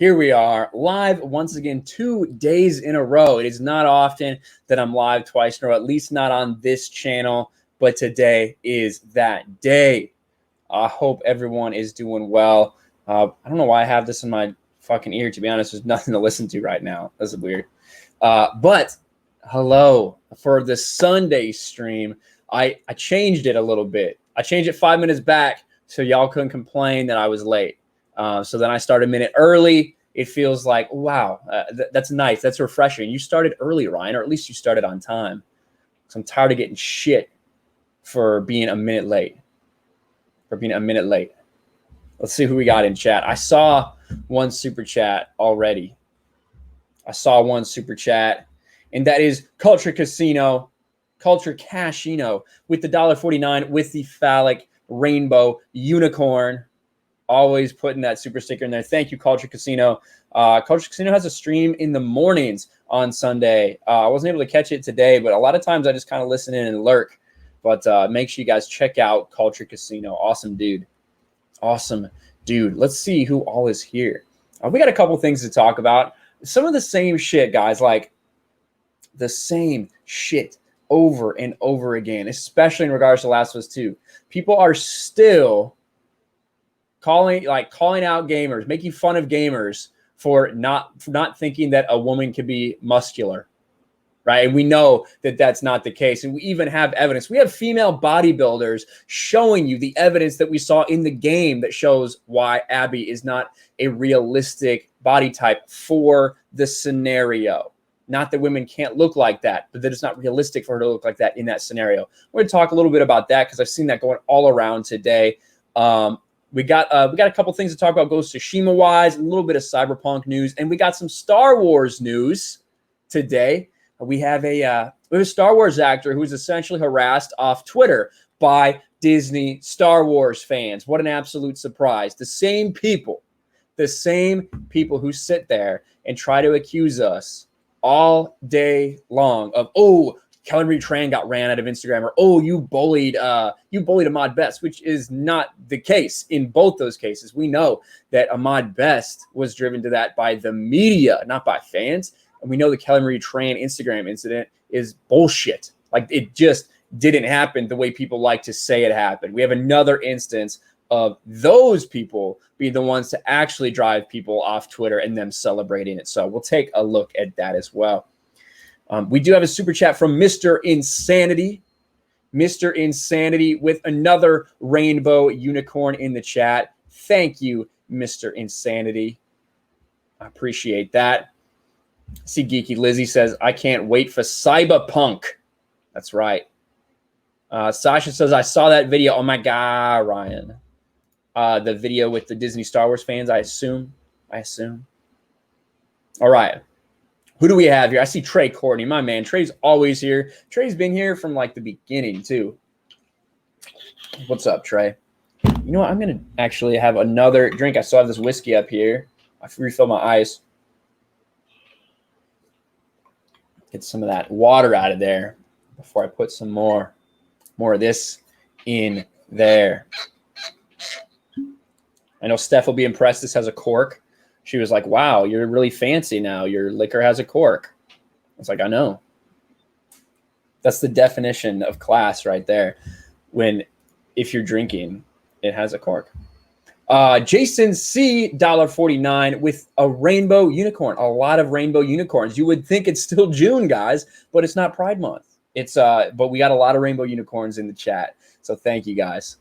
Here we are live once again, 2 days in a row. It is not often that I'm live twice in a row, at least not on this channel, but today is that day. I hope everyone is doing well. I don't know why I have this in my fucking ear, to be honest. There's nothing to listen to right now. That's weird. But hello for the Sunday stream. I changed it a little bit. I changed it 5 minutes back so y'all couldn't complain that I was late. So then I started a minute early. It feels like, wow, that's nice. That's refreshing. You started early, Ryan, or at least you started on time. So I'm tired of getting shit for being a minute late. Let's see who we got in chat. I saw one super chat already. And that is Culture Casino with the $1.49 with the phallic rainbow unicorn. Always putting that super sticker in there. Thank you, Culture Casino. Culture Casino has a stream in the mornings on Sunday. I wasn't able to catch it today, but a lot of times I just kind of listen in and lurk. But make sure you guys check out Culture Casino. Awesome dude. Let's see who all is here. We got a couple things to talk about. Some of the same shit, guys, like the same shit over and over again, especially in regards to Last of Us 2. People are still calling out gamers, making fun of gamers for not thinking that a woman could be muscular, right? And we know that that's not the case. And we even have evidence. We have female bodybuilders showing you the evidence that we saw in the game that shows why Abby is not a realistic body type for the scenario. Not that women can't look like that, but that it's not realistic for her to look like that in that scenario. We're going to talk a little bit about that because I've seen that going all around today. We got a couple things to talk about Ghost of Tsushima wise, a little bit of Cyberpunk news, and we got some Star Wars news today. We have a Star Wars actor who's essentially harassed off Twitter by Disney Star Wars fans. What an absolute surprise. The same people who sit there and try to accuse us all day long of, oh, Kelly Marie Tran got ran out of Instagram, or oh, you bullied Ahmad Best, which is not the case in both those cases. We know that Ahmad Best was driven to that by the media, not by fans. And we know the Kelly Marie Tran Instagram incident is bullshit. Like, it just didn't happen the way people like to say it happened. We have another instance of those people being the ones to actually drive people off Twitter and them celebrating it. So we'll take a look at that as well. We do have a super chat from Mr. Insanity. Mr. Insanity with another rainbow unicorn in the chat. Thank you, Mr. Insanity. I appreciate that. See, Geeky Lizzie says, I can't wait for Cyberpunk. That's right. Sasha says, I saw that video. Oh, my God, Ryan. The video with the Disney Star Wars fans, I assume. All right. Who do we have here? I see Trey Courtney, my man. Trey's always here. Trey's been here from like the beginning too. What's up, Trey? You know what? I'm going to actually have another drink. I still have this whiskey up here. I refill my ice. Get some of that water out of there before I put some more of this in there. I know Steph will be impressed. This has a cork. She was like, wow, you're really fancy now. Your liquor has a cork. I was like, I know. That's the definition of class right there. If you're drinking, it has a cork. Jason C. $1.49 with a rainbow unicorn. A lot of rainbow unicorns. You would think it's still June, guys, but it's not Pride Month. But we got a lot of rainbow unicorns in the chat. So thank you, guys.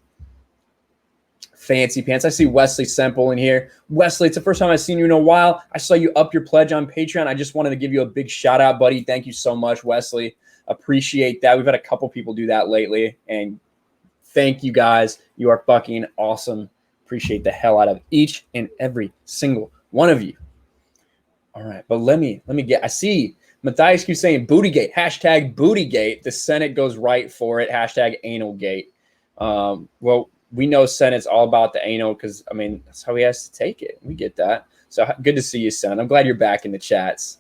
Fancy pants. I see Wesley Semple in here. Wesley, it's the first time I've seen you in a while. I saw you up your pledge on Patreon. I just wanted to give you a big shout out, buddy. Thank you so much, Wesley. Appreciate that. We've had a couple people do that lately, and thank you guys. You are fucking awesome. Appreciate the hell out of each and every single one of you. All right, but let me get. I see Matthias keeps saying Bootygate. Hashtag Bootygate. The Senate goes right for it. Hashtag Analgate. Well. We know Senate's all about the anal because, I mean, that's how he has to take it. We get that. So good to see you, son. I'm glad you're back in the chats.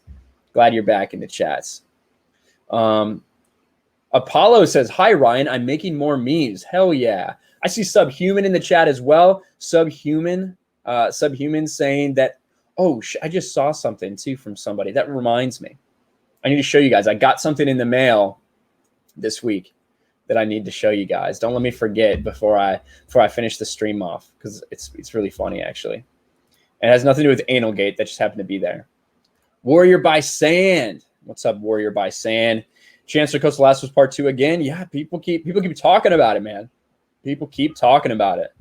Apollo says, hi, Ryan. I'm making more memes. Hell yeah. I see Subhuman in the chat as well. Subhuman saying that, Oh, I just saw something too from somebody. That reminds me. I need to show you guys. I got something in the mail this week that I need to show you guys. Don't let me forget before I finish the stream off, because it's really funny actually. And it has nothing to do with Anal Gate. That just happened to be there. Warrior by Sand. What's up, Warrior by Sand? Chancellor Coast Last was part 2 again. Yeah, people keep talking about it, man. People keep talking about it.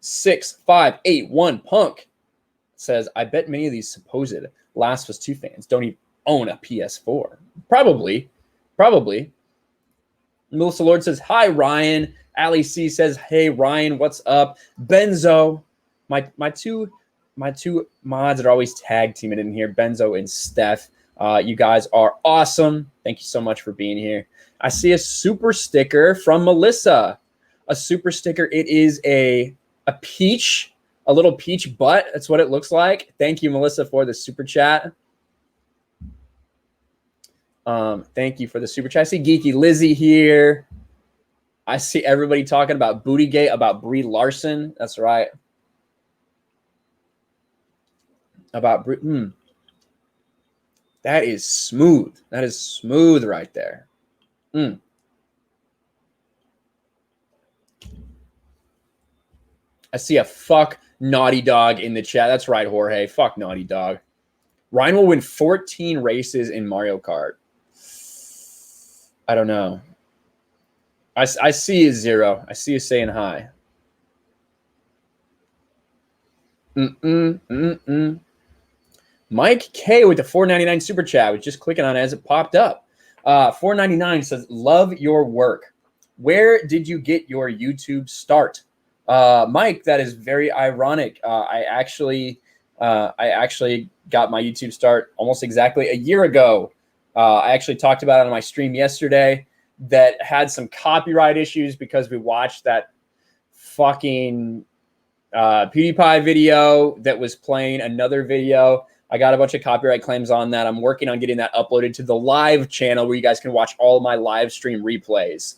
6581 Punk says, I bet many of these supposed Last of Us 2 fans don't even own a PS4. Probably. Melissa Lord says, hi, Ryan. Ali C says, hey, Ryan, what's up? Benzo, my two mods that are always tag teaming in here, Benzo and Steph. You guys are awesome. Thank you so much for being here. I see a super sticker from Melissa. A super sticker. It is a peach, a little peach butt. That's what it looks like. Thank you, Melissa, for the super chat. Thank you for the super chat. I see Geeky Lizzie here. I see everybody talking about Bootygate, about Brie Larson. That's right. About Brie. That is smooth. That is smooth right there. I see a fuck Naughty Dog in the chat. That's right, Jorge. Fuck Naughty Dog. Ryan will win 14 races in Mario Kart. I don't know. I see a 0. I see you saying hi. Mike K with the $4.99 super chat. I was just clicking on it as it popped up. $4.99 says, love your work. Where did you get your YouTube start? Mike, that is very ironic. I actually got my YouTube start almost exactly a year ago. I actually talked about it on my stream yesterday that had some copyright issues because we watched that fucking PewDiePie video that was playing another video. I got a bunch of copyright claims on that. I'm working on getting that uploaded to the live channel where you guys can watch all my live stream replays.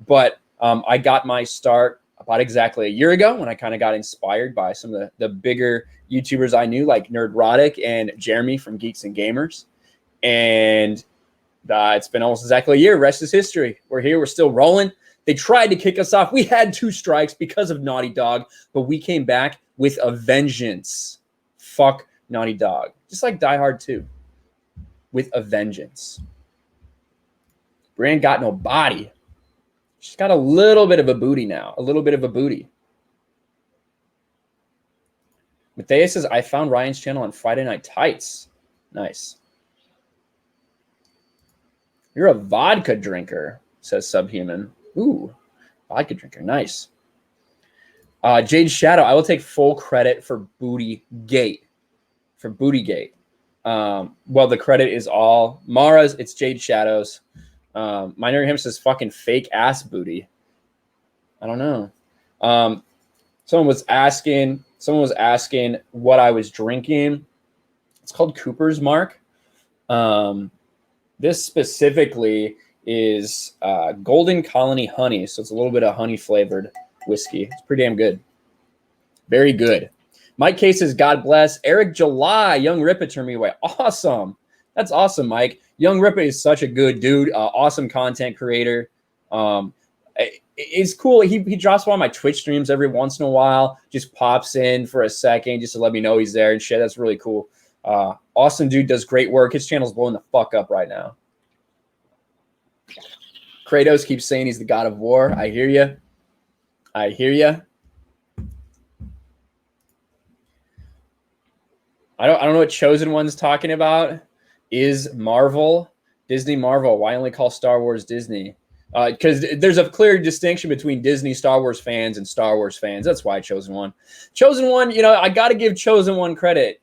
But I got my start about exactly a year ago when I kind of got inspired by some of the bigger YouTubers I knew, like Nerdrotic and Jeremy from Geeks and Gamers. And it's been almost exactly a year. Rest is history. We're here. We're still rolling. They tried to kick us off. We had 2 strikes because of Naughty Dog, but we came back with a vengeance. Fuck Naughty Dog. Just like Die Hard 2. With a vengeance. Brand got no body. She's got a little bit of a booty now. A little bit of a booty. Matthias says, I found Ryan's channel on Friday Night Tights. Nice. You're a vodka drinker, says Subhuman. Ooh, vodka drinker. Nice. Jade Shadow, I will take full credit for Bootygate. For Bootygate. Well, the credit is all Mara's. It's Jade Shadow's. Minor Him says fucking fake ass booty. I don't know. Someone was asking what I was drinking. It's called Cooper's Mark. This specifically is Golden Colony honey, so it's a little bit of honey flavored whiskey. It's pretty damn good. Very good. Mike K says, God bless. Eric July, Young Rippa turned me away. Awesome. That's awesome, Mike. Young Rippa is such a good dude. Awesome content creator. It's cool. He drops one of my Twitch streams every once in a while. Just pops in for a second just to let me know he's there and shit. That's really cool. Awesome dude, does great work. His channel's blowing the fuck up right now. Kratos keeps saying he's the god of war. I hear you. I hear you. I don't know what Chosen One's talking about. Is Marvel, Disney Marvel. Why only call Star Wars Disney? Because there's a clear distinction between Disney Star Wars fans and Star Wars fans. That's why Chosen One. Chosen One, you know, I got to give Chosen One credit.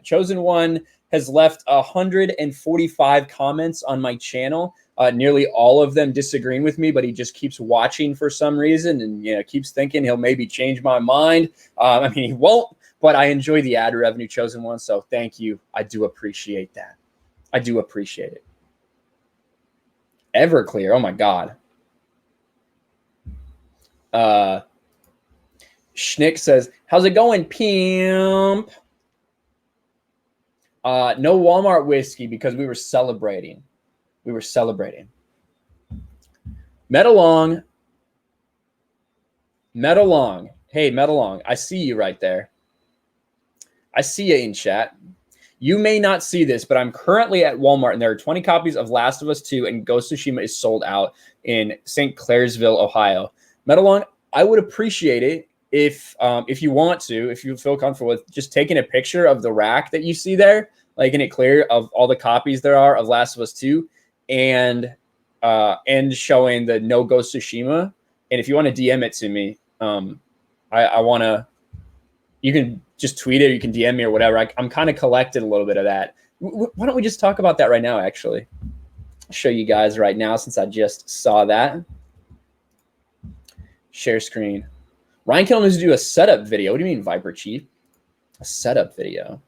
Chosen One has left 145 comments on my channel. Nearly all of them disagreeing with me, but he just keeps watching for some reason and, you know, keeps thinking he'll maybe change my mind. I mean, he won't, but I enjoy the ad revenue, Chosen One. So thank you. I do appreciate that. I do appreciate it. Everclear. Oh my God. Schnick says, how's it going, pimp? No Walmart whiskey because we were celebrating. Metalong. Hey, Metalong, I see you right there. I see you in chat. You may not see this, but I'm currently at Walmart, and there are 20 copies of Last of Us 2, and Ghost of Tsushima is sold out in St. Clairsville, Ohio. Metalong, I would appreciate it if you want to, if you feel comfortable with just taking a picture of the rack that you see there, making it clear of all the copies there are of Last of Us 2, and showing the no Ghost of Tsushima. And if you want to DM it to me, I want to. You can just tweet it, or you can DM me or whatever. I'm kind of collected a little bit of that. Why don't we just talk about that right now, actually? I'll show you guys right now since I just saw that. Share screen. Ryan Kinel needs to do a setup video. What do you mean, Viper Chief? A setup video.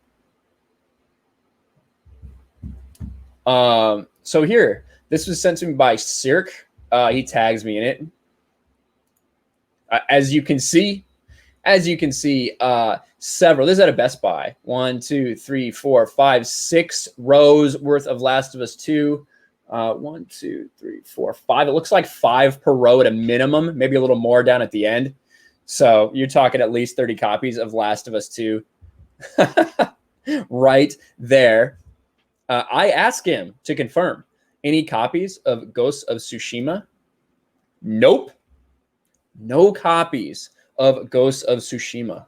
So here, this was sent to me by Cirque. He tags me in it. As you can see, several. This is at a Best Buy. 1, 2, 3, 4, 5, 6 rows worth of Last of Us 2. 1, 2, 3, 4, 5. It looks like 5 per row at a minimum, maybe a little more down at the end. So you're talking at least 30 copies of Last of Us 2 right there. I asked him to confirm any copies of Ghost of Tsushima. Nope. No copies of Ghost of Tsushima.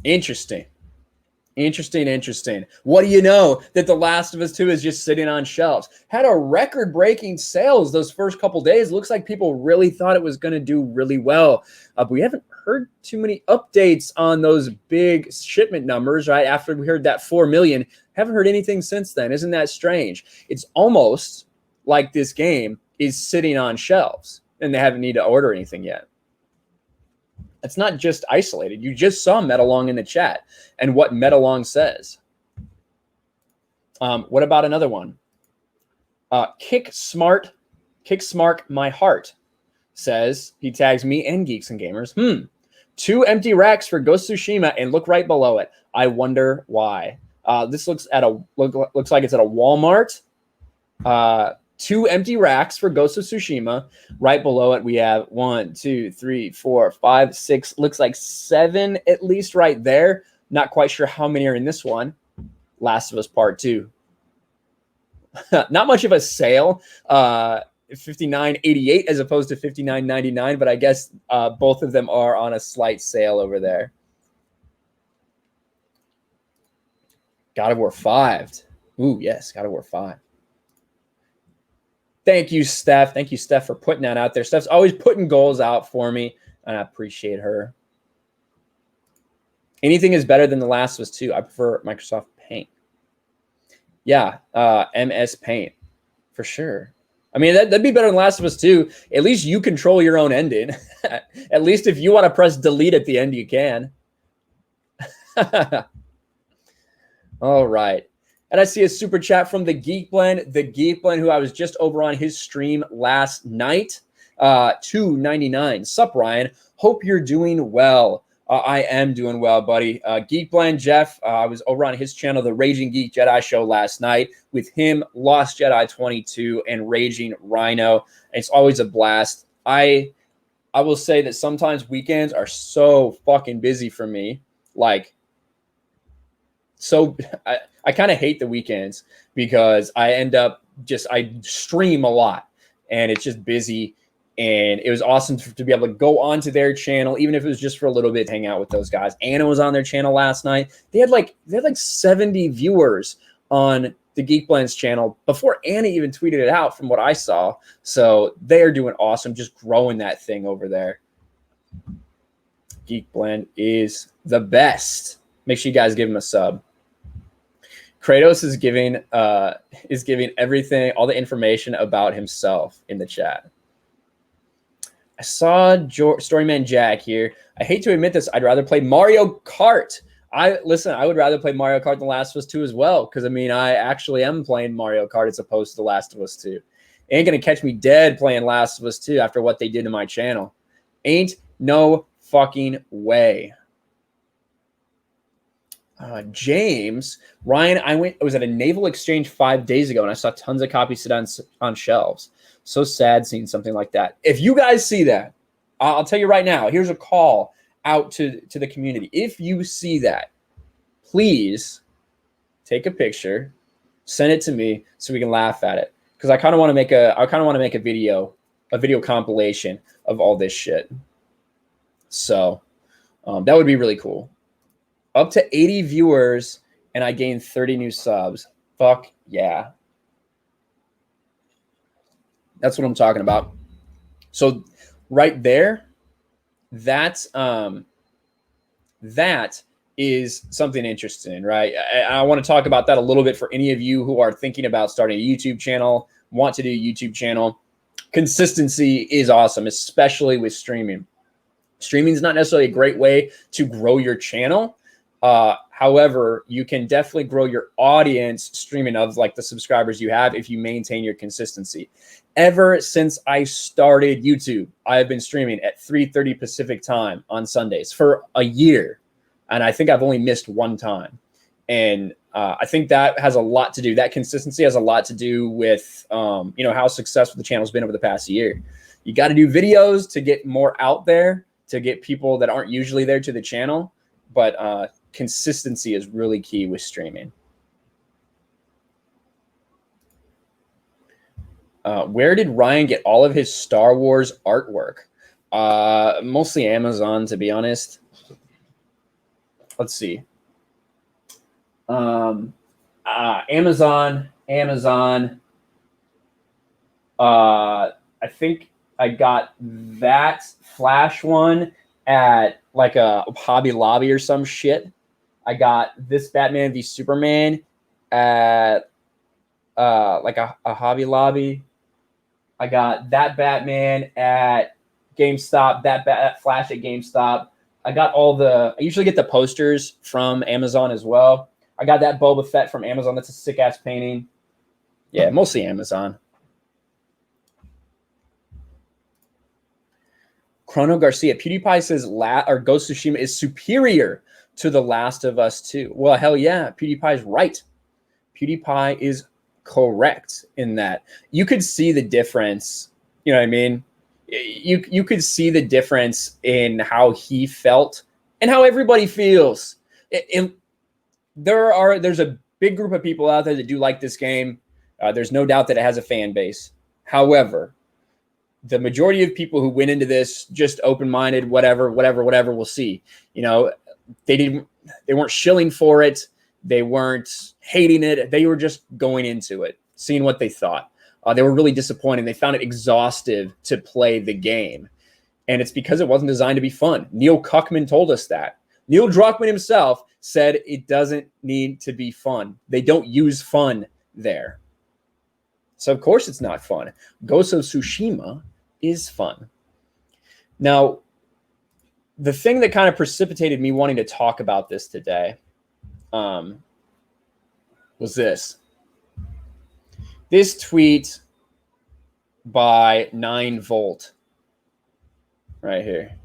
Interesting. What do you know that The Last of Us 2 is just sitting on shelves? Had a record-breaking sales those first couple days. Looks like people really thought it was going to do really well. But we haven't heard too many updates on those big shipment numbers, right? After we heard that 4 million, haven't heard anything since then. Isn't that strange? It's almost like this game is sitting on shelves and they haven't need to order anything yet. It's not just isolated. You just saw Metalong in the chat and what Metalong says. What about another one? Kick Smart My Heart says, he tags me and Geeks and Gamers. 2 empty racks for Ghost of Tsushima, and look right below it. I wonder why. This looks like it's at a Walmart. 2 empty racks for Ghost of Tsushima. Right below it, we have 1, 2, 3, 4, 5, 6. Looks like 7 at least right there. Not quite sure how many are in this one. Last of Us Part 2. Not much of a sale. $59.88 as opposed to $59.99, but I guess both of them are on a slight sale over there. God of War 5. Ooh, yes, God of War 5. Thank you, Steph. Thank you, Steph, for putting that out there. Steph's always putting goals out for me, and I appreciate her. Anything is better than The Last of Us 2. I prefer Microsoft Paint. Yeah, MS Paint, for sure. I mean, that'd be better than Last of Us 2. At least you control your own ending. At least if you want to press delete at the end, you can. All right. And I see a super chat from the Geek Blend, who I was just over on his stream last night. $2.99. Sup, Ryan? Hope you're doing well. I am doing well, buddy. Geek Blend Jeff, I was over on his channel, the Raging Geek Jedi Show last night with him, Lost Jedi 22, and Raging Rhino. It's always a blast. I will say that sometimes weekends are so fucking busy for me. Like, so I kind of hate the weekends because I end up I stream a lot and it's just busy. And it was awesome to be able to go onto their channel, even if it was just for a little bit, hang out with those guys. Anna was on their channel last night. They had like 70 viewers on the Geek Blend's channel before Anna even tweeted it out from what I saw. So they are doing awesome, just growing that thing over there. Geek Blend is the best. Make sure you guys give him a sub. Kratos is giving everything, all the information about himself in the chat. I saw Storyman Jack here. I hate to admit this. I'd rather play Mario Kart Listen, I would rather play Mario Kart than Last of Us 2 as well, because I mean, I actually am playing Mario Kart as opposed to The Last of Us 2. Ain't gonna catch me dead playing Last of Us 2 after what they did to my channel. Ain't no fucking way. James, Ryan, I was at a naval exchange 5 days ago and I saw tons of copies sit on shelves. So sad seeing something like that. If you guys see that, I'll tell you right now, here's a call out to the community. If you see that, please take a picture, send it to me so we can laugh at it. Because I kind of want to make a video compilation of all this shit. So that would be really cool. Up to 80 viewers, and I gained 30 new subs. Fuck yeah. That's what I'm talking about. So right there, that is something interesting, right? I want to talk about that a little bit for any of you who are thinking about starting a YouTube channel, want to do a YouTube channel. Consistency is awesome, especially with streaming. Streaming is not necessarily a great way to grow your channel. However, you can definitely grow your audience streaming of like the subscribers you have if you maintain your consistency. Ever since I started YouTube, I have been streaming at 3:30 Pacific time on Sundays for a year. And I think I've only missed one time. And I think that has a lot to do, that consistency has a lot to do with, how successful the channel's been over the past year. You got to do videos to get more out there, to get people that aren't usually there to the channel. But consistency is really key with streaming. Where did Ryan get all of his Star Wars artwork? Mostly Amazon, to be honest. Let's see. Amazon. I think I got that Flash one at like a Hobby Lobby or some shit. I got this Batman v Superman at like a Hobby Lobby. I got that Batman at GameStop, that Flash at GameStop. I usually get the posters from Amazon as well. I got that Boba Fett from Amazon. That's a sick ass painting. Yeah, mostly Amazon. Chrono Garcia, PewDiePie says Ghost of Tsushima is superior to The Last of Us 2. Well, hell yeah, PewDiePie's right. PewDiePie is correct in that. You could see the difference, you know what I mean? You could see the difference in how he felt and how everybody feels. There's a big group of people out there that do like this game. There's no doubt that it has a fan base. However, the majority of people who went into this just open-minded, whatever, we'll see. You know, they weren't shilling for it. They weren't hating it. They were just going into it, seeing what they thought. They were really disappointed. They found it exhaustive to play the game. And it's because it wasn't designed to be fun. Neil Cuckman told us that. Neil Druckmann himself said it doesn't need to be fun. They don't use fun there. So, of course, it's not fun. Ghost of Tsushima is fun. Now, the thing that kind of precipitated me wanting to talk about this today was this. This tweet by 9volt right here.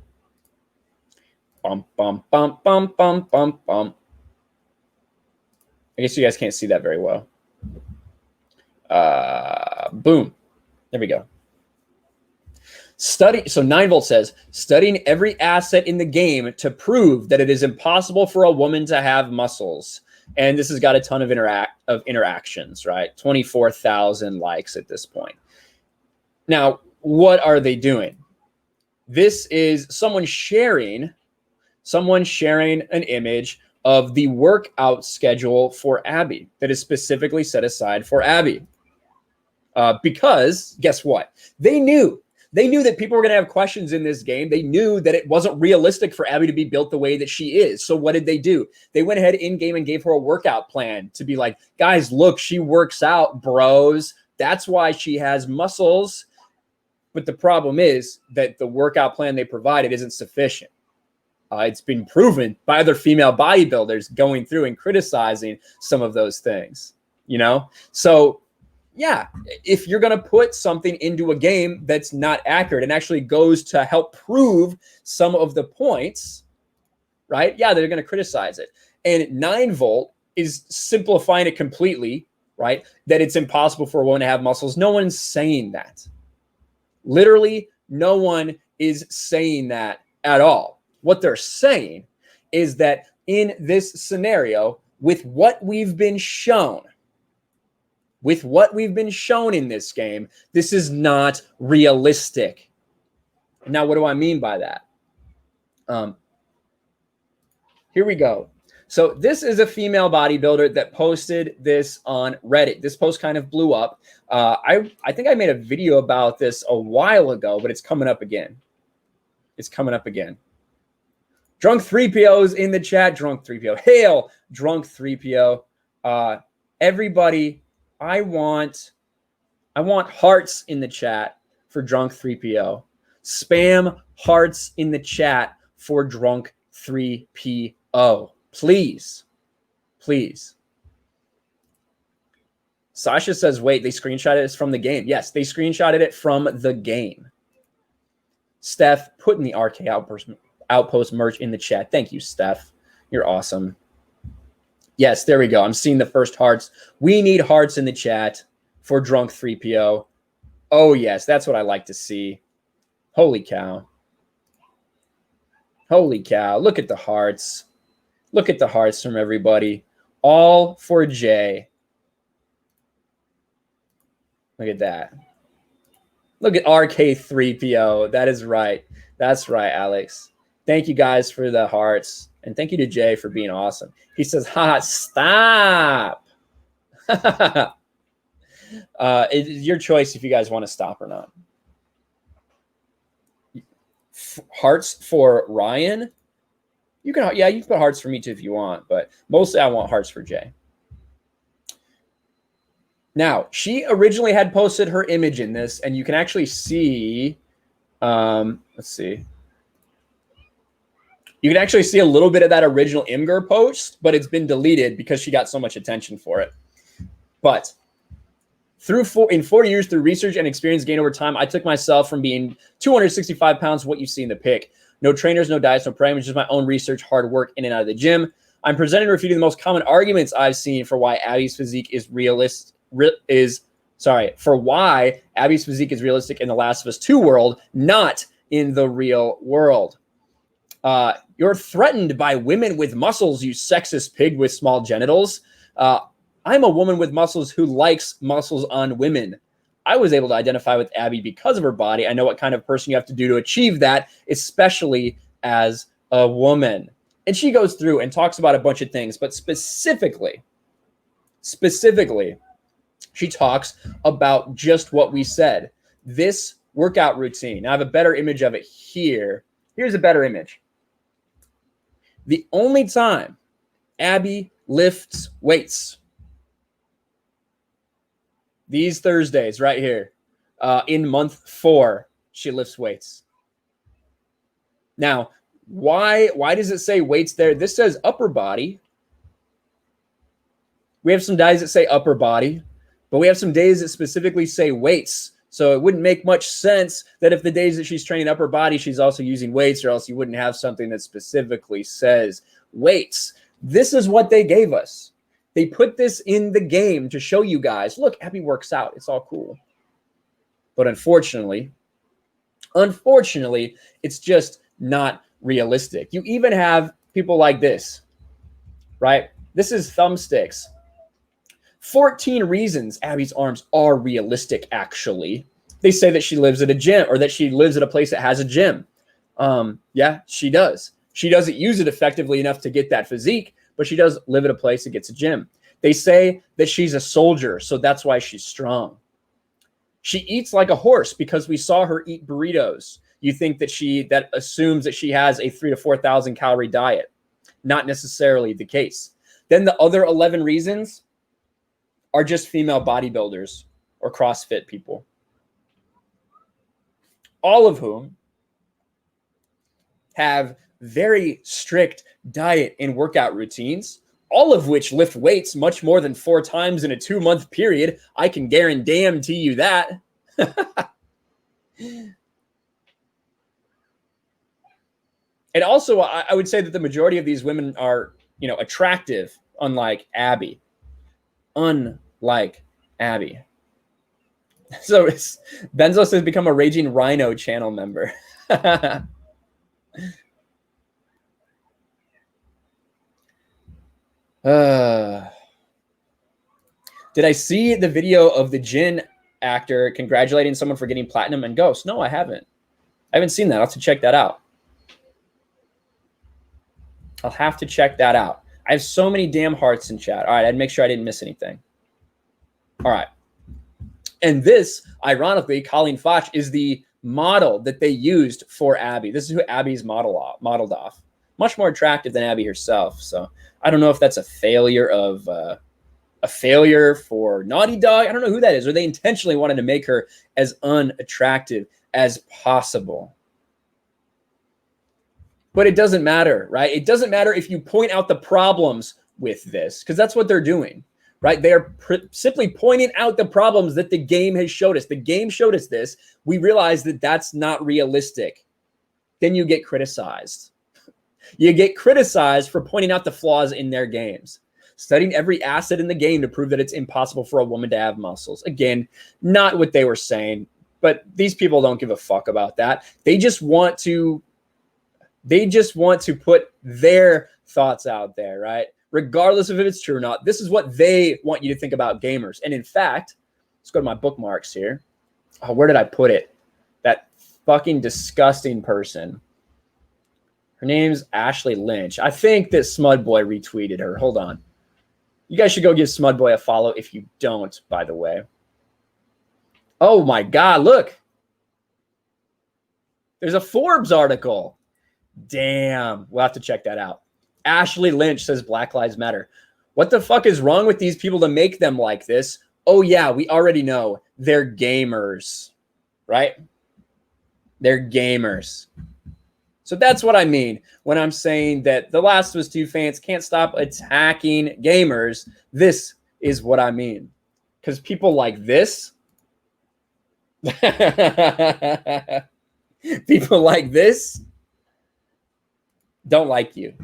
Bum, bum, bum, bum, bum, bum, bum. I guess you guys can't see that very well. Boom. There we go. So 9volt says, studying every asset in the game to prove that it is impossible for a woman to have muscles. And this has got a ton of interactions, right? 24,000 likes at this point. Now, what are they doing? This is someone sharing an image of the workout schedule for Abby that is specifically set aside for Abby. Because guess what? They knew that people were going to have questions in this game. They knew that it wasn't realistic for Abby to be built the way that she is. So what did they do? They went ahead in game and gave her a workout plan to be like, guys, look, she works out, bros. That's why she has muscles. But the problem is that the workout plan they provided isn't sufficient. It's been proven by other female bodybuilders going through and criticizing some of those things, you know? So yeah, if you're going to put something into a game that's not accurate and actually goes to help prove some of the points, right? Yeah, they're going to criticize it. And 9 volt is simplifying it completely, right? That it's impossible for a woman to have muscles. No one's saying that. Literally, no one is saying that at all. What they're saying is that in this scenario, with what we've been shown, in this game, this is not realistic. Now, what do I mean by that? Here we go. So this is a female bodybuilder that posted this on Reddit. This post kind of blew up. I think I made a video about this a while ago, but it's coming up again. Drunk 3PO's in the chat. Drunk 3PO. Hail, Drunk 3PO. Everybody, I want hearts in the chat for Drunk 3PO. Spam hearts in the chat for Drunk 3PO. Please. Sasha says, wait, they screenshotted it from the game. Yes, they screenshotted it from the game. Steph, putting the RK Outpost merch in the chat. Thank you, Steph. You're awesome. Yes, there we go. I'm seeing the first hearts. We need hearts in the chat for Drunk 3PO. Oh, yes, that's what I like to see. Holy cow. Look at the hearts. Look at the hearts from everybody. All for Jay. Look at that. Look at RK3PO. That is right. That's right, Alex. Thank you guys for the hearts. And thank you to Jay for being awesome. He says, ha, stop. It's your choice if you guys want to stop or not. Hearts for Ryan. You can put hearts for me too if you want, but mostly I want hearts for Jay. Now, she originally had posted her image in this, and you can actually see, let's see. You can actually see a little bit of that original Imgur post, but it's been deleted because she got so much attention for it. But in 4 years, through research and experience gained over time, I took myself from being 265 pounds, what you see in the pic. No trainers, no diets, no programming, just my own research, hard work in and out of the gym. I'm presenting and refuting the most common arguments I've seen for why Abby's physique is realistic in the Last of Us 2 world, not in the real world. You're threatened by women with muscles, you sexist pig with small genitals. I'm a woman with muscles who likes muscles on women. I was able to identify with Abby because of her body. I know what kind of person you have to do to achieve that, especially as a woman. And she goes through and talks about a bunch of things, but specifically, she talks about just what we said. This workout routine. Now, I have a better image of it here. Here's a better image. The only time Abby lifts weights, these Thursdays right here, in month 4, she lifts weights. Now, why does it say weights there? This says upper body. We have some days that say upper body, but we have some days that specifically say weights. So it wouldn't make much sense that if the days that she's training upper body, she's also using weights, or else you wouldn't have something that specifically says weights. This is what they gave us. They put this in the game to show you guys, look, Abby works out. It's all cool. But unfortunately, it's just not realistic. You even have people like this, right? This is Thumbsticks. 14 reasons Abby's arms are realistic, actually. They say that she lives at a gym, or that she lives at a place that has a gym. Yeah, she does. She doesn't use it effectively enough to get that physique, but she does live at a place that gets a gym. They say that she's a soldier, so that's why she's strong. She eats like a horse because we saw her eat burritos. You think that assumes that she has a 3,000 to 4,000 calorie diet. Not necessarily the case. Then the other 11 reasons are just female bodybuilders or CrossFit people, all of whom have very strict diet and workout routines, all of which lift weights much more than 4 times in a 2-month period. I can guarantee you that. And also, I would say that the majority of these women are, attractive, unlike Abby. Unlike Abby. So Benzos has become a Raging Rhino channel member. Did I see the video of the Jin actor congratulating someone for getting platinum and Ghost? No, I haven't. I haven't seen that. I'll have to check that out. I'll have to check that out. I have so many damn hearts in chat. All right, I'd make sure I didn't miss anything. All right. And this, ironically, Colleen Foch is the model that they used for Abby. This is who Abby's modeled off. Much more attractive than Abby herself. So I don't know if that's a failure of a failure for Naughty Dog. I don't know who that is. Or they intentionally wanted to make her as unattractive as possible. But it doesn't matter, right? It doesn't matter if you point out the problems with this, because that's what they're doing, right? They are simply pointing out the problems that the game has showed us. The game showed us this. We realize that that's not realistic. Then you get criticized. You get criticized for pointing out the flaws in their games. Studying every asset in the game to prove that it's impossible for a woman to have muscles. Again, not what they were saying, but these people don't give a fuck about that. They just want to put their thoughts out there, right? Regardless of if it's true or not. This is what they want you to think about gamers. And in fact, let's go to my bookmarks here. Oh, where did I put it? That fucking disgusting person. Her name's Ashley Lynch. I think that Smudboy retweeted her. Hold on. You guys should go give Smudboy a follow if you don't, by the way. Oh my God, look. There's a Forbes article. Damn, we'll have to check that out. Ashley Lynch says Black Lives Matter. What the fuck is wrong with these people to make them like this? Oh yeah, we already know. They're gamers, right? They're gamers. So that's what I mean when I'm saying that The Last of Us 2 fans can't stop attacking gamers. This is what I mean. Because people like this, people like this don't like you.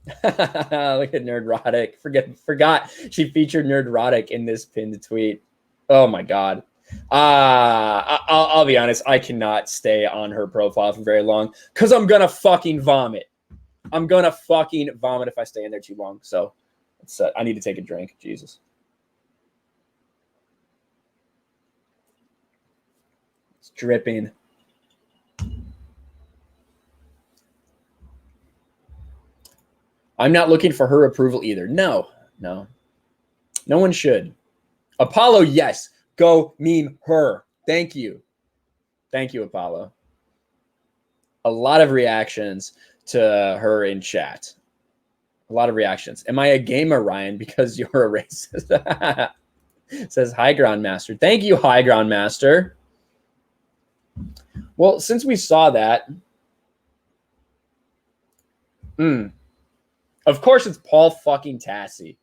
Look at Nerdrotic. Forgot she featured Nerdrotic in this pinned tweet. Oh my God. I'll be honest. I cannot stay on her profile for very long because I'm gonna fucking vomit. I'm gonna fucking vomit if I stay in there too long. So I need to take a drink. Jesus. It's dripping. I'm not looking for her approval either. No. No one should. Apollo, yes. Go meme her. Thank you. Thank you, Apollo. A lot of reactions to her in chat. A lot of reactions. Am I a gamer, Ryan? Because you're a racist. Says High Ground Master. Thank you, High Ground Master. Well, since we saw that, of course it's Paul fucking Tassi.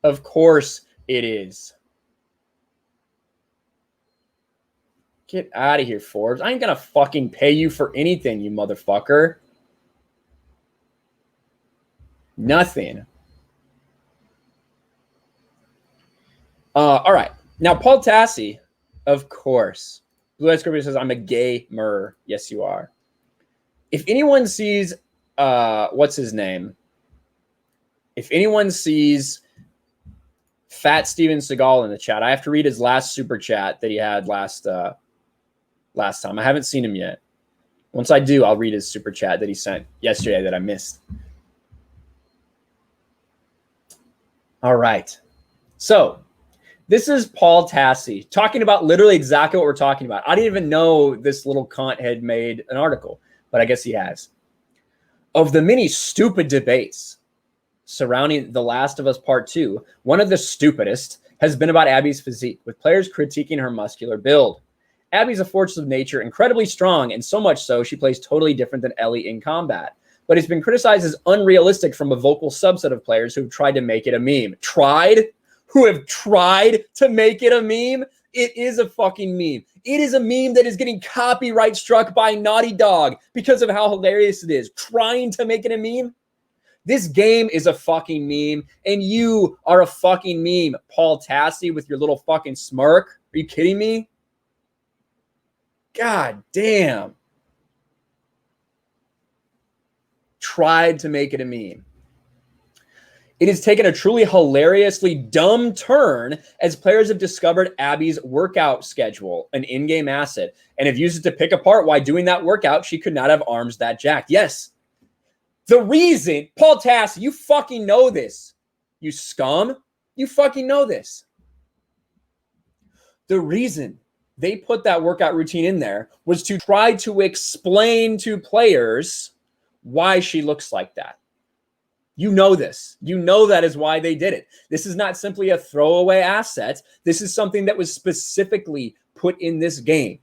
Of course it is. Get out of here, Forbes. I ain't gonna fucking pay you for anything, you motherfucker. Nothing. All right. Now, Paul Tassi, of course. Blue Eyed Scorpio says, I'm a gamer. Yes, you are. If anyone sees, what's his name? If anyone sees Fat Steven Seagal in the chat, I have to read his last super chat that he had last time. I haven't seen him yet. Once I do, I'll read his super chat that he sent yesterday that I missed. All right. So this is Paul Tassi talking about literally exactly what we're talking about. I didn't even know this little cunt had made an article, but I guess he has. Of the many stupid debates surrounding The Last of Us Part 2, one of the stupidest has been about Abby's physique, with players critiquing her muscular build. Abby's a force of nature, incredibly strong, and so much so she plays totally different than Ellie in combat. But it's been criticized as unrealistic from a vocal subset of players who've tried to make it a meme. Who have tried to make it a meme? It is a fucking meme. It is a meme that is getting copyright struck by Naughty Dog because of how hilarious it is. Trying to make it a meme? This game is a fucking meme, and you are a fucking meme, Paul Tassi, with your little fucking smirk. Are you kidding me? God damn. Tried to make it a meme. It has taken a truly hilariously dumb turn as players have discovered Abby's workout schedule, an in-game asset, and have used it to pick apart why doing that workout she could not have arms that jacked. Yes. The reason, Paul Tassi, you fucking know this. You scum. You fucking know this. The reason they put that workout routine in there was to try to explain to players why she looks like that. You know this. You know that is why they did it. This is not simply a throwaway asset. This is something that was specifically put in this game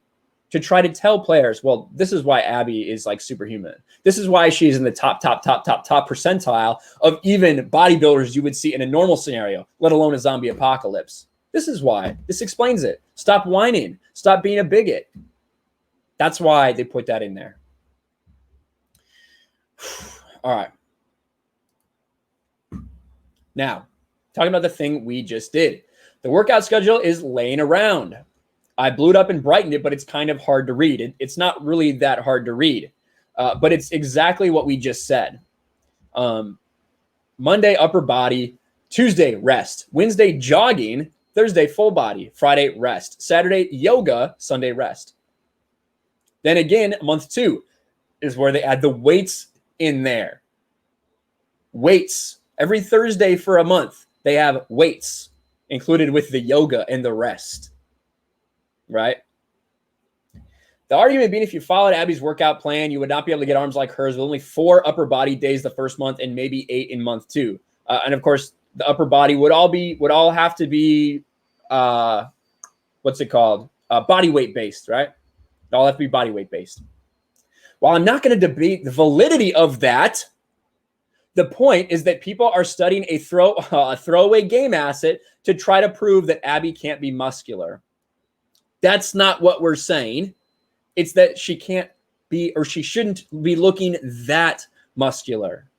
to try to tell players, well, this is why Abby is like superhuman. This is why she's in the top percentile of even bodybuilders you would see in a normal scenario, let alone a zombie apocalypse. This is why. This explains it. Stop whining. Stop being a bigot. That's why they put that in there. All right. Now, talking about the thing we just did. The workout schedule is laying around. I blew it up and brightened it, but it's kind of hard to read. It's not really that hard to read, but it's exactly what we just said. Monday, upper body. Tuesday, rest. Wednesday, jogging. Thursday, full body. Friday, rest. Saturday, yoga. Sunday, rest. Then again, month 2 is where they add the weights in there. Weights. Every Thursday for a month, they have weights included with the yoga and the rest. Right? The argument being if you followed Abby's workout plan, you would not be able to get arms like hers with only 4 upper body days the first month and maybe 8 in month 2. And of course, the upper body would all have to be what's it called? Body weight based, right? They all have to be body weight based. While I'm not going to debate the validity of that, the point is that people are studying a throwaway game asset to try to prove that Abby can't be muscular. That's not what we're saying. It's that she can't be, or she shouldn't be looking that muscular.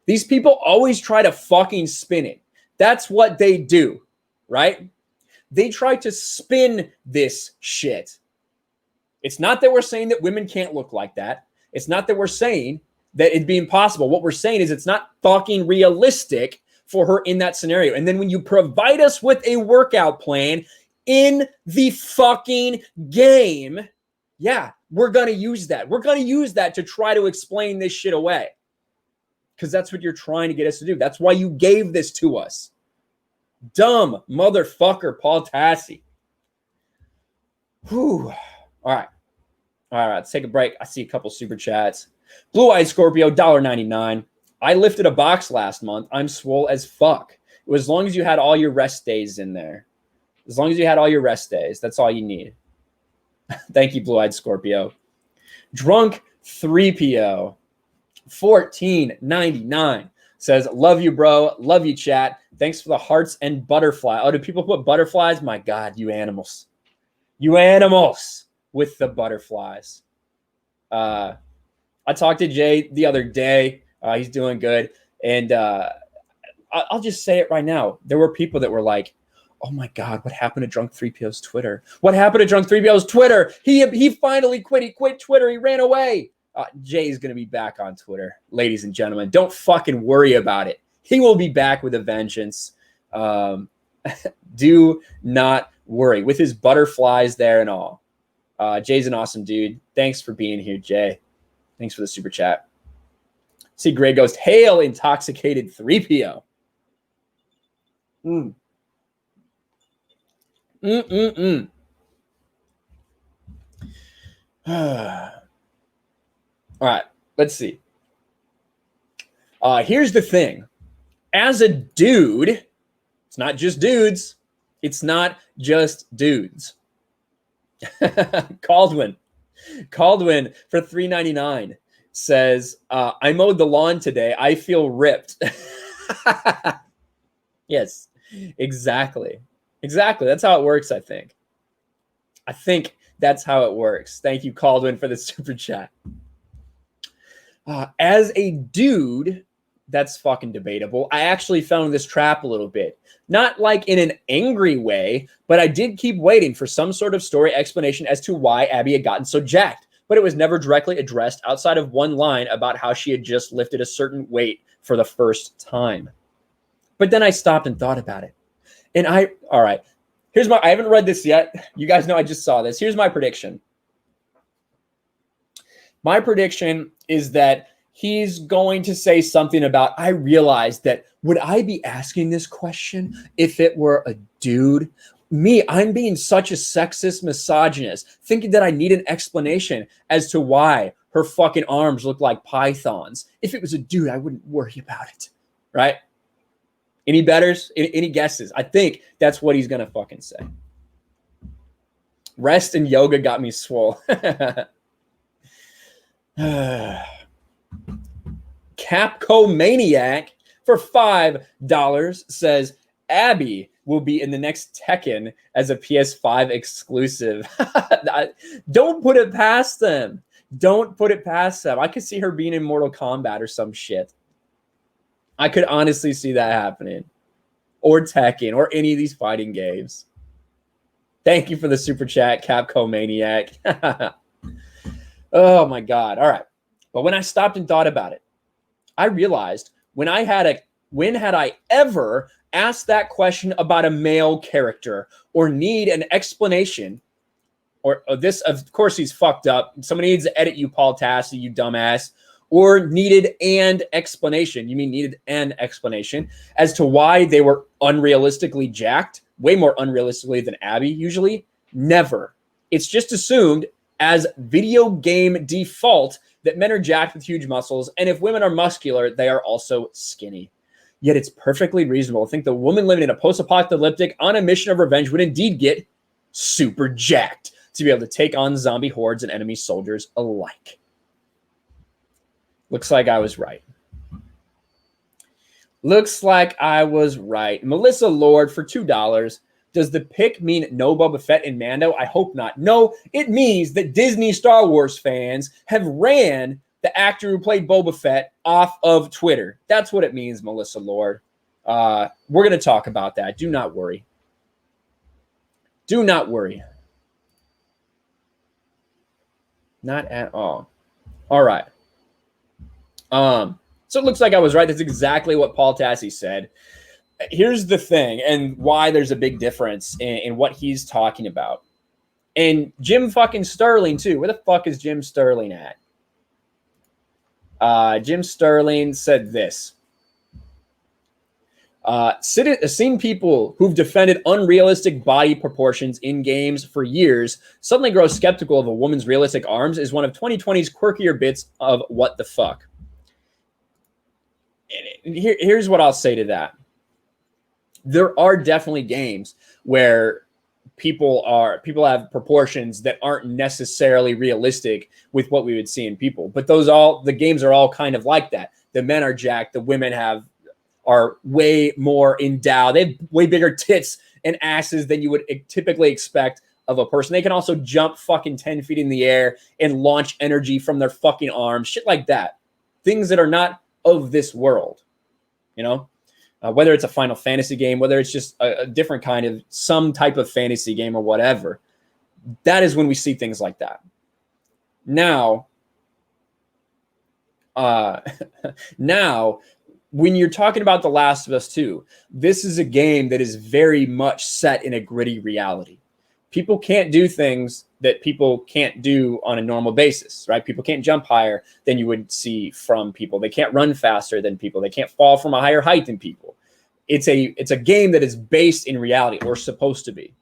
These people always try to fucking spin it. That's what they do, right? They try to spin this shit. It's not that we're saying that women can't look like that. It's not that we're saying that it'd be impossible. What we're saying is it's not fucking realistic for her in that scenario. And then when you provide us with a workout plan in the fucking game, yeah, we're going to use that. We're going to use that to try to explain this shit away. Because that's what you're trying to get us to do. That's why you gave this to us. Dumb motherfucker, Paul Tassi. Whew. All right, let's take a break. I see a couple super chats. Blue-Eyed Scorpio, $1.99. I lifted a box last month. I'm swole as fuck. It was as long as you had all your rest days in there. As long as you had all your rest days, that's all you need. Thank you, Blue-Eyed Scorpio. Drunk 3PO, $14.99. Says, love you, bro. Love you, chat. Thanks for the hearts and butterfly. Oh, do people put butterflies? My God, you animals. You animals with the butterflies. I talked to Jay the other day. He's doing good. And I'll just say it right now. There were people that were like, oh my God, what happened to Drunk 3PO's Twitter? What happened to Drunk 3PO's Twitter? He finally quit. He quit Twitter. He ran away. Jay's going to be back on Twitter, ladies and gentlemen. Don't fucking worry about it. He will be back with a vengeance. Do not worry. With his butterflies there and all. Jay's an awesome dude. Thanks for being here, Jay. Thanks for the super chat. See, Greg goes, hail intoxicated 3PO. All right, let's see. Here's the thing. As a dude, it's not just dudes. It's not just dudes. Caldwin for $3.99 says, I mowed the lawn today. I feel ripped. Yes, exactly. That's how it works, I think. That's how it works. Thank you, Caldwin, for the super chat. As a dude, that's fucking debatable. I actually fell in this trap a little bit. Not like in an angry way, but I did keep waiting for some sort of story explanation as to why Abby had gotten so jacked. But it was never directly addressed outside of one line about how she had just lifted a certain weight for the first time. But then I stopped and thought about it. And all right, I haven't read this yet. You guys know I just saw this. Here's my prediction. My prediction is that he's going to say something about, I realized that, would I be asking this question if it were a dude? Me, I'm being such a sexist misogynist, thinking that I need an explanation as to why her fucking arms look like pythons. If it was a dude, I wouldn't worry about it, right? Any betters? Any guesses? I think that's what he's going to fucking say. Rest and yoga got me swole. Capco Maniac for $5 says Abby will be in the next Tekken as a PS5 exclusive. Don't put it past them. I could see her being in Mortal Kombat or some shit. I could honestly see that happening. Or Tekken or any of these fighting games. Thank you for the super chat, Capco Maniac. Oh my God. All right. But when I stopped and thought about it, I realized when had I ever asked that question about a male character or need an explanation or this, of course, he's fucked up. Somebody needs to edit you, Paul Tassi, you dumbass, or needed an explanation. You mean needed an explanation as to why they were unrealistically jacked, way more unrealistically than Abby usually? Never. It's just assumed as video game default that men are jacked with huge muscles, and if women are muscular, they are also skinny. Yet it's perfectly reasonable to think the woman living in a post-apocalyptic on a mission of revenge would indeed get super jacked to be able to take on zombie hordes and enemy soldiers alike. Looks like I was right. Melissa Lord for $2. Does the pick mean no Boba Fett in Mando? I hope not. No, it means that Disney Star Wars fans have ran the actor who played Boba Fett off of Twitter. That's what it means, Melissa Lord. We're going to talk about that. Do not worry. Not at all. All right. So it looks like I was right. That's exactly what Paul Tassi said. Here's the thing and why there's a big difference in what he's talking about. And Jim fucking Sterling, too. Where the fuck is Jim Sterling at? Jim Sterling said this. Seen people who've defended unrealistic body proportions in games for years suddenly grow skeptical of a woman's realistic arms is one of 2020's quirkier bits of what the fuck. And here's what I'll say to that. There are definitely games where people have proportions that aren't necessarily realistic with what we would see in people. But the games are all kind of like that. The men are jacked, the women are way more endowed. They have way bigger tits and asses than you would typically expect of a person. They can also jump fucking 10 feet in the air and launch energy from their fucking arms, shit like that. Things that are not of this world, you know? Whether it's a Final Fantasy game, whether it's just a different kind of some type of fantasy game or whatever, that is when we see things like that. Now, when you're talking about The Last of Us 2, this is a game that is very much set in a gritty reality. People can't do things that people can't do on a normal basis, right? People can't jump higher than you would see from people. They can't run faster than people. They can't fall from a higher height than people. It's a game that is based in reality, or supposed to be.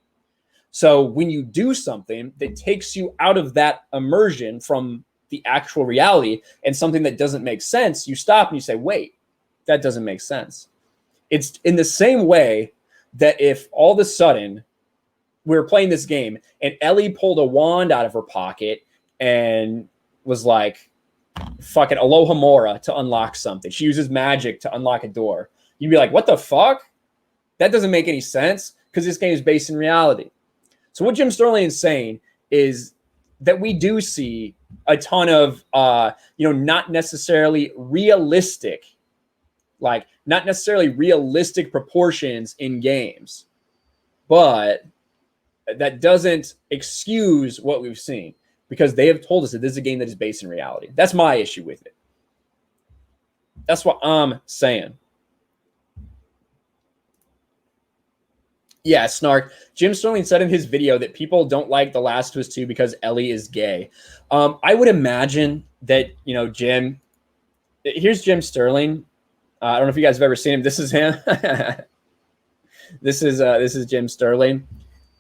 So when you do something that takes you out of that immersion from the actual reality and something that doesn't make sense, you stop and you say, wait, that doesn't make sense. It's in the same way that if all of a sudden we were playing this game and Ellie pulled a wand out of her pocket and was like, fucking Aloha Mora to unlock something. She uses magic to unlock a door. You'd be like, what the fuck? That doesn't make any sense because this game is based in reality. So what Jim Sterling is saying is that we do see a ton of, not necessarily realistic, not necessarily realistic proportions in games, but that doesn't excuse what we've seen because they have told us that this is a game that is based in reality. That's my issue with it. That's what I'm saying. Yeah, Snark. Jim Sterling said in his video that people don't like The Last of Us 2 because Ellie is gay. I would imagine that, Jim, here's Jim Sterling. I don't know if you guys have ever seen him. This is him. This is Jim Sterling.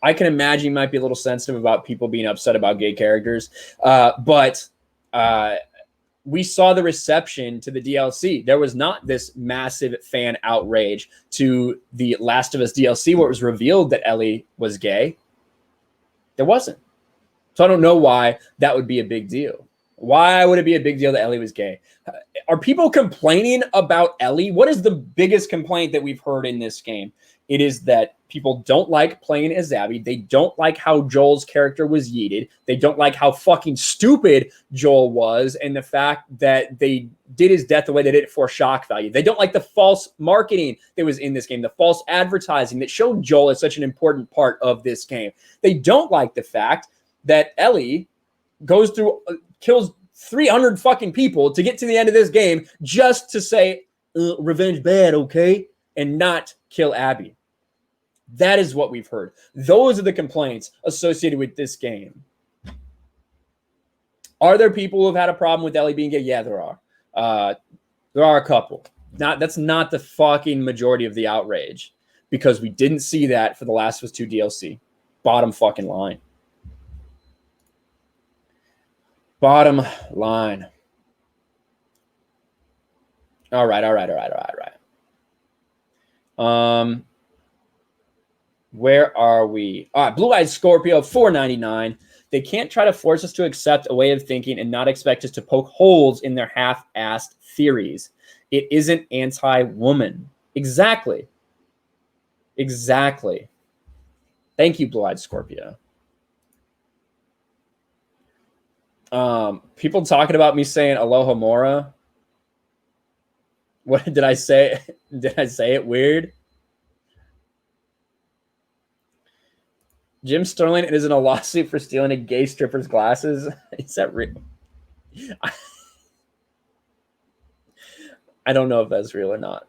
I can imagine he might be a little sensitive about people being upset about gay characters. But we saw the reception to the DLC. There was not this massive fan outrage to the Last of Us DLC where it was revealed that Ellie was gay. There wasn't. So I don't know why that would be a big deal. Why would it be a big deal that Ellie was gay? Are people complaining about Ellie? What is the biggest complaint that we've heard in this game? It is that people don't like playing as Abby. They don't like how Joel's character was yeeted. They don't like how fucking stupid Joel was and the fact that they did his death the way they did it for shock value. They don't like the false marketing that was in this game, the false advertising that showed Joel as such an important part of this game. They don't like the fact that Ellie goes through, kills 300 fucking people to get to the end of this game just to say, revenge bad, okay? And not kill Abby. That is what we've heard. Those are the complaints associated with this game. Are there people who have had a problem with Ellie being gay? Yeah, there are. There are a couple. That's not the fucking majority of the outrage because we didn't see that for The Last of Us 2 DLC. Bottom fucking line. Bottom line. All right. Where are we? All right, Blue-Eyed Scorpio, $4.99. They can't try to force us to accept a way of thinking and not expect us to poke holes in their half-assed theories. It isn't anti-woman. Exactly. Thank you, Blue-Eyed Scorpio. People talking about me saying Aloha Mora. What did I say? Did I say it weird? Jim Sterling is in a lawsuit for stealing a gay stripper's glasses. Is that real? I don't know if that's real or not.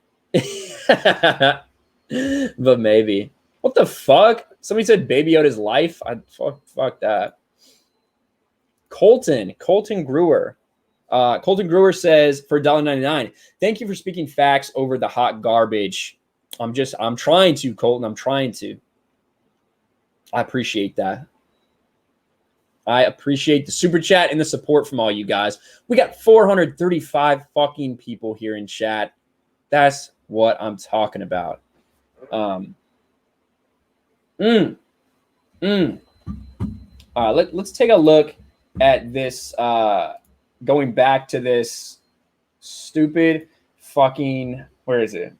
But maybe. What the fuck? Somebody said Baby Yoda's life? Fuck that. Colton Brewer. Colton Brewer says for $1.99, thank you for speaking facts over the hot garbage. I'm trying to, Colton. I'm trying to. I appreciate that. I appreciate the super chat and the support from all you guys. We got 435 fucking people here in chat. That's what I'm talking about. Let's take a look at this. Going back to this stupid fucking, where is it?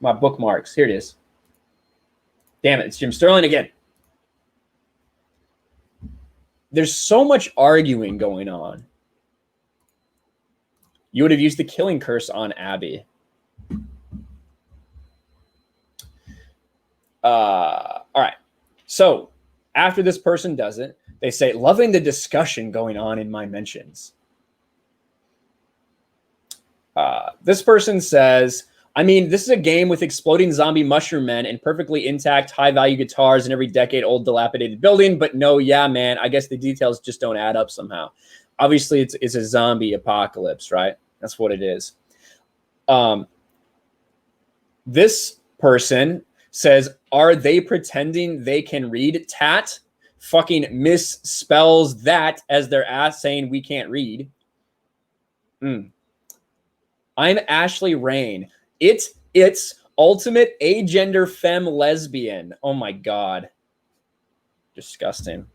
My bookmarks. Here it is. Damn it, it's Jim Sterling again. There's so much arguing going on. You would have used the killing curse on Abby. All right. So after this person does it, they say, loving the discussion going on in my mentions. This person says, I mean, this is a game with exploding zombie mushroom men and perfectly intact high-value guitars in every decade-old dilapidated building. But no, yeah, man, I guess the details just don't add up somehow. Obviously, it's a zombie apocalypse, right? That's what it is. This person says, are they pretending they can read? Tat fucking misspells that as their ass saying we can't read. I'm Ashley Rain. It's Ultimate agender femme lesbian. Oh my God. Disgusting.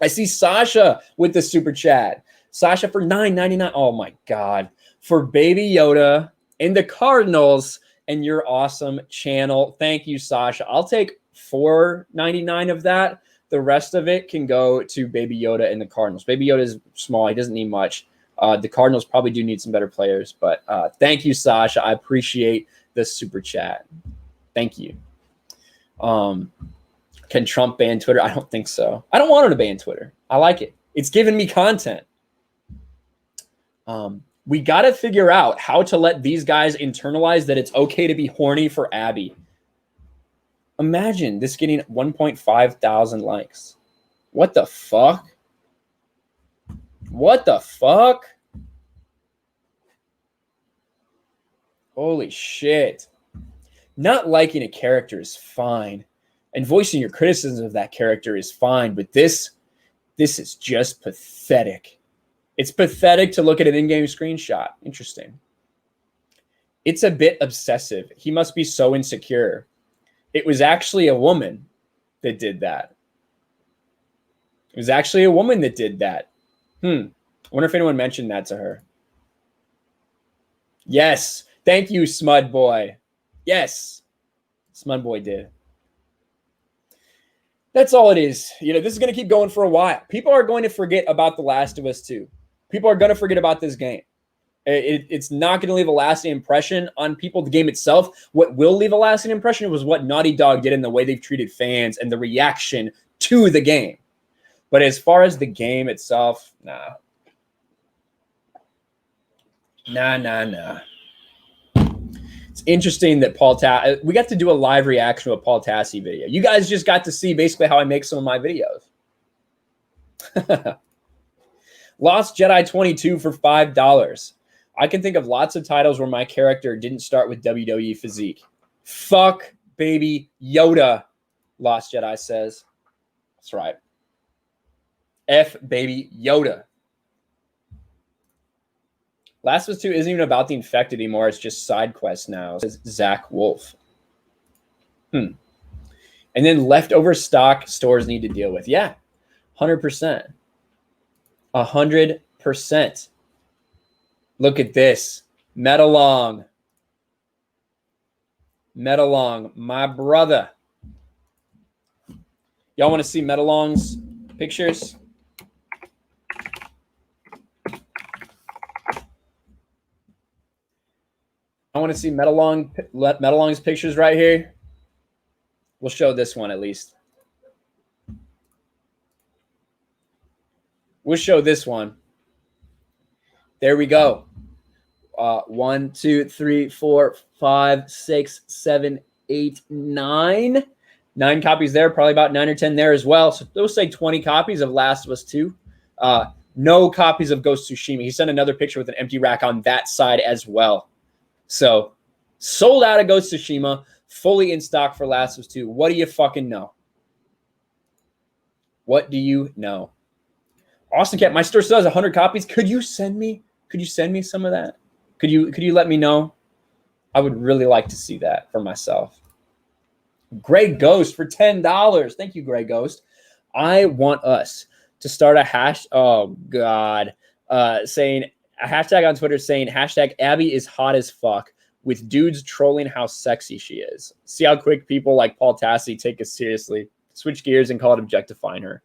I see Sasha with the super chat. Sasha for $9.99. Oh my God. For Baby Yoda and the Cardinals and your awesome channel. Thank you, Sasha. I'll take $4.99 of that. The rest of it can go to Baby Yoda and the Cardinals. Baby Yoda is small. He doesn't need much. The Cardinals probably do need some better players. But thank you, Sasha. I appreciate the super chat. Thank you. Can Trump ban Twitter? I don't think so. I don't want him to ban Twitter. I like it. It's giving me content. We got to figure out how to let these guys internalize that it's okay to be horny for Abby. Imagine this getting 1.5 thousand likes. What the fuck? What the fuck? Holy shit. Not liking a character is fine. And voicing your criticism of that character is fine, but this is just pathetic. It's pathetic to look at an in-game screenshot. Interesting. It's a bit obsessive. He must be so insecure. It was actually a woman that did that. It was actually a woman that did that. I wonder if anyone mentioned that to her. Yes. Thank you, Smud Boy. Yes. Smud Boy did. That's all it is. This is going to keep going for a while. People are going to forget about The Last of Us 2. People are going to forget about this game. It's not going to leave a lasting impression on people. The game itself, what will leave a lasting impression was what Naughty Dog did and the way they've treated fans and the reaction to the game. But as far as the game itself, nah. Nah. It's interesting that we got to do a live reaction to a Paul Tassi video. You guys just got to see basically how I make some of my videos. Lost Jedi 22 for $5. I can think of lots of titles where my character didn't start with WWE physique. Fuck Baby Yoda, Lost Jedi says. That's right. F Baby Yoda. Last of Us 2 isn't even about the infected anymore. It's just side quests now, says Zach Wolf. And then leftover stock stores need to deal with. Yeah, 100%. 100%. Look at this. Metalong. Metalong, my brother. Y'all want to see Metalong's pictures? I want to see Metalong's pictures right here. We'll show this one at least. We'll show this one. There we go. 1, 2, 3, 4, 5, 6, 7, 8, 9. 9 copies there, probably about 9 or 10 there as well. So those say 20 copies of Last of Us 2. No copies of Ghost of Tsushima. He sent another picture with an empty rack on that side as well. So, sold out of Ghost of Tsushima, fully in stock for Last of Us 2. What do you fucking know? What do you know? Austin Cat, my store still has 100 copies. Could you send me some of that? Could you let me know? I would really like to see that for myself. Grey Ghost for $10. Thank you, Grey Ghost. I want us to start a hash. Oh God, saying a hashtag on Twitter saying hashtag Abby is hot as fuck with dudes trolling how sexy she is. See how quick people like Paul Tassi take us seriously. Switch gears and call it objectifying her.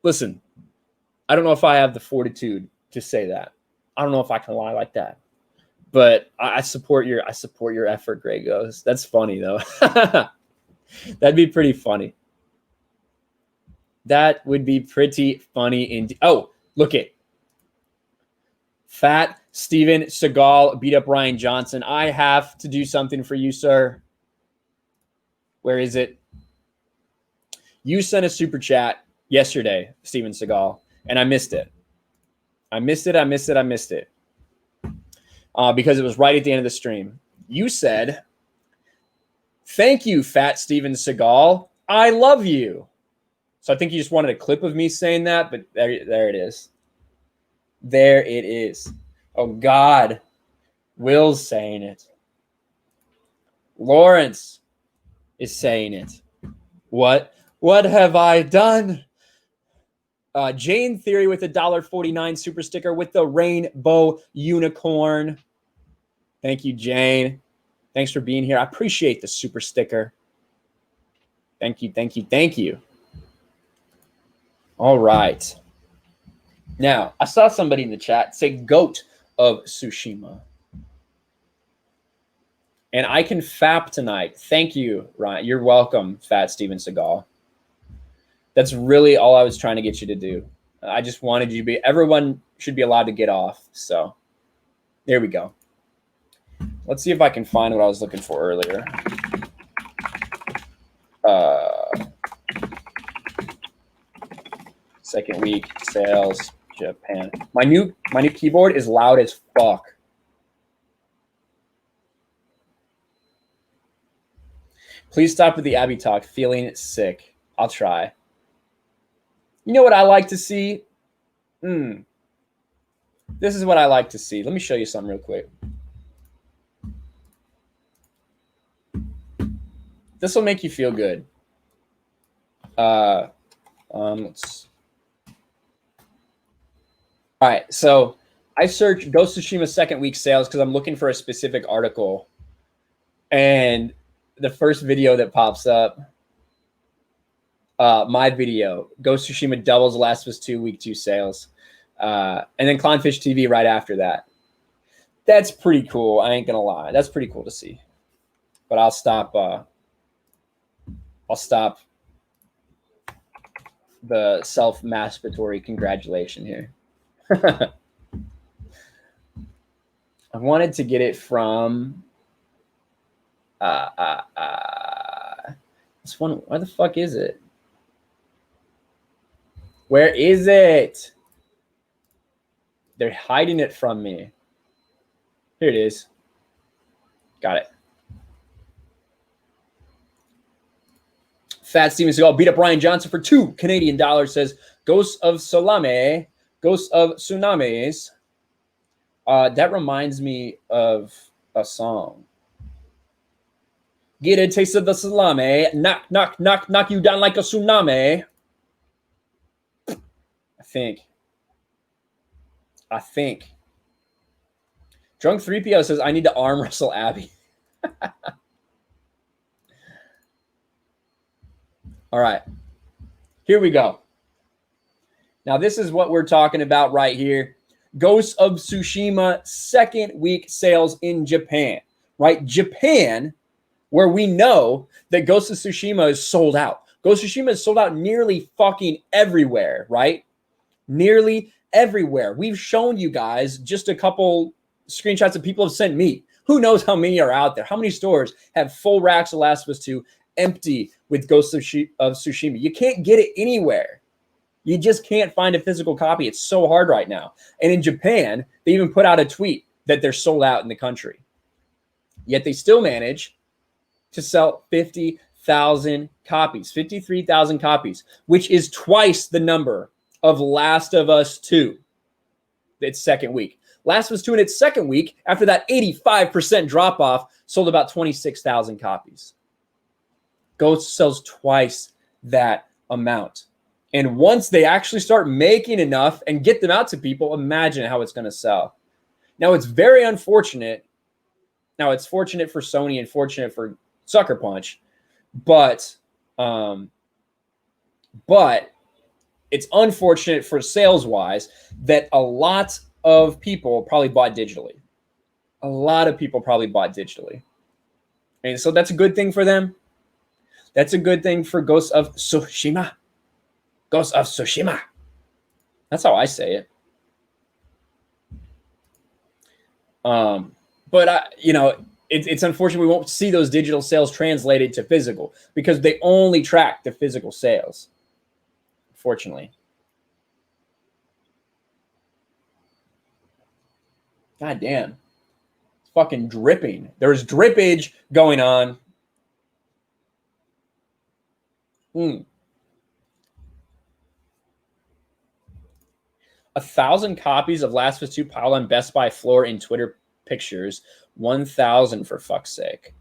Listen, I don't know if I have the fortitude to say that. I don't know if I can lie like that. But I support your effort, Grey Ghost. That's funny though. That'd be pretty funny. That would be pretty funny indeed. Oh, look it. Fat Steven Seagal beat up Ryan Johnson. I have to do something for you, sir. Where is it? You sent a super chat yesterday, Steven Seagal, and I missed it. I missed it. Because it was right at the end of the stream. You said, "Thank you, Fat Steven Seagal. I love you." So I think you just wanted a clip of me saying that, but there it is. There it is. Oh, God. Will's saying it. Lawrence is saying it. What have I done? Jane Theory with a $1.49 super sticker with the rainbow unicorn. Thank you, Jane. Thanks for being here. I appreciate the super sticker. Thank you, thank you, thank you. All right. Now, I saw somebody in the chat say goat of Tsushima. And I can fap tonight. Thank you, Ryan. You're welcome, Fat Steven Seagal. That's really all I was trying to get you to do. I just wanted you to be, everyone should be allowed to get off. So there we go. Let's see if I can find what I was looking for earlier. Second week sales, Japan. My new keyboard is loud as fuck. Please stop with the Abby talk. Feeling sick. I'll try. You know what I like to see? This is what I like to see. Let me show you something real quick. This will make you feel good. All right, so I searched Ghost of Tsushima second week sales because I'm looking for a specific article. And the first video that pops up, my video, Ghost of Tsushima doubles Last of Us 2 week 2 sales. And then Clownfish TV right after that. That's pretty cool. I ain't gonna lie. That's pretty cool to see. But I'll stop the self-masturbatory congratulation here. I wanted to get it from this one. Where the fuck is it? Where is it? They're hiding it from me. Here it is. Got it. Fat Steven Seagal beat up Ryan Johnson for $2 Canadian. Says Ghosts of Salame, Ghosts of Tsunamis. That reminds me of a song. Get a taste of the salame. Knock, knock, knock, knock you down like a tsunami. I think. Drunk 3PO says, I need to arm wrestle Abby. All right. Here we go. Now, this is what we're talking about right here. Ghosts of Tsushima second week sales in Japan. Right? Japan, where we know that Ghost of Tsushima is sold out. Ghost of Tsushima is sold out nearly fucking everywhere, right? Nearly everywhere. We've shown you guys just a couple screenshots that people have sent me. Who knows how many are out there? How many stores have full racks of Last of Us 2 empty with Ghosts of Tsushima? You can't get it anywhere. You just can't find a physical copy. It's so hard right now. And in Japan, they even put out a tweet that they're sold out in the country. Yet they still manage to sell 50,000 copies, 53,000 copies, which is twice the number of Last of Us 2 its second week. Last of Us 2 in its second week, after that 85% drop-off, sold about 26,000 copies. Ghost sells twice that amount. And once they actually start making enough and get them out to people, imagine how it's going to sell. Now, it's very unfortunate. Now, it's fortunate for Sony and fortunate for Sucker Punch, but it's unfortunate for sales-wise that a lot of people probably bought digitally. A lot of people probably bought digitally. And so that's a good thing for them. That's a good thing for Ghosts of Tsushima. Ghosts of Tsushima. That's how I say it. But it's unfortunate we won't see those digital sales translated to physical because they only track the physical sales. Fortunately. God damn. It's fucking dripping. There's drippage going on. 1,000 copies of Last of Us 2 piled on Best Buy floor in Twitter pictures. 1,000 for fuck's sake.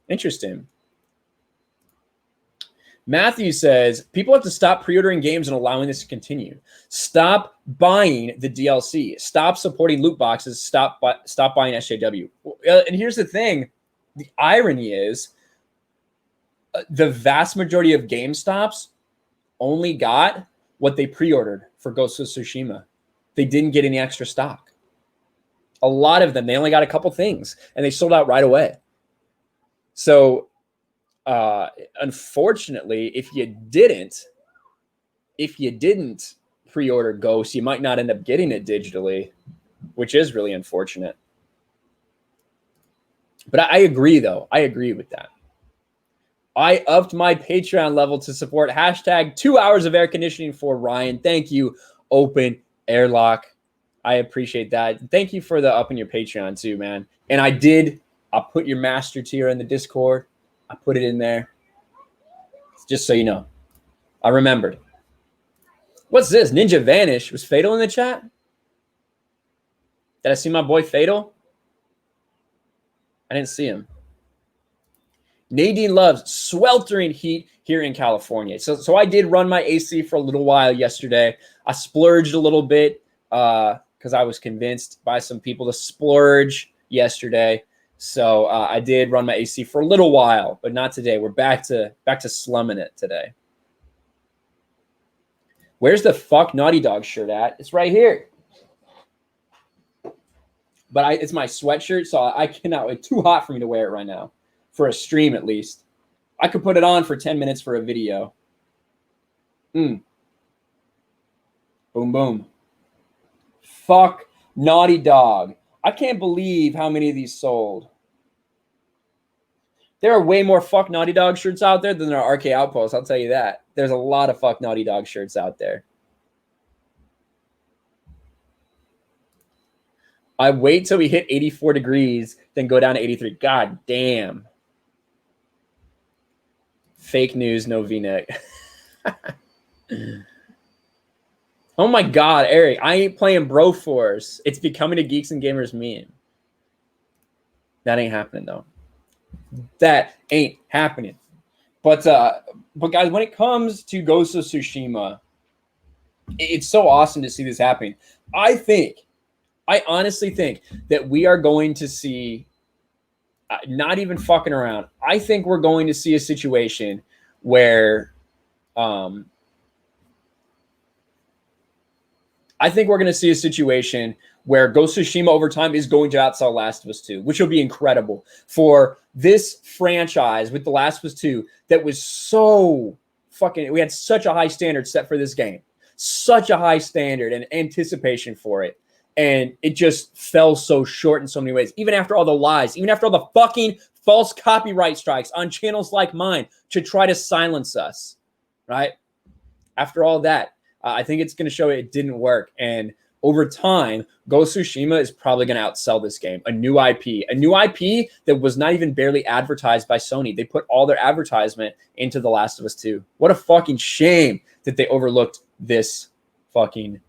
Interesting. Matthew says, people have to stop pre-ordering games and allowing this to continue. Stop buying the DLC. Stop supporting loot boxes. Stop buying SJW. And here's the thing. The irony is the vast majority of GameStops only got what they pre-ordered for Ghost of Tsushima. They didn't get any extra stock. A lot of them, they only got a couple things, and they sold out right away. So, unfortunately, if you didn't pre-order Ghost, you might not end up getting it digitally, which is really unfortunate. But I agree, though. I agree with that. I upped my Patreon level to support hashtag 2 hours of air conditioning for Ryan. Thank you, Open Airlock. I appreciate that. Thank you for the up in your Patreon too, man. And I put your master tier in the Discord. I put it in there. Just so you know. I remembered. What's this? Ninja Vanish. Was Fatal in the chat? Did I see my boy Fatal? I didn't see him. Nadine loves sweltering heat here in California. So I did run my AC for a little while yesterday. I splurged a little bit because I was convinced by some people to splurge yesterday. So I did run my AC for a little while, but not today. We're back to slumming it today. Where's the fuck Naughty Dog shirt at? It's right here. But it's my sweatshirt, so I cannot. It's too hot for me to wear it right now. For a stream, at least. I could put it on for 10 minutes for a video. Boom, boom. Fuck Naughty Dog. I can't believe how many of these sold. There are way more Fuck Naughty Dog shirts out there than there are RK Outpost. I'll tell you that. There's a lot of Fuck Naughty Dog shirts out there. I wait till we hit 84 degrees, then go down to 83. God damn. Fake news, no V-neck. Oh my God, Eric, I ain't playing Broforce. It's becoming a Geeks and Gamers meme. That ain't happening, though. That ain't happening. But guys, when it comes to Ghost of Tsushima, it's so awesome to see this happening. I honestly think that we are going to see, not even fucking around, I think we're going to see a situation where Ghost of Tsushima over time is going to outsell Last of Us 2, which will be incredible for this franchise with The Last of Us 2 that was so fucking, we had such a high standard set for this game, such a high standard and anticipation for it. And it just fell so short in so many ways. Even after all the lies, even after all the fucking false copyright strikes on channels like mine to try to silence us, right? After all that, I think it's going to show it didn't work. And over time, Ghost of Tsushima is probably going to outsell this game. A new IP that was not even barely advertised by Sony. They put all their advertisement into The Last of Us 2. What a fucking shame that they overlooked this fucking,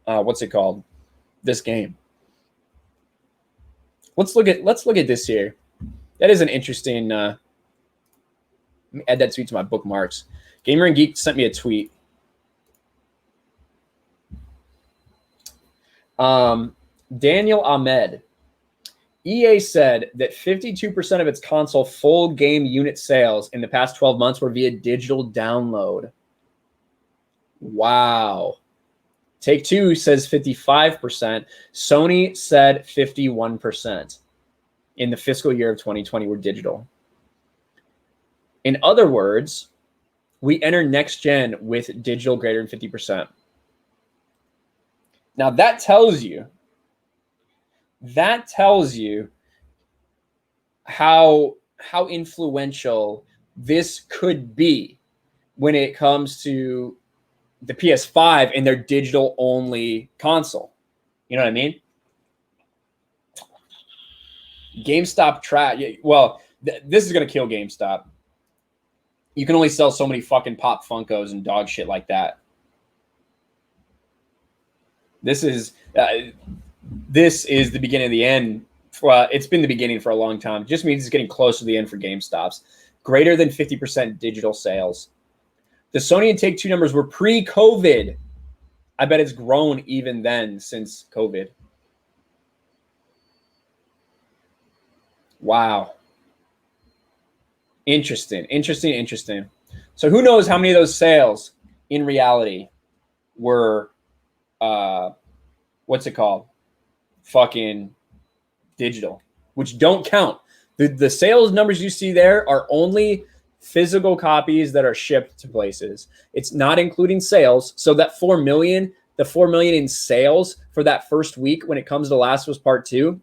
what's it called? This game. Let's look at this here. That is an interesting. Let me add that tweet to my bookmarks. Gamer and Geek sent me a tweet. Daniel Ahmed. EA said that 52% of its console full game unit sales in the past 12 months were via digital download. Wow. Take-Two says 55%. Sony said 51% in the fiscal year of 2020 were digital. In other words, we enter next gen with digital greater than 50%. Now that tells you how influential this could be when it comes to the PS5 and their digital only console. You know what I mean? GameStop well, this is going to kill GameStop. You can only sell so many fucking Pop Funkos and dog shit like that. This is this is the beginning of the end. Well, it's been the beginning for a long time. It just means it's getting close to the end for GameStops. Greater than 50% digital sales. The Sony and Take-Two numbers were pre-COVID. I bet it's grown even then since COVID. Wow. Interesting. So who knows how many of those sales in reality were, what's it called? Fucking digital, which don't count. The sales numbers you see there are only physical copies that are shipped to places. It's not including sales. So that 4 million, the 4 million in sales for that first week when it comes to Last of Us Part 2,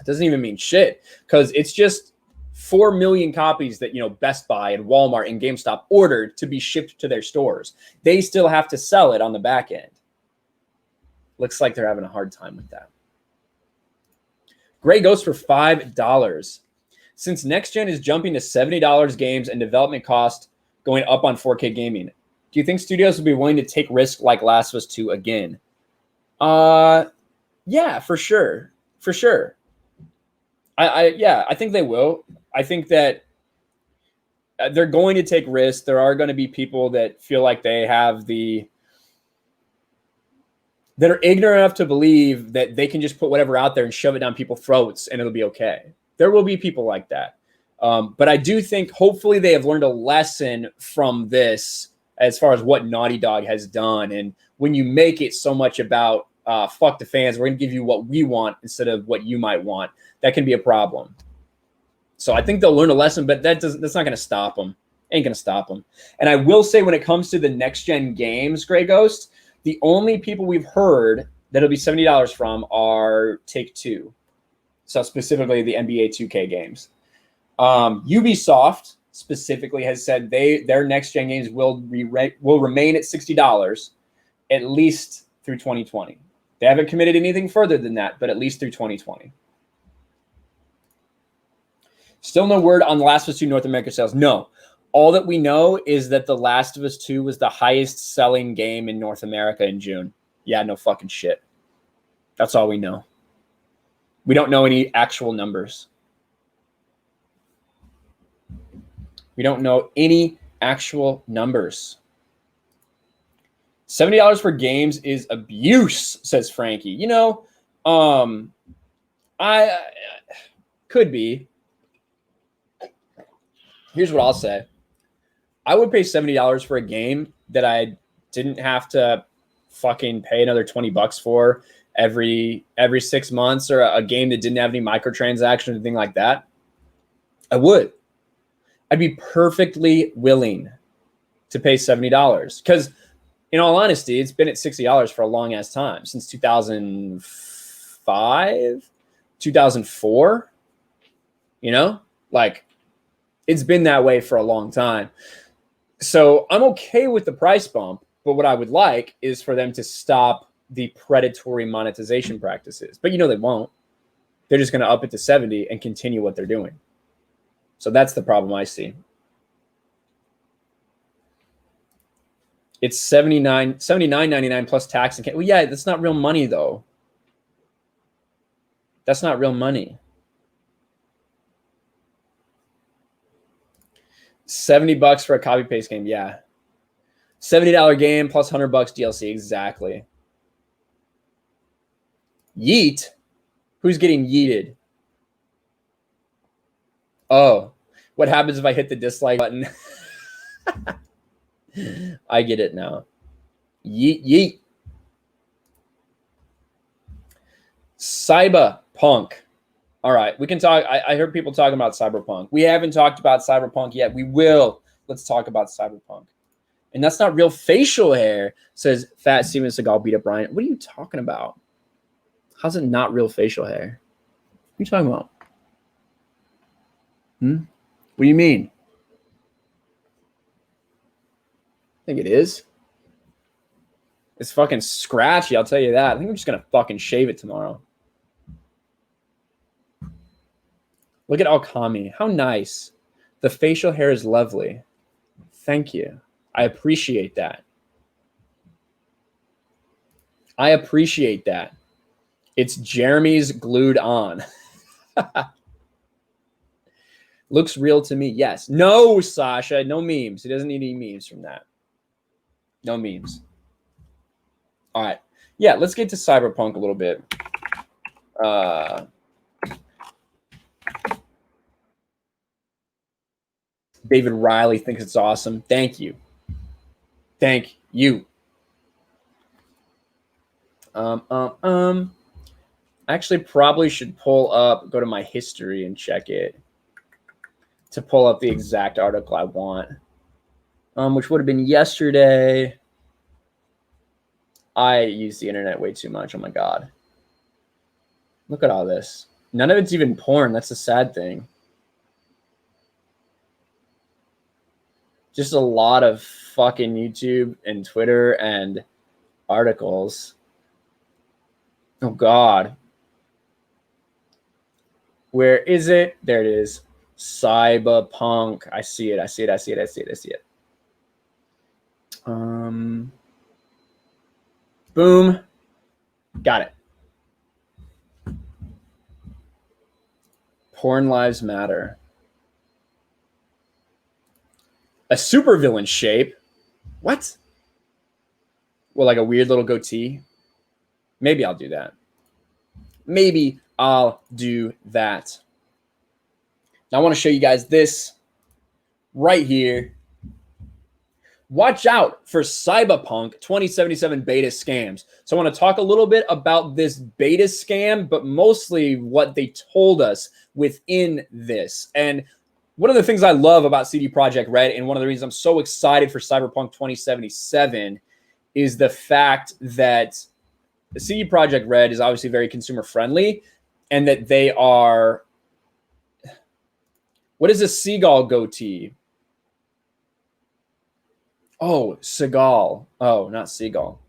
it doesn't even mean shit, because it's just 4 million copies that, you know, Best Buy and Walmart and GameStop ordered to be shipped to their stores. They still have to sell it on the back end. Looks like they're having a hard time with that. Gray Ghost for $5. Since next gen is jumping to $70 games and development cost going up on 4K gaming, do you think studios will be willing to take risks like Last of Us 2 again? Yeah, for sure. I think they will. I think that they're going to take risks. There are going to be people that feel like they have that are ignorant enough to believe that they can just put whatever out there and shove it down people's throats and it'll be okay. There will be people like that. But I do think hopefully they have learned a lesson from this as far as what Naughty Dog has done. And when you make it so much about fuck the fans, we're going to give you what we want instead of what you might want, that can be a problem. So I think they'll learn a lesson, but that's not going to stop them. Ain't going to stop them. And I will say when it comes to the next-gen games, Gray Ghost, the only people we've heard that it'll be $70 from are Take-Two. So specifically the NBA 2K games. Ubisoft specifically has said their next-gen games will remain at $60 at least through 2020. They haven't committed anything further than that, but at least through 2020. Still no word on The Last of Us 2 North America sales. No. All that we know is that The Last of Us 2 was the highest selling game in North America in June. Yeah, no fucking shit. That's all we know. We don't know any actual numbers. We don't know any actual numbers. $70 for games is abuse, says Frankie. You know, I could be. Here's what I'll say. I would pay $70 for a game that I didn't have to fucking pay another $20 for every 6 months, or a game that didn't have any microtransactions or anything like that. I would. I'd be perfectly willing to pay $70 because, in all honesty, it's been at $60 for a long ass time, since 2005, 2004. You know, like, it's been that way for a long time. So I'm okay with the price bump, but what I would like is for them to stop the predatory monetization practices. But you know they won't. They're just going to up it to 70 and continue what they're doing. So that's the problem I see. It's $79.99 plus tax and well, yeah, that's not real money though. That's not real money. $70 for a copy paste game, yeah. $70 game plus $100 DLC, exactly. Yeet? Who's getting yeeted? Oh, what happens if I hit the dislike button? I get it now. Yeet, yeet. Cyberpunk. All right, we can talk. I heard people talking about Cyberpunk. We haven't talked about Cyberpunk yet. We will. Let's talk about Cyberpunk. And that's not real facial hair, says Fat Steven Seagal beat up Ryan. What are you talking about? How's it not real facial hair? What are you talking about? What do you mean? I think it is. It's fucking scratchy, I'll tell you that. I think I'm just going to fucking shave it tomorrow. Look at Alkami. How nice. The facial hair is lovely. Thank you. I appreciate that. I appreciate that. It's Jeremy's glued on. Looks real to me. Yes. No, Sasha. No memes. He doesn't need any memes from that. No memes. All right. Yeah, let's get to Cyberpunk a little bit. David Riley thinks it's awesome. Thank you. Thank you. Actually probably should pull up, go to my history and check it to pull up the exact article I want, which would have been yesterday. I use the internet way too much. Oh my God. Look at all this. None of it's even porn. That's the sad thing. Just a lot of fucking YouTube and Twitter and articles. Oh God. Where is it? There it is. Cyberpunk. I see it. I see it. I see it. I see it. I see it. Boom. Got it. Porn lives matter. A supervillain shape. What? Well, like a weird little goatee. Maybe I'll do that. Maybe I'll do that. Now I want to show you guys this right here. Watch out for Cyberpunk 2077 beta scams. So I want to talk a little bit about this beta scam, but mostly what they told us within this. And one of the things I love about CD Projekt Red, and one of the reasons I'm so excited for Cyberpunk 2077, is the fact that the CD Projekt Red is obviously very consumer friendly, and that they are, what is a seagull goatee? Oh, Seagal. Oh, not Seagull.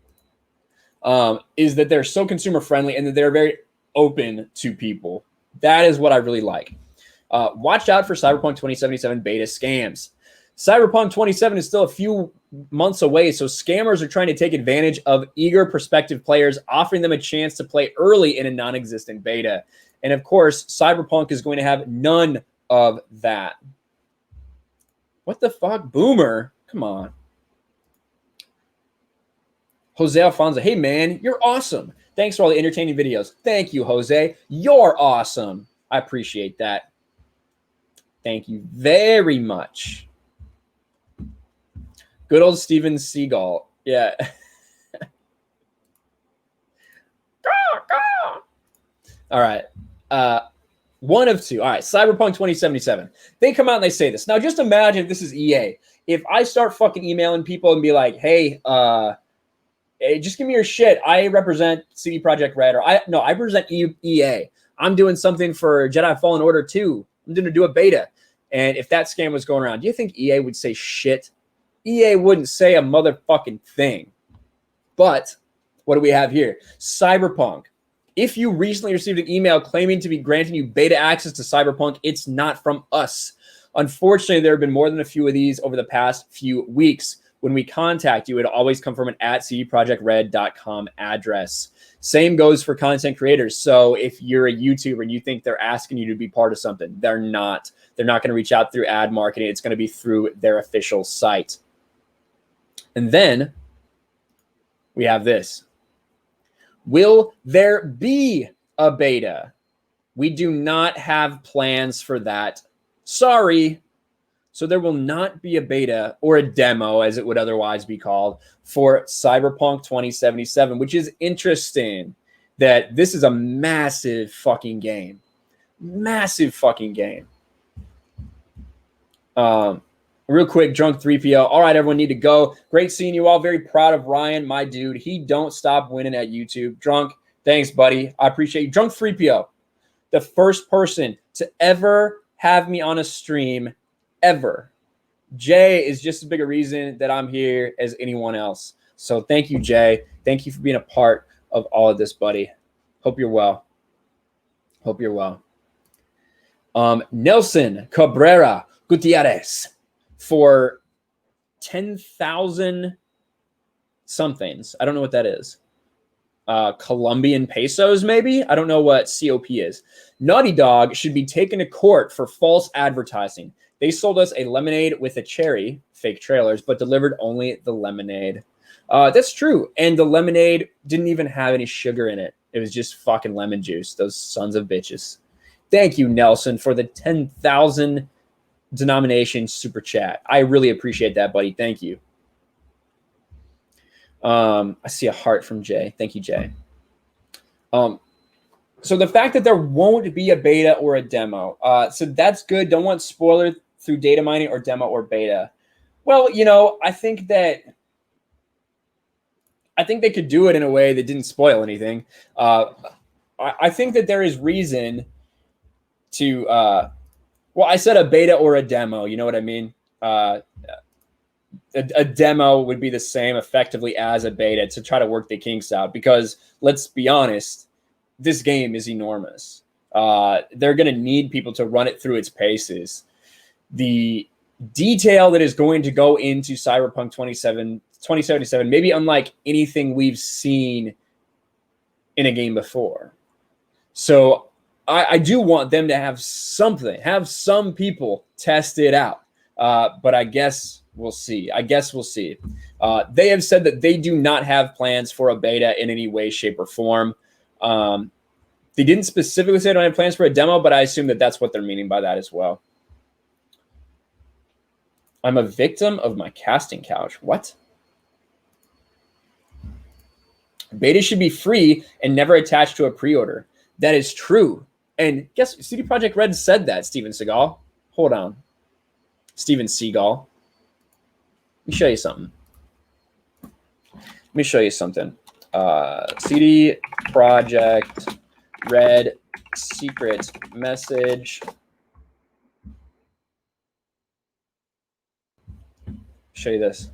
Is that they're so consumer friendly and that they're very open to people. That is what I really like. Watch out for Cyberpunk 2077 beta scams. Cyberpunk 27 is still a few months away, so scammers are trying to take advantage of eager prospective players, offering them a chance to play early in a non-existent beta. And of course, Cyberpunk is going to have none of that. What the fuck? Boomer? Come on. Jose Alfonso, hey man, you're awesome. Thanks for all the entertaining videos. Thank you, Jose. You're awesome. I appreciate that. Thank you very much. Good old Steven Seagal. Yeah. All right. One of two. All right. Cyberpunk 2077. They come out and they say this. Now, just imagine if this is EA. If I start fucking emailing people and be like, hey, hey, just give me your shit. I represent CD Projekt Red, or I represent EA. I'm doing something for Jedi Fallen Order 2. I'm going to do a beta. And if that scam was going around, do you think EA would say shit? EA wouldn't say a motherfucking thing. But what do we have here? Cyberpunk. If you recently received an email claiming to be granting you beta access to Cyberpunk, it's not from us. Unfortunately, there have been more than a few of these over the past few weeks. When we contact you, it'll always come from an @cdprojektred.com address. Same goes for content creators. So if you're a YouTuber and you think they're asking you to be part of something, they're not. They're not going to reach out through ad marketing. It's going to be through their official site. And then we have this. Will there be a beta? We do not have plans for that. Sorry. So there will not be a beta or a demo, as it would otherwise be called, for Cyberpunk 2077, which is interesting that this is a massive fucking game. Massive fucking game. Real quick, Drunk 3PO. All right, everyone need to go. Great seeing you all. Very proud of Ryan, my dude. He don't stop winning at YouTube. Drunk, thanks, buddy. I appreciate you. Drunk 3PO, the first person to ever have me on a stream ever. Jay is just as big a reason that I'm here as anyone else. So thank you, Jay. Thank you for being a part of all of this, buddy. Hope you're well. Hope you're well. Nelson Cabrera Gutierrez for 10,000 somethings. I don't know what that is. Colombian pesos, maybe. I don't know what COP is. Naughty Dog should be taken to court for false advertising. They sold us a lemonade with a cherry, fake trailers, but delivered only the lemonade. That's true. And the lemonade didn't even have any sugar in it. It was just fucking lemon juice. Those sons of bitches. Thank you, Nelson, for the 10,000 denomination super chat. I really appreciate that, buddy. Thank you. I see a heart from Jay. Thank you, Jay. So the fact that there won't be a beta or a demo, so that's good. Don't want spoiler through data mining or demo or beta. Well, you know, I think they could do it in a way that didn't spoil anything. I think that there is reason to, well, I said a beta or a demo. You know what I mean? A demo would be the same effectively as a beta to try to work the kinks out, because let's be honest, this game is enormous. They're going to need people to run it through its paces. The detail that is going to go into Cyberpunk 2077, maybe unlike anything we've seen in a game before. So I do want them to have something, have some people test it out. But I guess we'll see. They have said that they do not have plans for a beta in any way, shape, or form. They didn't specifically say they don't have plans for a demo, but I assume that that's what they're meaning by that as well. I'm a victim of my casting couch. What? Beta should be free and never attached to a pre-order. That is true. And guess CD Projekt Red said that, Steven Seagal. Hold on. Steven Seagal. Let me show you something. CD Projekt Red secret message. Show you this.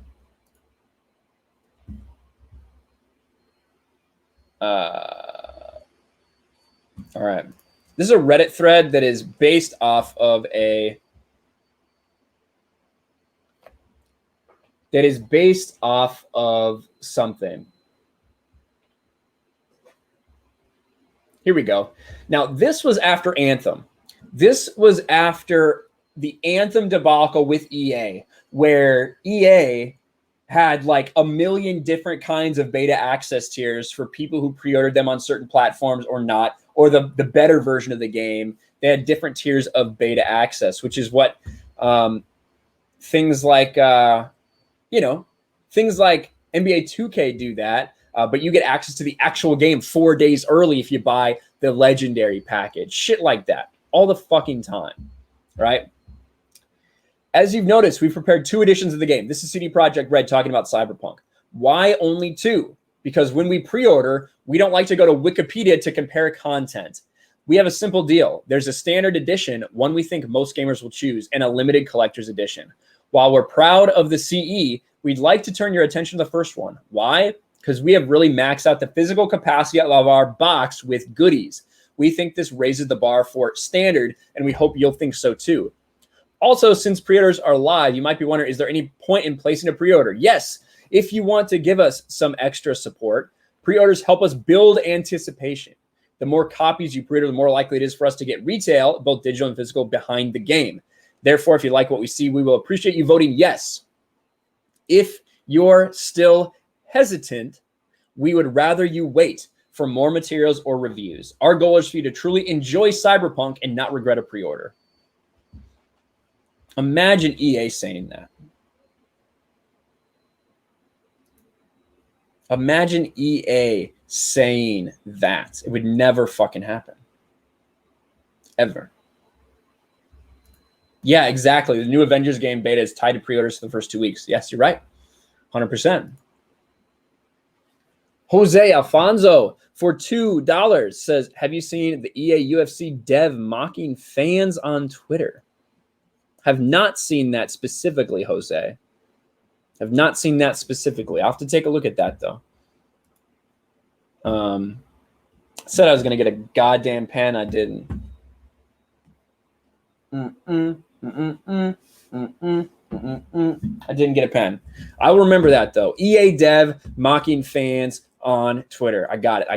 All right. This is a Reddit thread that is based off of something. Here we go. Now, this was after Anthem. This was after the Anthem debacle with EA, where EA had like a million different kinds of beta access tiers for people who pre-ordered them on certain platforms or not, or the better version of the game. They had different tiers of beta access, which is what things like things like NBA 2K do that, but you get access to the actual game 4 days early if you buy the legendary package. Shit like that all the fucking time, right? As you've noticed, we've prepared 2 editions of the game. This is CD Projekt Red talking about Cyberpunk. Why only 2? Because when we pre-order, we don't like to go to Wikipedia to compare content. We have a simple deal. There's a standard edition, one we think most gamers will choose, and a limited collector's edition. While we're proud of the CE, we'd like to turn your attention to the first one. Why? Because we have really maxed out the physical capacity of our box with goodies. We think this raises the bar for standard, and we hope you'll think so too. Also, since pre-orders are live, you might be wondering, is there any point in placing a pre-order? Yes, if you want to give us some extra support. Pre-orders help us build anticipation. The more copies you pre-order, the more likely it is for us to get retail, both digital and physical, behind the game. Therefore, if you like what we see, we will appreciate you voting yes. If you're still hesitant, we would rather you wait for more materials or reviews. Our goal is for you to truly enjoy Cyberpunk and not regret a pre-order. Imagine EA saying that. Imagine EA saying that. It would never fucking happen. Ever. Yeah, exactly. The new Avengers game beta is tied to pre-orders for the first 2 weeks. Yes, you're right. 100%. Jose Alfonso for $2 says, have you seen the EA UFC dev mocking fans on Twitter? Have not seen that specifically, Jose. Have not seen that specifically. I'll have to take a look at that, though. Said I was going to get a goddamn pen. I didn't. I didn't get a pen. I will remember that, though. EA dev mocking fans on Twitter. I got it.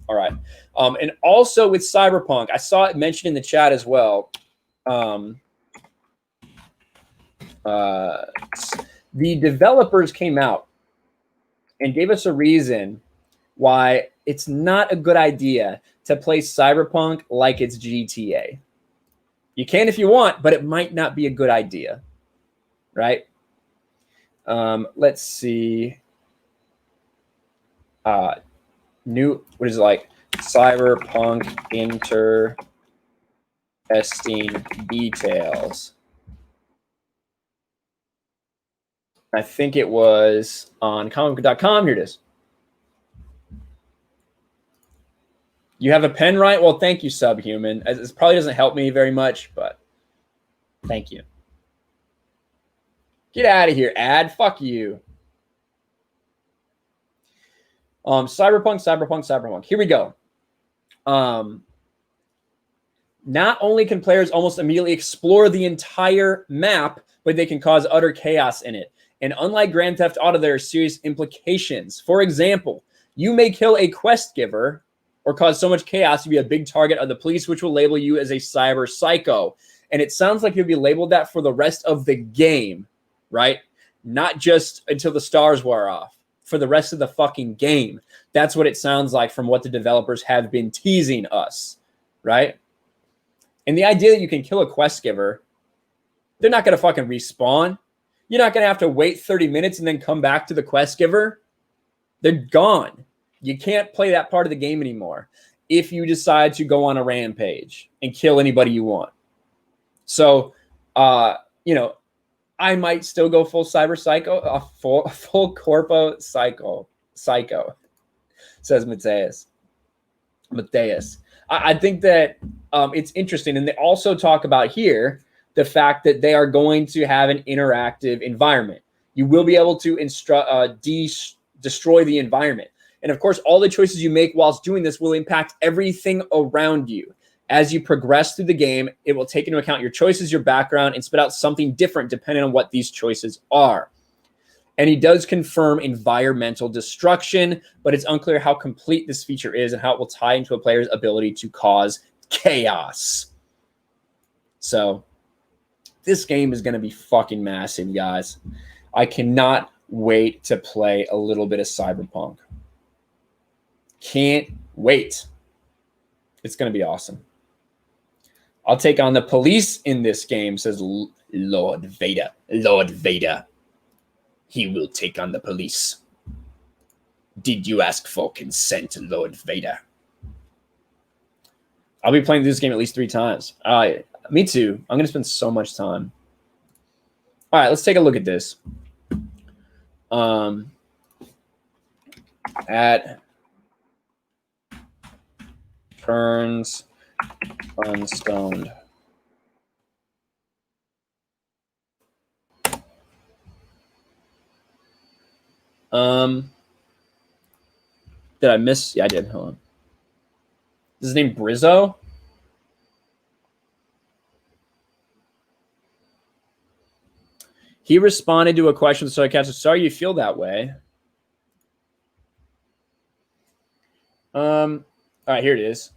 All right. And also with Cyberpunk, I saw it mentioned in the chat as well. The developers came out and gave us a reason why it's not a good idea to play Cyberpunk like it's GTA. You can if you want, but it might not be a good idea, right? Let's see. What is it like? Cyberpunk interesting details. I think it was on comicbook.com. Here it is. You have a pen, right? Well, thank you, Subhuman. It probably doesn't help me very much, but thank you. Get out of here, ad. Fuck you. Cyberpunk. Here we go. Not only can players almost immediately explore the entire map, but they can cause utter chaos in it. And unlike Grand Theft Auto, there are serious implications. For example, you may kill a quest giver or cause so much chaos to be a big target of the police, which will label you as a cyber psycho. And it sounds like you'll be labeled that for the rest of the game, right? Not just until the stars wear off. For the rest of the fucking game. That's what it sounds like from what the developers have been teasing us, right? And the idea that you can kill a quest giver, they're not going to fucking respawn. You're not going to have to wait 30 minutes and then come back to the quest giver. They're gone. You can't play that part of the game anymore if you decide to go on a rampage and kill anybody you want. So, you know, I might still go full cyber psycho, full corpo psycho, says Mateus. I think that it's interesting. And they also talk about here the fact that they are going to have an interactive environment. You will be able to destroy the environment. And of course, all the choices you make whilst doing this will impact everything around you. As you progress through the game, it will take into account your choices, your background, and spit out something different depending on what these choices are. And he does confirm environmental destruction, but it's unclear how complete this feature is and how it will tie into a player's ability to cause chaos. So this game is going to be fucking massive, guys. I cannot wait to play a little bit of Cyberpunk. Can't wait. It's going to be awesome. I'll take on the police in this game, says Lord Vader. Lord Vader. He will take on the police. Did you ask for consent, Lord Vader? I'll be playing this game at least 3 times. Me too. I'm going to spend so much time. All right, let's take a look at this. At Turns Unstoned. Did I miss? Yeah, I did. Hold on. Is his name Brizzo? He responded to a question. So I catch it. Sorry you feel that way. All right, here it is.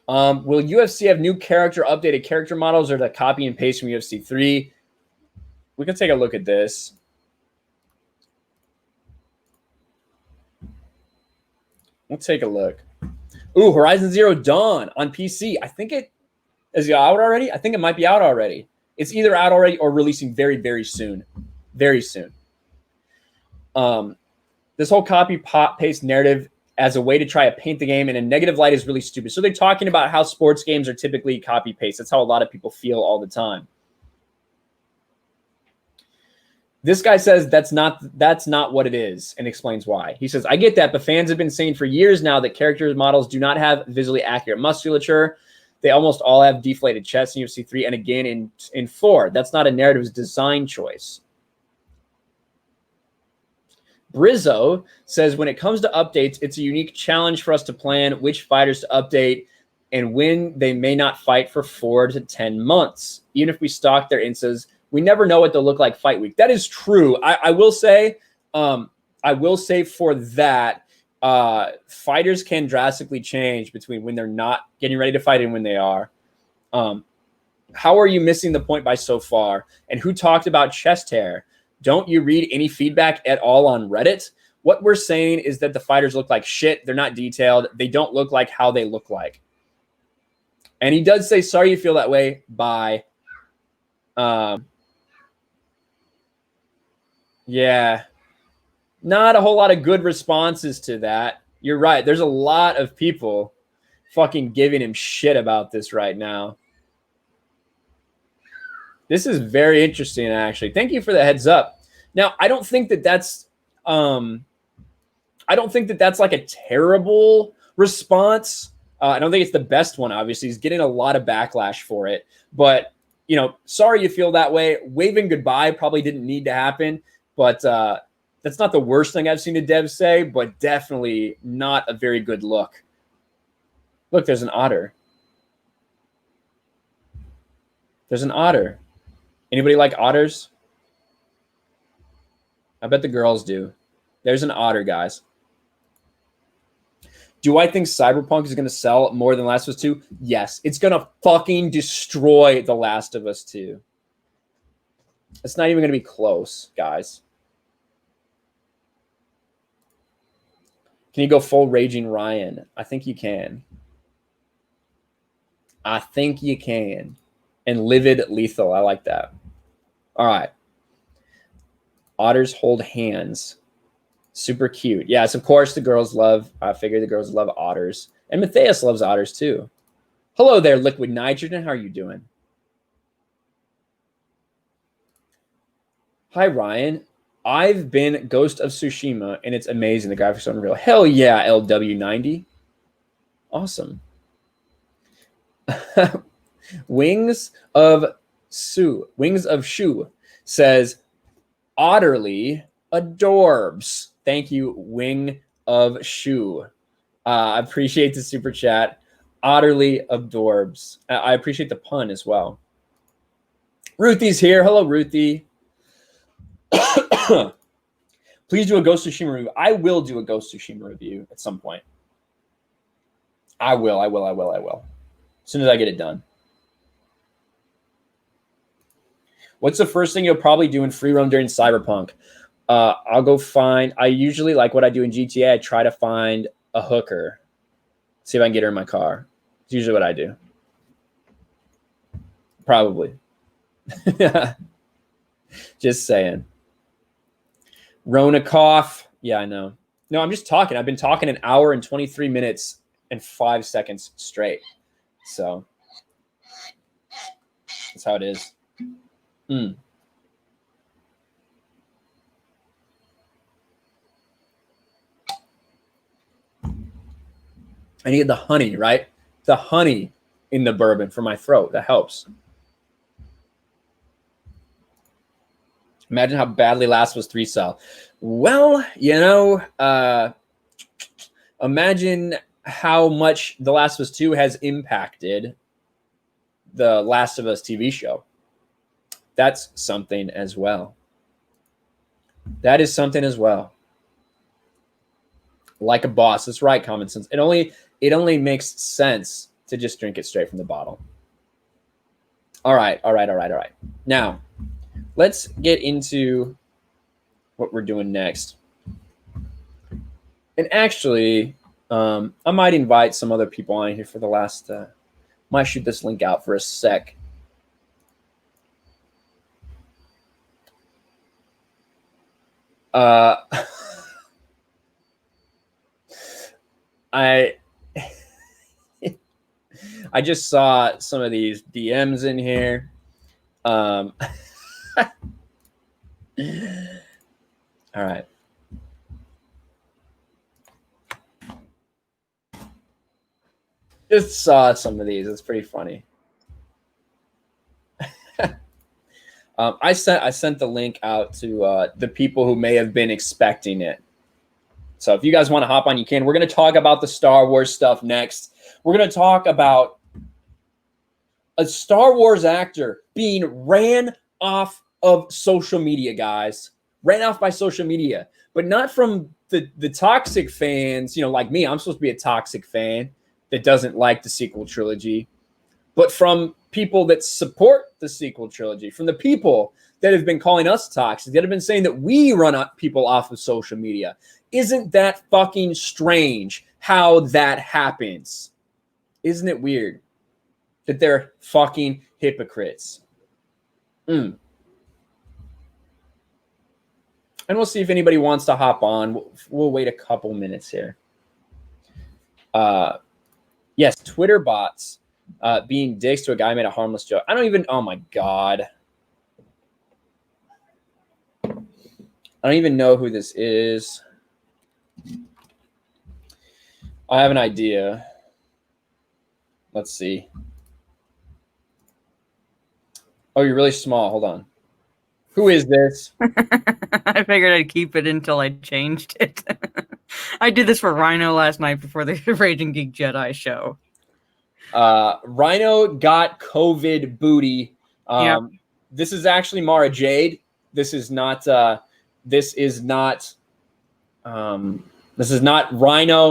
Will UFC have new character updated character models or the copy and paste from UFC 3? We can take a look at this. We'll take a look. Ooh, Horizon Zero Dawn on PC. I think it is out already. I think it might be out already. It's either out already or releasing very, very soon. Very soon. This whole copy paste narrative as a way to try to paint the game in a negative light is really stupid. So they're talking about how sports games are typically copy paste. That's how a lot of people feel all the time. This guy says that's not what it is and explains why. He says, I get that, but fans have been saying for years now that character models do not have visually accurate musculature. They almost all have deflated chests in UFC 3 and again in 4. That's not a narrative, it's a design choice. Brizzo says, when it comes to updates, it's a unique challenge for us to plan which fighters to update and when they may not fight for 4 to 10 months. Even if we stock their instas, We never know what they'll look like fight week. That is true. I will say for that, fighters can drastically change between when they're not getting ready to fight and when they are. How are you missing the point by so far? And who talked about chest hair? Don't you read any feedback at all on Reddit? What we're saying is that the fighters look like shit. They're not detailed. They don't look like how they look like. And he does say, sorry you feel that way. Bye. Yeah. Not a whole lot of good responses to that. You're right. There's a lot of people fucking giving him shit about this right now. This is very interesting, actually. Thank you for the heads up. Now, I don't think that that's like a terrible response. I don't think it's the best one, obviously. He's getting a lot of backlash for it. But, you know, sorry you feel that way. Waving goodbye probably didn't need to happen. But that's not the worst thing I've seen a dev say, but definitely not a very good look. Look, there's an otter. There's an otter. Anybody like otters? I bet the girls do. There's an otter, guys. Do I think Cyberpunk is going to sell more than Last of Us 2? Yes. It's going to fucking destroy The Last of Us 2. It's not even going to be close, guys. Can you go full Raging Ryan? I think you can. I think you can. And Livid Lethal. I like that. All right. Otters hold hands. Super cute. Yes, of course the girls love, I figure the girls love otters. And Matthias loves otters too. Hello there, Liquid Nitrogen. How are you doing? Hi, Ryan. I've been Ghost of Tsushima, and it's amazing. The graphics are unreal. Hell yeah, LW90. Awesome. Wings of Shu says, Otterly adorbs. Thank you, Wing of Shu. I appreciate the super chat. Otterly adorbs. I appreciate the pun as well. Ruthie's here. Hello, Ruthie. Please do a Ghost of Tsushima review. I will do a Ghost of Tsushima review at some point. I will. As soon as I get it done. What's the first thing you'll probably do in free roam during Cyberpunk? I'll go find, I usually, like what I do in GTA, I try to find a hooker. See if I can get her in my car. It's usually what I do. Probably. Just saying. Ronikoff. Yeah, I know. No, I'm just talking. I've been talking an hour and 23 minutes and 5 seconds straight. So that's how it is. I need the honey, right? The honey in the bourbon for my throat. That helps. Imagine how badly Last of Us 3 sell. Well, you know, imagine how much The Last of Us 2 has impacted the Last of Us TV show. That's something as well. That is something as well. Like a boss. That's right, common sense. It only makes sense to just drink it straight from the bottle. All right. Now, let's get into what we're doing next. And actually, I might invite some other people on here for the last. Might shoot this link out for a sec. I just saw some of these DMs in here. All right. Just saw some of these. It's pretty funny. I sent the link out to the people who may have been expecting it. So if you guys want to hop on, you can. We're going to talk about the Star Wars stuff next. We're going to talk about a Star Wars actor being ran off of social media, guys. Ran off by social media, but not from the toxic fans, like me. I'm supposed to be a toxic fan that doesn't like the sequel trilogy, but from people that support the sequel trilogy, from the people that have been calling us toxic, that have been saying that we run people off of social media. Isn't that fucking strange how that happens? Isn't it weird that they're fucking hypocrites? And we'll see if anybody wants to hop on. We'll wait a couple minutes here. Yes, Twitter bots being dicks to a guy made a harmless joke. I don't even, oh my God. I don't even know who this is. I have an idea. Let's see. Oh, you're really small. Hold on. Who is this? I figured I'd keep it until I changed it. I did this for Rhino last night before the Raging Geek Jedi show. Rhino got COVID booty. Yep. This is actually Mara Jade. This is not Rhino.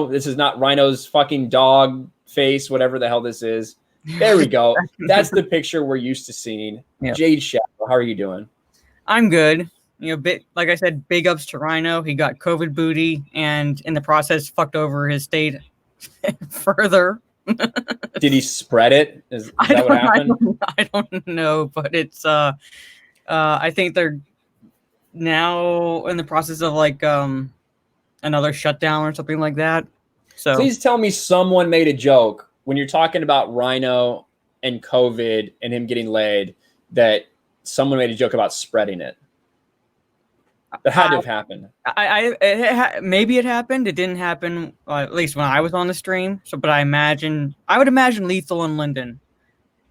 This is not Rhino's fucking dog face, whatever the hell this is. There we go. That's the picture we're used to seeing. Yep. Jade Shadow, how are you doing? I'm good. Like I said, big ups to Rhino. He got COVID booty and in the process fucked over his state further. Did he spread it? Is that what happened? I don't know, but it's I think they're now in the process of like another shutdown or something like that. So please tell me someone made a joke when you're talking about Rhino and COVID and him getting laid that someone made a joke about spreading it. That had to have happened. Maybe it happened. It didn't happen, at least when I was on the stream. But I would imagine Lethal and Lyndon,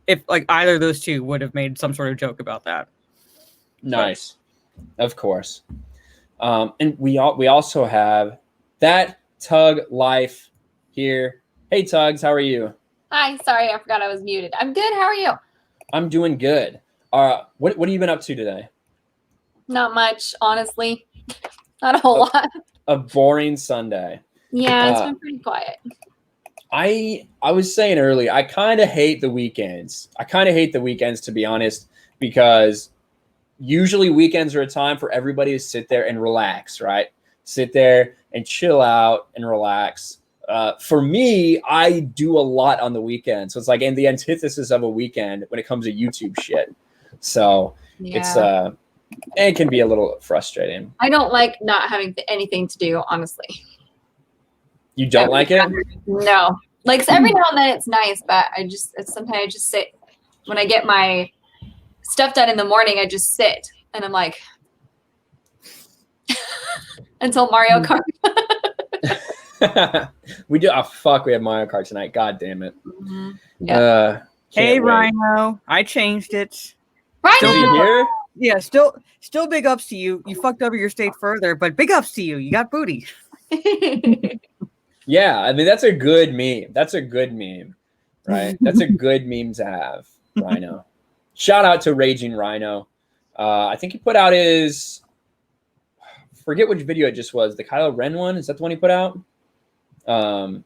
if like either of those two would have made some sort of joke about that. Nice, of course. And we also have that Tug Life here. Hey Tugs, how are you? Hi, sorry, I forgot I was muted. I'm good. How are you? I'm doing good. What have you been up to today? Not much, honestly. Not a whole lot. A boring Sunday. Yeah, it's been pretty quiet. I was saying earlier, I kind of hate the weekends. To be honest, because usually weekends are a time for everybody to sit there and relax, right? Sit there and chill out and relax. For me, I do a lot on the weekend. So it's like in the antithesis of a weekend when it comes to YouTube shit. So yeah. It can be a little frustrating. I don't like not having anything to do, honestly. You don't like it? No. Like every now and then it's nice, but sometimes I just sit. When I get my stuff done in the morning, I just sit and I'm like until Mario Kart. We do. Oh fuck! We have Mario Kart tonight. God damn it. Mm-hmm. Yeah. Hey Rhino, I changed it. Rhino. Still here? Yeah, still big ups to you. You fucked over your state further, but big ups to you. You got booty. Yeah, I mean that's a good meme. That's a good meme, right? That's a good meme to have, Rhino. Shout out to Raging Rhino. I think he put out his. Forget which video it just was. The Kylo Ren one. Is that the one he put out? The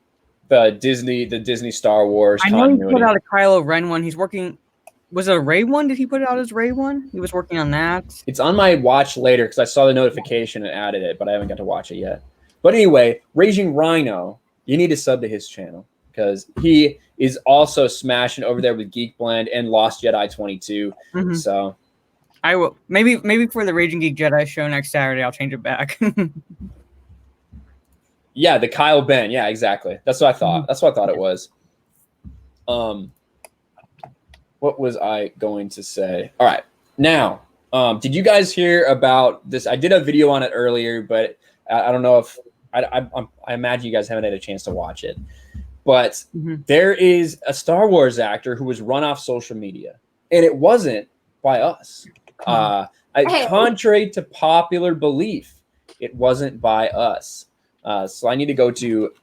Disney Star Wars. I know he put out a Kylo Ren one. He's working. Was it a Rey one? Did he put it out as Rey one? He was working on that. It's on my watch later because I saw the notification and added it, but I haven't got to watch it yet. But anyway, Raging Rhino, you need to sub to his channel because he is also smashing over there with Geek Blend and Lost Jedi 22. Mm-hmm. So I will maybe for the Raging Geek Jedi show next Saturday, I'll change it back. Yeah, the Kyle Ben. Yeah, exactly. That's what I thought. That's what I thought it was. What was I going to say? All right. Now, did you guys hear about this? I did a video on it earlier, but I don't know if I imagine you guys haven't had a chance to watch it. But there is a Star Wars actor who was run off social media, and it wasn't by us. Contrary to popular belief, it wasn't by us. So I need to go to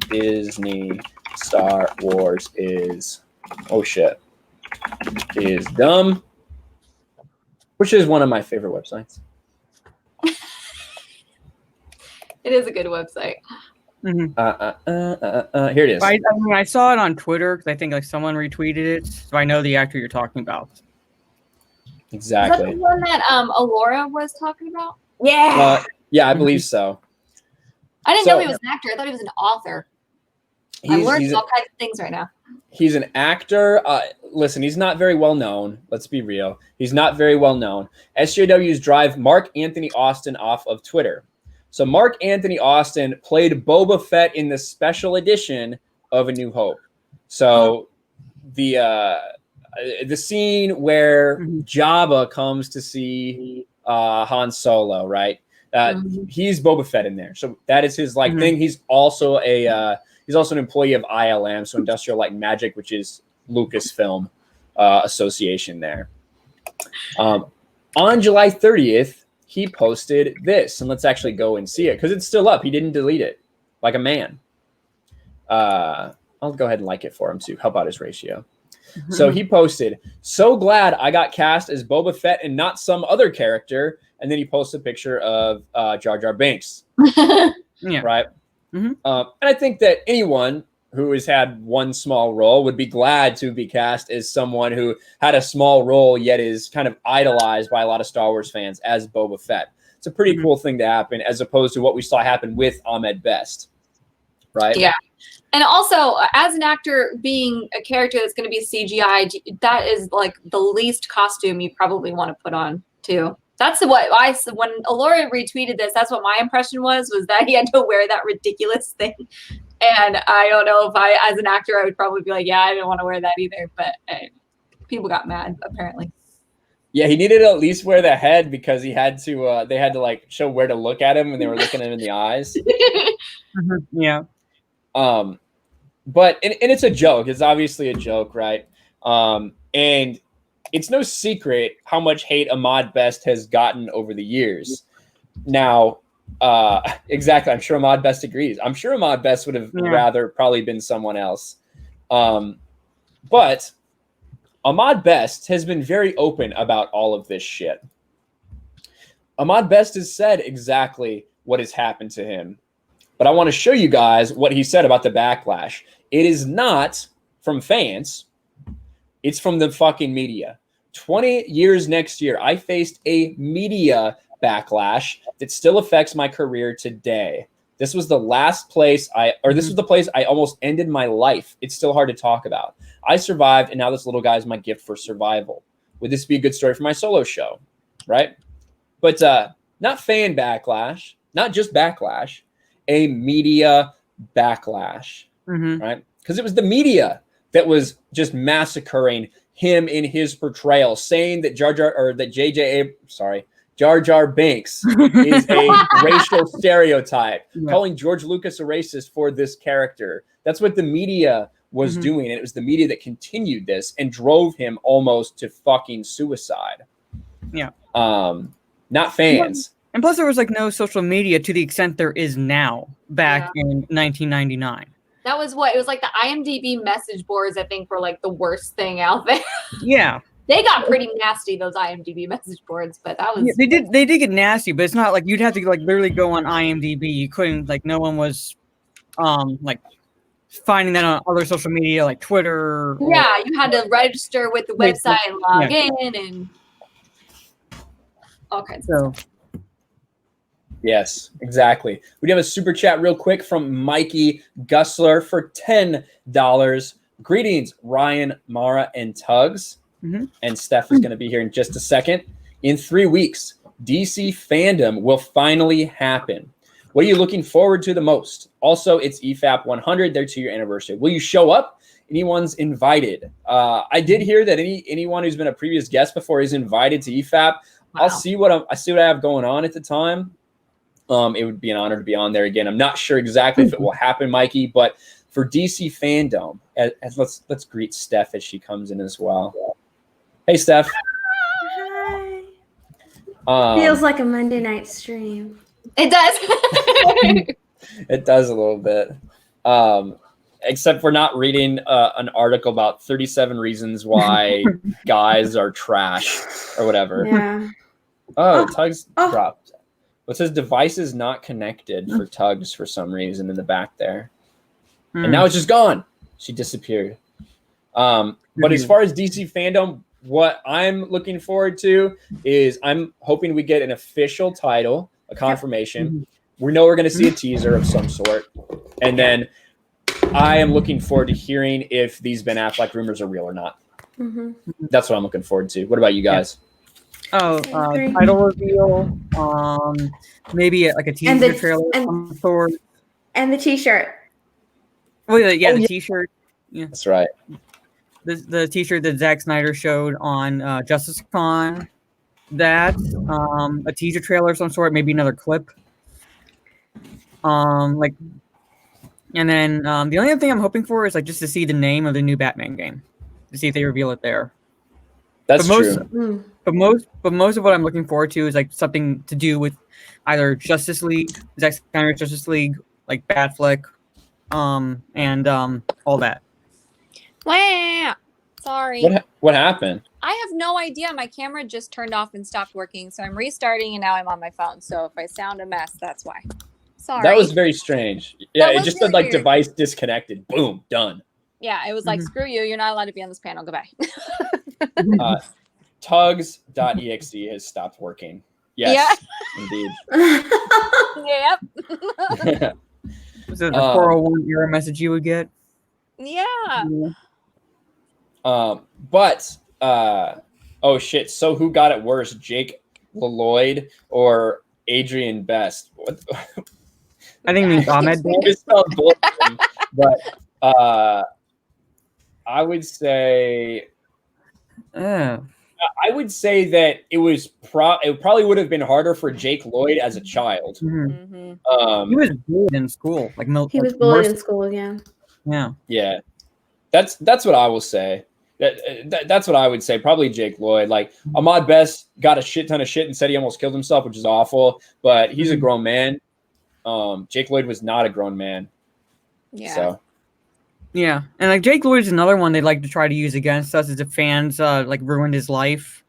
Disney Star Wars is, oh shit, is dumb. which is one of my favorite websites. It is a good website. Here it is. I saw it on Twitter because I think like someone retweeted it, so I know the actor you're talking about. Exactly. Is that the one that Alora was talking about? Yeah. Yeah, I believe so. I didn't know he was an actor. I thought he was an author. I'm learning all kinds of things right now. He's an actor. Listen, he's not very well known. Let's be real. He's not very well known. SJWs drive Mark Anthony Austin off of Twitter. So Mark Anthony Austin played Boba Fett in the special edition of A New Hope. So the scene where Jabba comes to see Han Solo, right? He's Boba Fett in there. So that is his thing. He's also he's also an employee of ILM, so Industrial Light and Magic, which is Lucasfilm Association there. On July 30th, he posted this, and let's actually go and see it because it's still up. He didn't delete it like a man. I'll go ahead and like it for him too. Help out his ratio. So he posted, "So glad I got cast as Boba Fett and not some other character." And then he posted a picture of Jar Jar Binks. Yeah. Right. And I think that anyone who has had one small role would be glad to be cast as someone who had a small role yet is kind of idolized by a lot of Star Wars fans as Boba Fett. It's a pretty cool thing to happen as opposed to what we saw happen with Ahmed Best. Right? Yeah. And also, as an actor, being a character that's going to be CGI, that is like the least costume you probably want to put on too. That's what when Alora retweeted this, that's what my impression was that he had to wear that ridiculous thing. And I don't know if as an actor, I would probably be like, yeah, I didn't want to wear that either. But people got mad, apparently. Yeah, he needed to at least wear the head because he had to, they had to like show where to look at him when they were looking at him in the eyes. Yeah. But and it's a joke. It's obviously a joke, right? And it's no secret how much hate Ahmad Best has gotten over the years. Now, exactly. I'm sure Ahmad Best agrees. I'm sure Ahmad Best would have rather probably been someone else. But Ahmad Best has been very open about all of this shit. Ahmad Best has said exactly what has happened to him. But I want to show you guys what he said about the backlash. It is not from fans. It's from the fucking media. 20 years next year, I faced a media backlash that still affects my career today. This was the last place this was the place I almost ended my life. It's still hard to talk about. I survived, and now this little guy is my gift for survival. Would this be a good story for my solo show? Right? But not fan backlash, not just backlash, a media backlash, right? Because it was the media that was just massacring him in his portrayal, saying that Jar Jar Binks is a racial stereotype, calling George Lucas a racist for this character. That's what the media was doing, and it was the media that continued this and drove him almost to fucking suicide. Yeah. Not fans. And plus, there was like no social media to the extent there is now back in 1999. That was what it was like. The IMDb message boards, I think, were like the worst thing out there. Yeah, they got pretty nasty, those IMDb message boards. But that was they did get nasty, but it's not like you'd have to like literally go on IMDb. You couldn't like no one was like finding that on other social media like Twitter. Yeah, you had to register with the website and log in and all kinds of stuff. Yes, exactly. We have a super chat real quick from Mikey Gussler for $10. Greetings, Ryan, Mara, and Tugs. And Steph is going to be here in just a second. In 3 weeks, DC fandom will finally happen. What are you looking forward to the most? Also, it's EFAP 100, their 2-year anniversary. Will you show up? Anyone's invited. I did hear that anyone who's been a previous guest before is invited to EFAP. Wow. I'll see what I have going on at the time. It would be an honor to be on there again. I'm not sure exactly if it will happen, Mikey, but for DC fandom, let's greet Steph as she comes in as well. Hey, Steph. Hi. Feels like a Monday night stream. It does. It does a little bit. except for not reading an article about 37 reasons why guys are trash or whatever. Yeah. Tugs dropped. It says device is not connected for Tugs for some reason in the back there. And now it's just gone. She disappeared. But as far as DC fandom, what I'm looking forward to is I'm hoping we get an official title, a confirmation. We know we're going to see a teaser of some sort. And then I am looking forward to hearing if these Ben Affleck rumors are real or not. That's what I'm looking forward to. What about you guys? Title reveal. Maybe like a teaser trailer of some sort. And the T-shirt. The T-shirt. Yeah, that's right. The T-shirt that Zack Snyder showed on Justice Con. That a teaser trailer of some sort. Maybe another clip. And then the only other thing I'm hoping for is like just to see the name of the new Batman game, to see if they reveal it there. That's true. But most of what I'm looking forward to is like something to do with either Justice League, Zack Snyder's Justice League, like Batfleck, and all that. Wow. Sorry. What happened? I have no idea. My camera just turned off and stopped working, so I'm restarting, and now I'm on my phone. So if I sound a mess, that's why. Sorry. That was very strange. Yeah, it just really said like weird. Device disconnected. Boom, done. Yeah, it was like, screw you. You're not allowed to be on this panel. Goodbye. Tugs.exe has stopped working. Yes, indeed. Yep. Was it the 401 error message you would get? Yeah. Oh shit. So who got it worse, Jake Lloyd or Adrian Best? What? I think it means Ahmed. But I would say. I would say that it was it probably would have been harder for Jake Lloyd as a child. He was bullied in school, he was bullied in school. Yeah. That's what I will say. That's what I would say. Probably Jake Lloyd. Like Ahmad Best got a shit ton of shit and said he almost killed himself, which is awful. But he's a grown man. Jake Lloyd was not a grown man. Yeah. So. Yeah, and like Jake Lloyd's another one they like to try to use against us as the fans like ruined his life.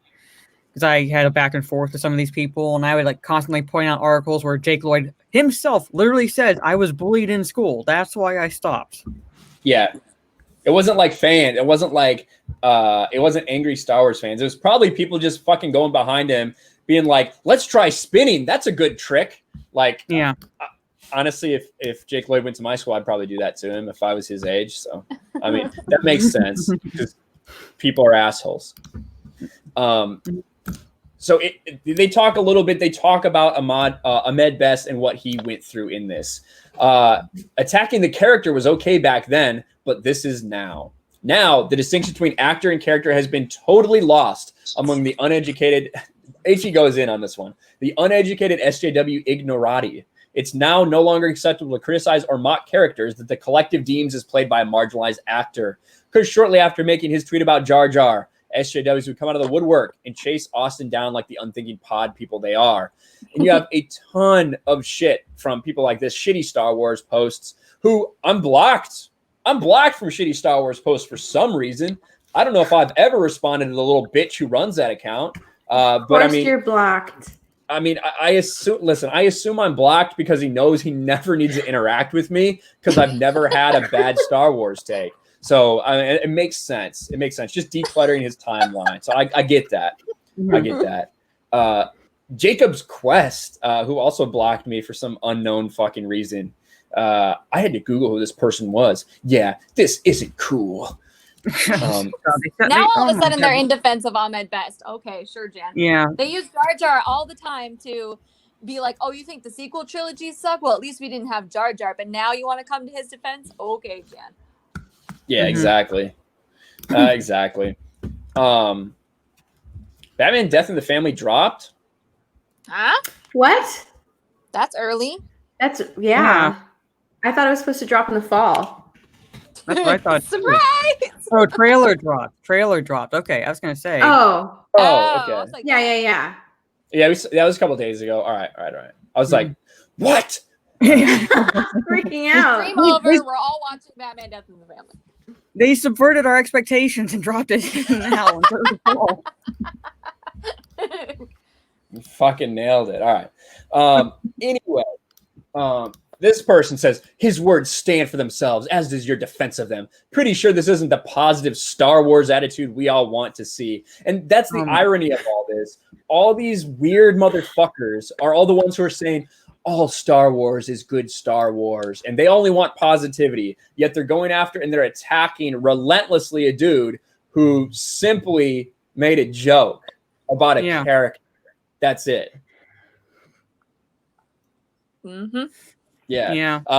Because I had a back and forth with some of these people, and I would like constantly point out articles where Jake Lloyd himself literally says, "I was bullied in school. That's why I stopped." Yeah, it wasn't like fans. It wasn't like it wasn't angry Star Wars fans. It was probably people just fucking going behind him, being like, "Let's try spinning. That's a good trick." Like, yeah. Honestly, if Jake Lloyd went to my school, I'd probably do that to him if I was his age. So, I mean, that makes sense because people are assholes. So they talk a little bit. They talk about Ahmed Best and what he went through in this. Attacking the character was okay back then, but this is now. Now, the distinction between actor and character has been totally lost among the uneducated. He goes in on this one. The uneducated SJW ignorati. It's now no longer acceptable to criticize or mock characters that the collective deems is played by a marginalized actor. Because shortly after making his tweet about Jar Jar, SJWs would come out of the woodwork and chase Austin down like the unthinking pod people they are. And you have a ton of shit from people like this, shitty Star Wars posts, who I'm blocked. I'm blocked from shitty Star Wars posts for some reason. I don't know if I've ever responded to the little bitch who runs that account. But I mean, you're blocked. I mean, I assume I'm blocked because he knows he never needs to interact with me because I've never had a bad Star Wars take. So it makes sense. It makes sense. Just decluttering his timeline. So I get that. I get that. Jacob's Quest, who also blocked me for some unknown fucking reason. I had to Google who this person was. Yeah, this isn't cool. Now all of a sudden they're in defense of Ahmed Best. Okay, sure, Jan. Yeah. They use Jar Jar all the time to be like, oh, you think the sequel trilogy suck? Well, at least we didn't have Jar Jar, but now you want to come to his defense? Okay, Jan. Yeah, exactly. Exactly. Batman Death in the Family dropped? Huh? What? That's early. That's yeah. I thought it was supposed to drop in the fall. That's what I thought. Surprise! Oh, trailer dropped. Okay, I was gonna say. Oh, okay. Like, yeah. Yeah, that was a couple of days ago. All right. I was like, what? Freaking out. Stream over. We're all watching Batman Death in the Family. They subverted our expectations and dropped it now in third fall. You fucking nailed it. All right. Anyway, this person says his words stand for themselves, as does your defense of them. Pretty sure this isn't the positive Star Wars attitude we all want to see. And that's the irony of all this. All these weird motherfuckers are all the ones who are saying all Star Wars is good Star Wars, and they only want positivity. Yet they're going after and they're attacking relentlessly a dude who simply made a joke about a character. That's it. Mm-hmm. Yeah.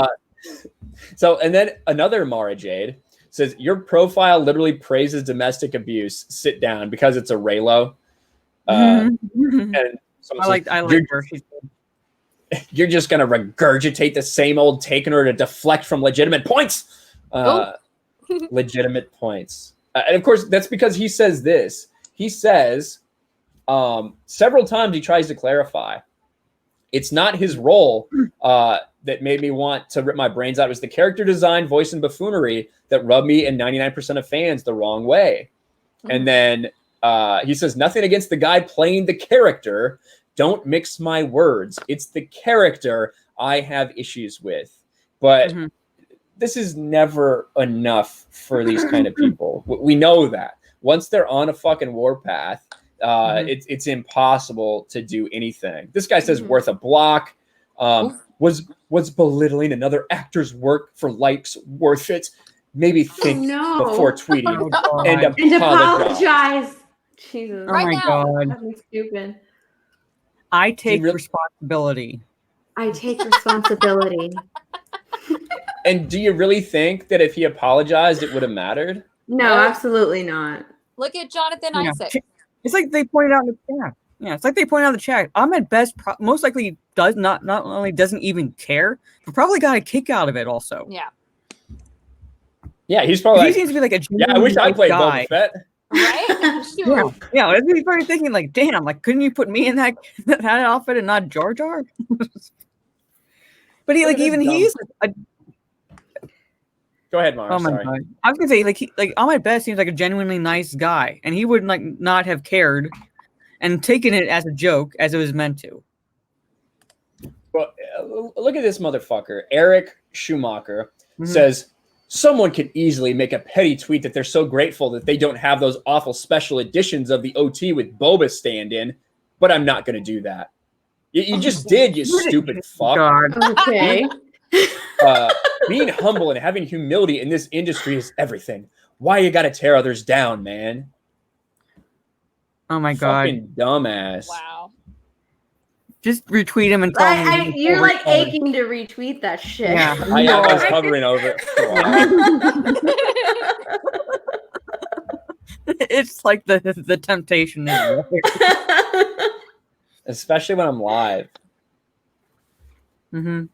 So, and then another Mara Jade says, your profile literally praises domestic abuse. Sit down, because it's a Raylo. And I like her. You're just going to regurgitate the same old take in order to deflect from legitimate points. Legitimate points. And of course, that's because he says this. He says several times he tries to clarify. It's not his role that made me want to rip my brains out. It was the character design, voice, and buffoonery that rubbed me and 99% of fans the wrong way. And then he says, nothing against the guy playing the character. Don't mix my words. It's the character I have issues with. But this is never enough for these kind of people. We know that. Once they're on a fucking warpath, it's impossible to do anything. This guy says worth a block. Was belittling another actor's work for likes worth it? Maybe think before tweeting and apologize. Jesus. Oh my God. That's stupid. I take responsibility. I take responsibility. And do you really think that if he apologized, it would have mattered? No, absolutely not. Look at Jonathan Isaac. It's like they pointed out in the chat. Yeah, it's like they pointed out in the chat. Ahmed Best most likely does not only doesn't even care, but probably got a kick out of it also. Yeah. Yeah, he's probably. He seems to be like a I wish I played guy. Boba Fett. Right? Yeah. He's probably thinking like, damn, like couldn't you put me in that outfit and not Jar Jar? But he's like Go ahead, Mara. Oh my God. I was gonna say like Ahmed Best seems like a genuinely nice guy, and he would like not have cared and taken it as a joke as it was meant to. Well, look at this motherfucker. Eric Schumacher says, someone could easily make a petty tweet that they're so grateful that they don't have those awful special editions of the OT with Boba stand-in, but I'm not going to do that. You just did, you stupid fuck. God. Okay. Being humble and having humility in this industry is everything. Why you got to tear others down, man? Oh my God. Fucking dumbass. Wow. Just retweet him and tell him. You're like aching to retweet that shit. Yeah. I was hovering over it for a while. It's like the temptation. Especially when I'm live. Mm-hmm.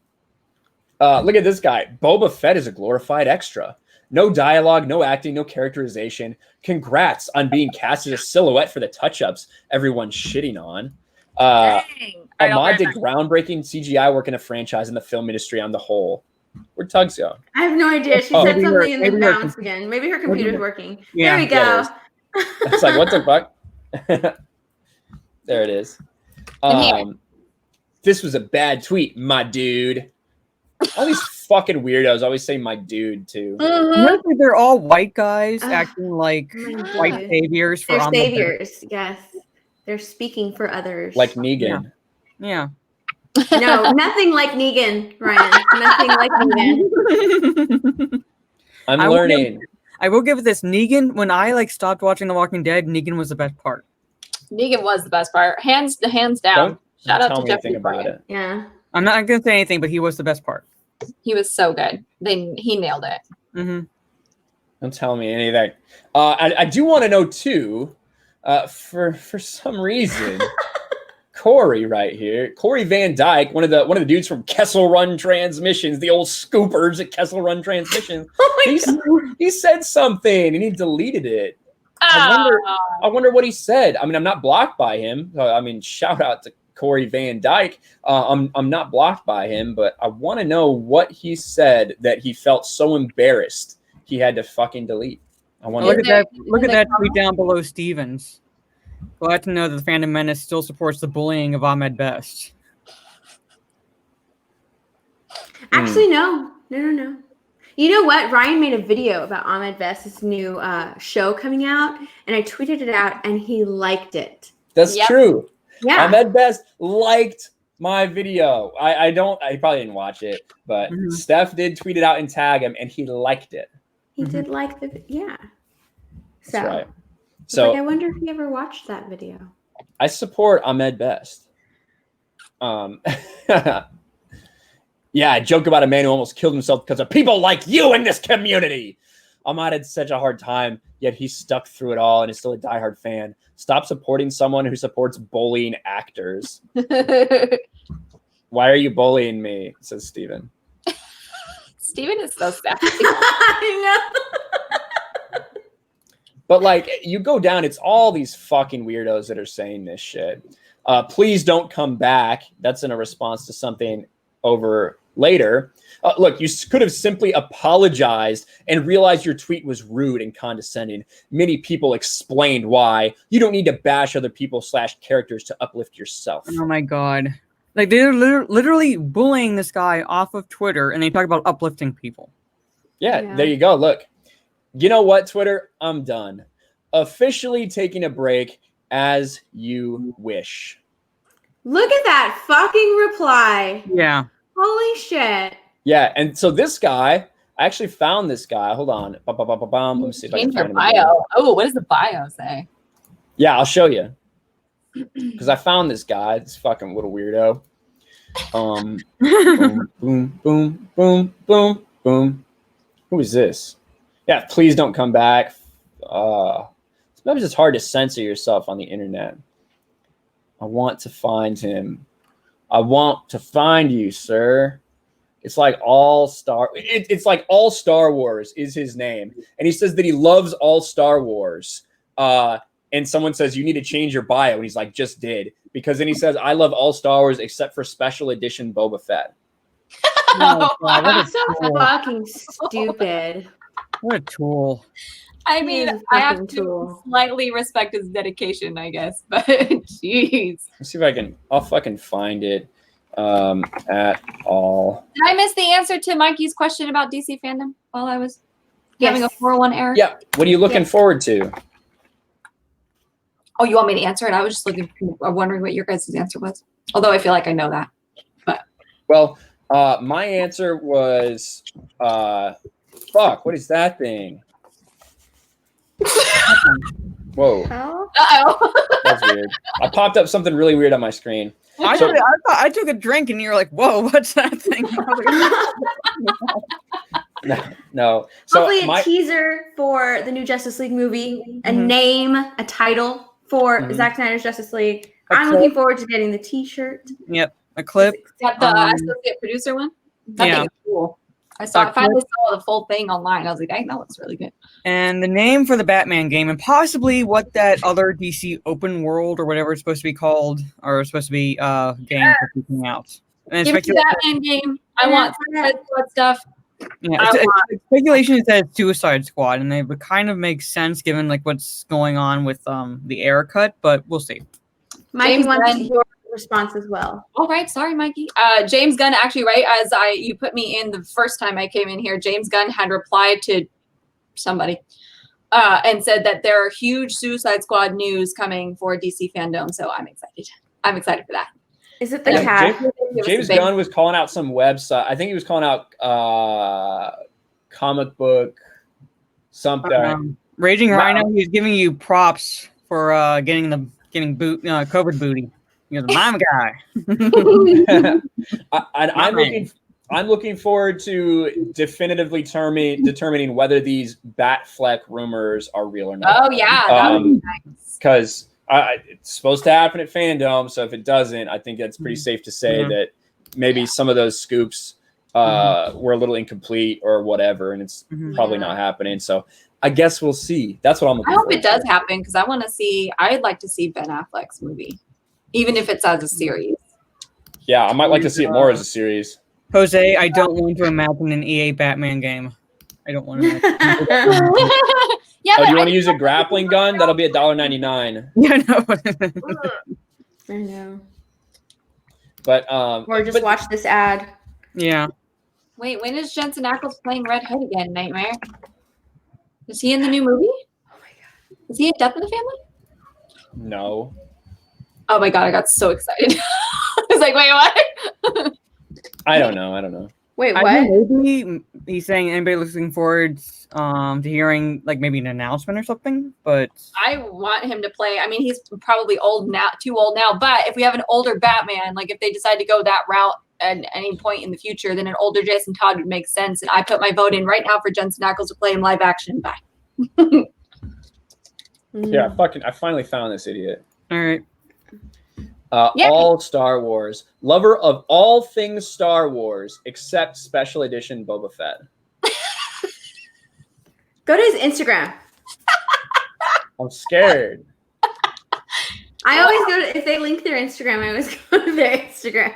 Look at this guy. Boba Fett is a glorified extra. No dialogue, no acting, no characterization. Congrats on being cast as a silhouette for the touch-ups everyone's shitting on. Ahmad did groundbreaking CGI work in a franchise in the film industry on the whole. Where'd Tugs go? I have no idea. She said something and then bounced again. Maybe her computer's working. Yeah, there we go. It's like, what the fuck? There it is. This was a bad tweet, my dude. All these fucking weirdos always say my dude too. Mostly they're all white guys acting like white saviors for They're saviors, yes. They're speaking for others. Like Negan. Yeah. No, nothing like Negan, Ryan. Nothing like Negan. I'm learning. I will give it this. Negan, when I stopped watching The Walking Dead, Negan was the best part. Negan was the best part. Hands down. Shout out to Jeffrey about it. Yeah. I'm not going to say anything, but he was the best part. He was so good. He nailed it. Mm-hmm. Don't tell me anything. I do want to know too, for some reason, Corey right here, Corey Van Dyke, one of the dudes from Kessel Run Transmissions, the old scoopers at Kessel Run Transmissions. He said something and he deleted it. I wonder what he said. I mean, I'm not blocked by him. I mean, shout out to Corey Van Dyke. I'm not blocked by him, but I want to know what he said that he felt so embarrassed he had to fucking delete. I want Look at that tweet down below Stevens. Glad to know that the Phantom Menace still supports the bullying of Ahmed Best. Actually, no. You know what? Ryan made a video about Ahmed Best's new show coming out, and I tweeted it out, and he liked it. That's true. Yeah. Ahmed Best liked my video. I probably didn't watch it, but Steph did tweet it out and tag him, and he liked it. He did like the So, that's right. So I wonder if he ever watched that video. I support Ahmed Best. Yeah, I joke about a man who almost killed himself because of people like you in this community. Ahmad had such a hard time, yet he stuck through it all and is still a diehard fan. Stop supporting someone who supports bullying actors. Why are you bullying me? Says Steven. Steven is so sad. I know. But like, you go down, it's all these fucking weirdos that are saying this shit. Please don't come back. That's in a response to something over later. Look, you could have simply apologized and realized your tweet was rude and condescending. Many people explained why. You don't need to bash other people / characters to uplift yourself. Oh my god. Like, they're literally bullying this guy off of Twitter, and they talk about uplifting people. Yeah, there you go. Look, you know what, Twitter? I'm done. Officially taking a break as you wish. Look at that fucking reply. Yeah. Holy shit. Yeah, and so this guy, I actually found this guy. Hold on. Let me see if I can find him. Bio. Oh, what does the bio say? Yeah, I'll show you. Because I found this guy, this fucking little weirdo. Boom, boom, boom, boom, boom, boom. Who is this? Yeah, please don't come back. Sometimes it's hard to censor yourself on the internet. I want to find him. I want to find you, sir. It's like it's like all Star Wars is his name. And he says that he loves all Star Wars. And someone says, you need to change your bio. And he's like, just did. Because then he says, I love all Star Wars except for special edition Boba Fett. Oh, God, That's so fucking stupid. What a tool. I mean, I have to slightly respect his dedication, I guess. But jeez. Let's see if I'll fucking find it at all. Did I miss the answer to Mikey's question about DC fandom while I was having a 401 error? Yeah. What are you looking forward to? Oh, you want me to answer it? I was just wondering what your guys' answer was. Although I feel like I know that. But well, my answer was fuck, what is that thing? Whoa. Uh-oh. That's weird. I popped up something really weird on my screen. I took a drink and you were like, whoa, what's that thing? No. So hopefully a teaser for the new Justice League movie, a name, a title for Zack Snyder's Justice League. I'm looking forward to getting the t-shirt. Yep. A clip. Is that the associate producer one? That thing is cool. I finally saw the full thing online. I was like, dang, that looks really good. And the name for the Batman game, and possibly what that other DC open world or whatever it's supposed to be called, or it's supposed to be game coming out. And give me the Batman game. I want stuff. Yeah, it's speculation is that it's Suicide Squad, and it would kind of make sense given like what's going on with the air cut, but we'll see. Mikey wants your response as well. All right, sorry, Mikey. James Gunn actually, right as you put me in the first time I came in here, James Gunn had replied to somebody and said that there are huge Suicide Squad news coming for DC fandom, so I'm excited. I'm excited for that. Is it the cat? James Gunn was calling out some website. I think he was calling out comic book something. Raging Rhino, he's giving you props for getting COVID booty. You're the mom guy. I'm looking forward to definitively determining whether these Batfleck rumors are real or not. Oh yeah, that would be nice. Because it's supposed to happen at Fandom, so if it doesn't, I think that's pretty safe to say that maybe some of those scoops were a little incomplete or whatever, and it's probably not happening. So I guess we'll see. That's what I'm looking for. I hope it does happen because I want to see. I'd like to see Ben Affleck's movie. even if it's as a series. Yeah, I might like to see it more as a series. Jose, I don't want to imagine an EA Batman game. I don't want to imagine. Yeah, Oh, but do you want to use a grappling gun? That'll be $1.99. Yeah, no. I know. But Or just watch this ad. Yeah. Wait, when is Jensen Ackles playing Red Hood again, Nightmare? Is he in the new movie? Oh my god. Is he in Death in the Family? no. Oh my god, I got so excited. I was like, wait, what? I don't know. Wait, I what? think maybe he's saying anybody looking forward to hearing like maybe an announcement or something, but I want him to play. I mean, he's probably old now, too old now. But if we have an older Batman, like if they decide to go that route at any point in the future, then an older Jason Todd would make sense. And I put my vote in right now for Jensen Ackles to play him live action. Bye. Yeah, I finally found this idiot. all right. Yeah. All Star Wars. Lover of all things Star Wars except Special Edition Boba Fett. Go to his Instagram. I'm scared. I always go to, if they link their Instagram, I always go to their Instagram.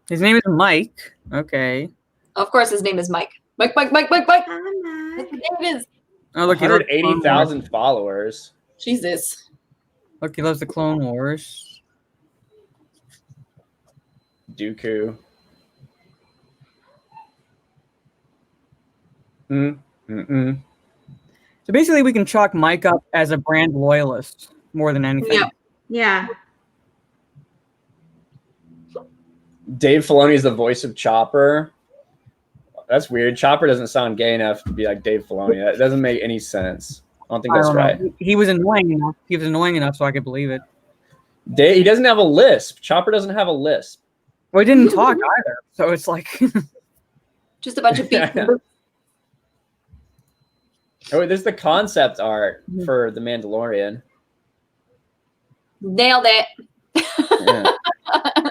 His name is Mike. Okay. Of course, his name is Mike. Mike. Hi, That's Mike. the name it is. Oh, look, he loves 180,000 followers. Jesus. Look, he loves the Clone Wars. Dooku. So basically, we can chalk Mike up as a brand loyalist more than anything. Yeah. Yeah. Dave Filoni is the voice of Chopper. That's weird. Chopper doesn't sound gay enough to be like Dave Filoni. That doesn't make any sense. I don't think I that's don't know. right. He was annoying enough. He was annoying enough so I could believe it. He doesn't have a lisp. Chopper doesn't have a lisp. Well, he didn't talk either. So it's like, Just a bunch of people. Oh, there's the concept art for The Mandalorian. Nailed it. Yeah.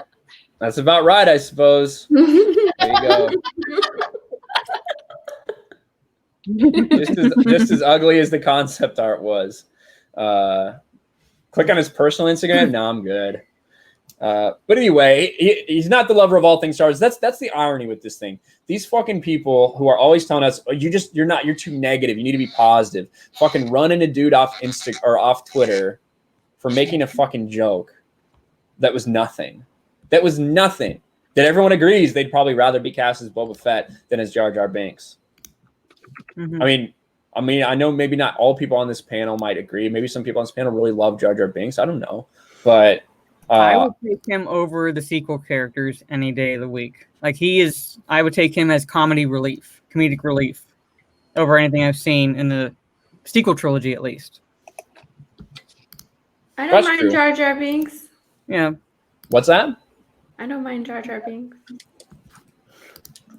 That's about right, I suppose. There you go. Just as ugly as the concept art was. Click on his personal Instagram. No, I'm good. But anyway, he's not the lover of all things Star Wars. That's the irony with this thing. These fucking people who are always telling us, oh, you're too negative. You need to be positive. Fucking running a dude off Insta or off Twitter for making a fucking joke that was nothing. That was nothing. That everyone agrees they'd probably rather be cast as Boba Fett than as Jar Jar Binks. mhm. I mean, I know maybe not all people on this panel might agree. Maybe some people on this panel really love Jar Jar Binks. I don't know, but I would take him over the sequel characters any day of the week. Like I would take him as comedic relief over anything I've seen in the sequel trilogy, at least. I don't That's mind true. Jar Jar Binks. Yeah. What's that? I don't mind Jar Jar Binks.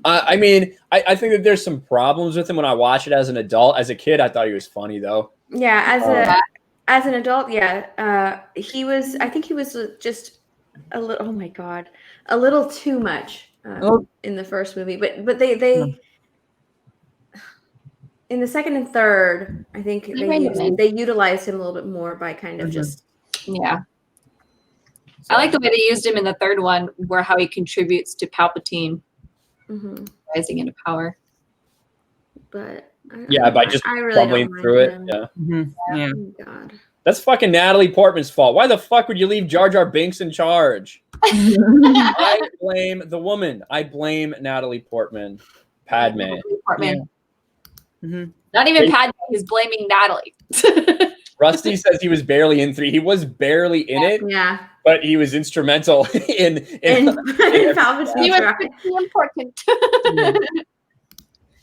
I mean, I think that there's some problems with him when I watch it as an adult. As a kid, I thought he was funny though. Yeah, as an adult, yeah. I think he was just a little. Oh my god, a little too much in the first movie. But they in the second and third, I think they utilized him a little bit more by kind of just. Yeah. I like the way they used him in the third one, where how he contributes to Palpatine rising into power. But By just I really fumbling don't mind through it. him. Yeah. Yeah. Oh god. That's fucking Natalie Portman's fault. Why the fuck would you leave Jar Jar Binks in charge? I blame the woman. I blame Natalie Portman. Padme. Portman. Mhm. Not even Padme. He's blaming Natalie. Rusty says he was barely in 3. He was barely in it, Yeah. but he was instrumental in And Palpatine. He was pretty important.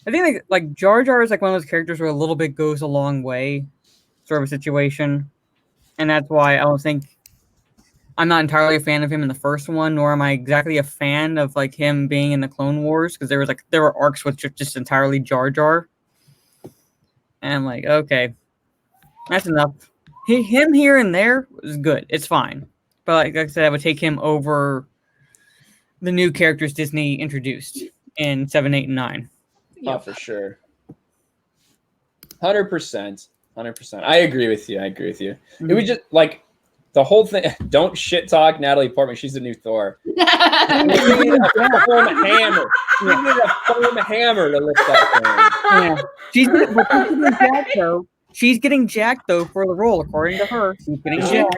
I think like Jar Jar is like one of those characters where a little bit goes a long way, sort of a situation, and that's why I don't think I'm not entirely a fan of him in the first one, nor am I exactly a fan of like him being in the Clone Wars because there were arcs with just entirely Jar Jar, and I'm like, okay, that's enough. Him here and there is good. It's fine, but like I said, I would take him over the new characters Disney introduced in 7, 8, and 9. Oh, for sure. 100%. 100%. I agree with you. It was just like The whole thing. Don't shit talk Natalie Portman. She's the new Thor. She needed a foam hammer. She needed a foam hammer to lift that thing. Yeah. She's getting jacked though. She's getting jacked though for the role, according to her. She's getting jacked.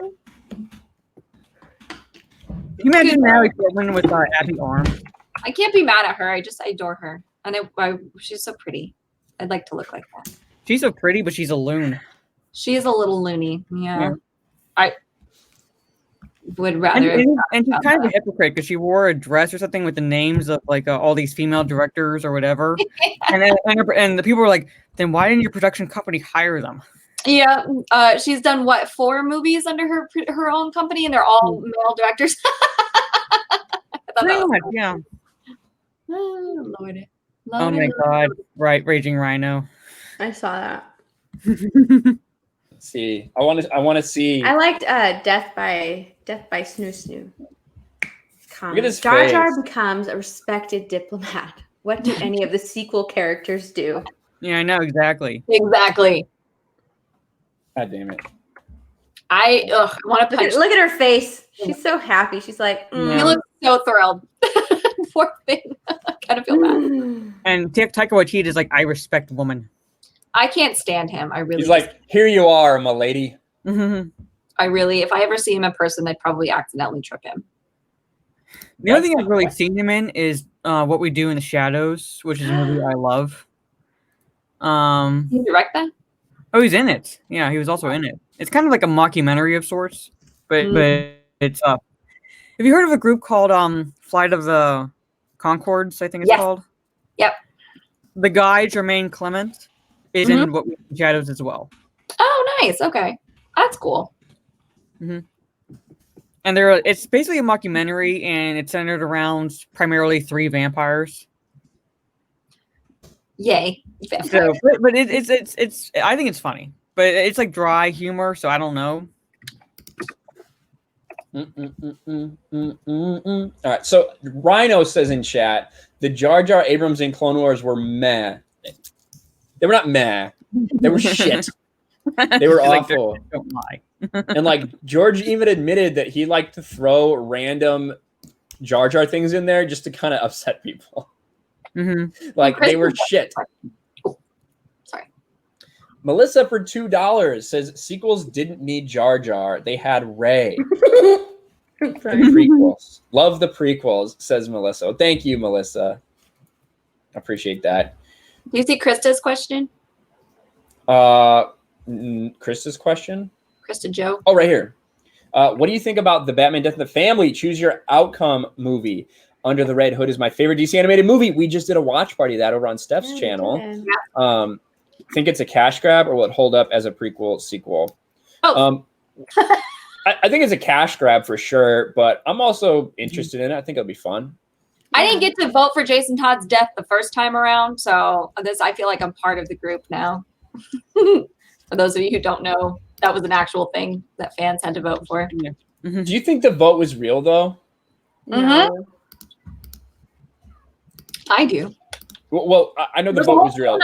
Can you imagine Natalie Portman with Abby Arms? I can't be mad at her. I adore her, and she's so pretty. I'd like to look like that. She's so pretty, but she's a loon. She is a little loony. Yeah. I would rather. And she's kind of a hypocrite because she wore a dress or something with the names of like all these female directors or whatever, and the people were like, "Then why didn't your production company hire them?" Yeah, she's done what 4 movies under her own company, and they're all male directors. Yeah. Oh, Lord. Oh my God! Right, Raging Rhino. I saw that. Let's see. I want to see. I liked Death by Snoo Snoo. Look at his Jar Jar face. becomes a respected diplomat. What do any of the sequel characters do? Yeah, I know exactly. Exactly. God damn it. I want to punch. Look at her face. She's so happy. She's like, He looks so thrilled. Poor thing. I kind of feel bad. And Taika Waititi is like, I respect woman. I can't stand him. I really. He's like, here you are, my lady. Mm-hmm. If I ever see him in person, I'd probably accidentally trip him. The other thing I've really seen him in is What We Do in the Shadows, which is a movie I love. Can you direct that? Oh, he's in it. Yeah, he was also in it. It's kind of like a mockumentary of sorts, but it's have you heard of a group called Flight of the Conchords? I think it's called. Yep. The guy Jermaine Clement is in What We Do in the Shadows as well. Oh, nice. Okay, that's cool. Mm-hmm. And it's basically a mockumentary, and it's centered around primarily 3 vampires. Yay! So, but it's I think it's funny, but it's like dry humor, so I don't know. All right. So Rhino says in chat, the Jar Jar Abrams in Clone Wars were meh. They were not meh. They were shit. They were awful. Like, don't lie. And like George even admitted that he liked to throw random Jar Jar things in there just to kind of upset people. Mm-hmm. Like they were shit. Oh, sorry. Melissa for $2 says sequels didn't need Jar Jar. They had Rey. The prequels. Love the prequels, says Melissa. Thank you, Melissa. I appreciate that. Do you see Krista's question? Krista's question? Krista Joe. Oh, right here. What do you think about the Batman Death in the Family? Choose Your Outcome movie. Under the Red Hood is my favorite DC animated movie. We just did a watch party of that over on Steph's channel. Think it's a cash grab or will it hold up as a prequel sequel? I think it's a cash grab for sure, but I'm also interested in it. I think it'll be fun. I didn't get to vote for Jason Todd's death the first time around, so I feel like I'm part of the group now. For those of you who don't know, that was an actual thing that fans had to vote for. Yeah. Mm-hmm. Do you think the vote was real though? Mm-hmm. I do. Well, I know the vote was real.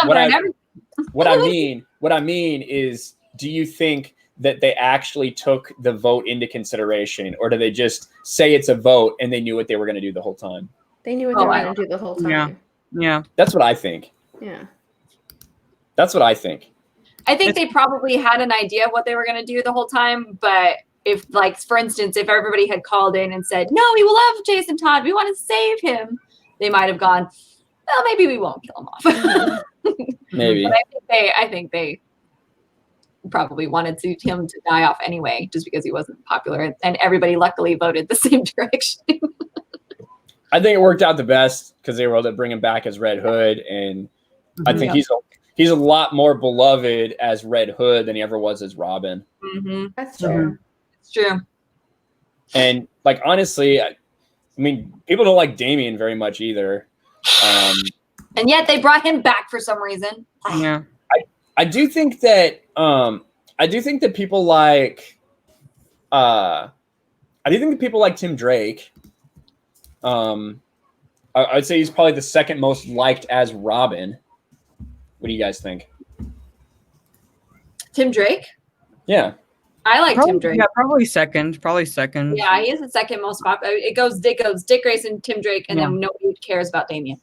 What I mean is, do you think that they actually took the vote into consideration, or do they just say it's a vote and they knew what they were going to do the whole time? They knew what they were going to do the whole time. Yeah. That's what I think. Yeah. That's what I think. I think they probably had an idea of what they were going to do the whole time, but if, like, for instance, if everybody had called in and said, no, we love Jason Todd, we want to save him, they might have gone, well, maybe we won't kill him off. Maybe. But I think they probably wanted him to die off anyway, just because he wasn't popular, and everybody luckily voted the same direction. I think it worked out the best because they were able to bring him back as Red Hood, and I think he's a lot more beloved as Red Hood than he ever was as Robin. Mm-hmm. That's true. It's true. And like honestly, I mean, people don't like Damien very much either. And yet they brought him back for some reason. Yeah. I do think that people like Tim Drake. I'd say he's probably the second most liked as Robin. What do you guys think? Tim Drake? Yeah. I like Probably, Tim Drake. yeah, probably second. Yeah, he is the second most popular. It goes Dick Grayson, Tim Drake, and then nobody cares about Damien.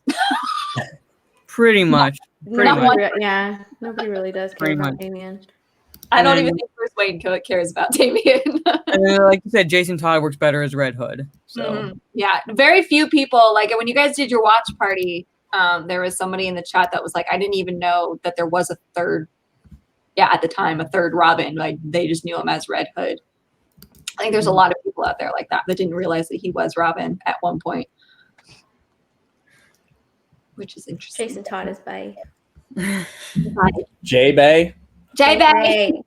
Pretty much. Yeah, nobody really does care about Damien. I don't even think Bruce Wayne cares about Damien. And then, like you said, Jason Todd works better as Red Hood. So yeah, very few people like when you guys did your watch party. There was somebody in the chat that was like, I didn't even know that there was a third. Yeah, at the time, a third Robin. Like they just knew him as Red Hood. I think there's a lot of people out there like that didn't realize that he was Robin at one point, which is interesting. Jason Todd is by J-Bay. J-Bay.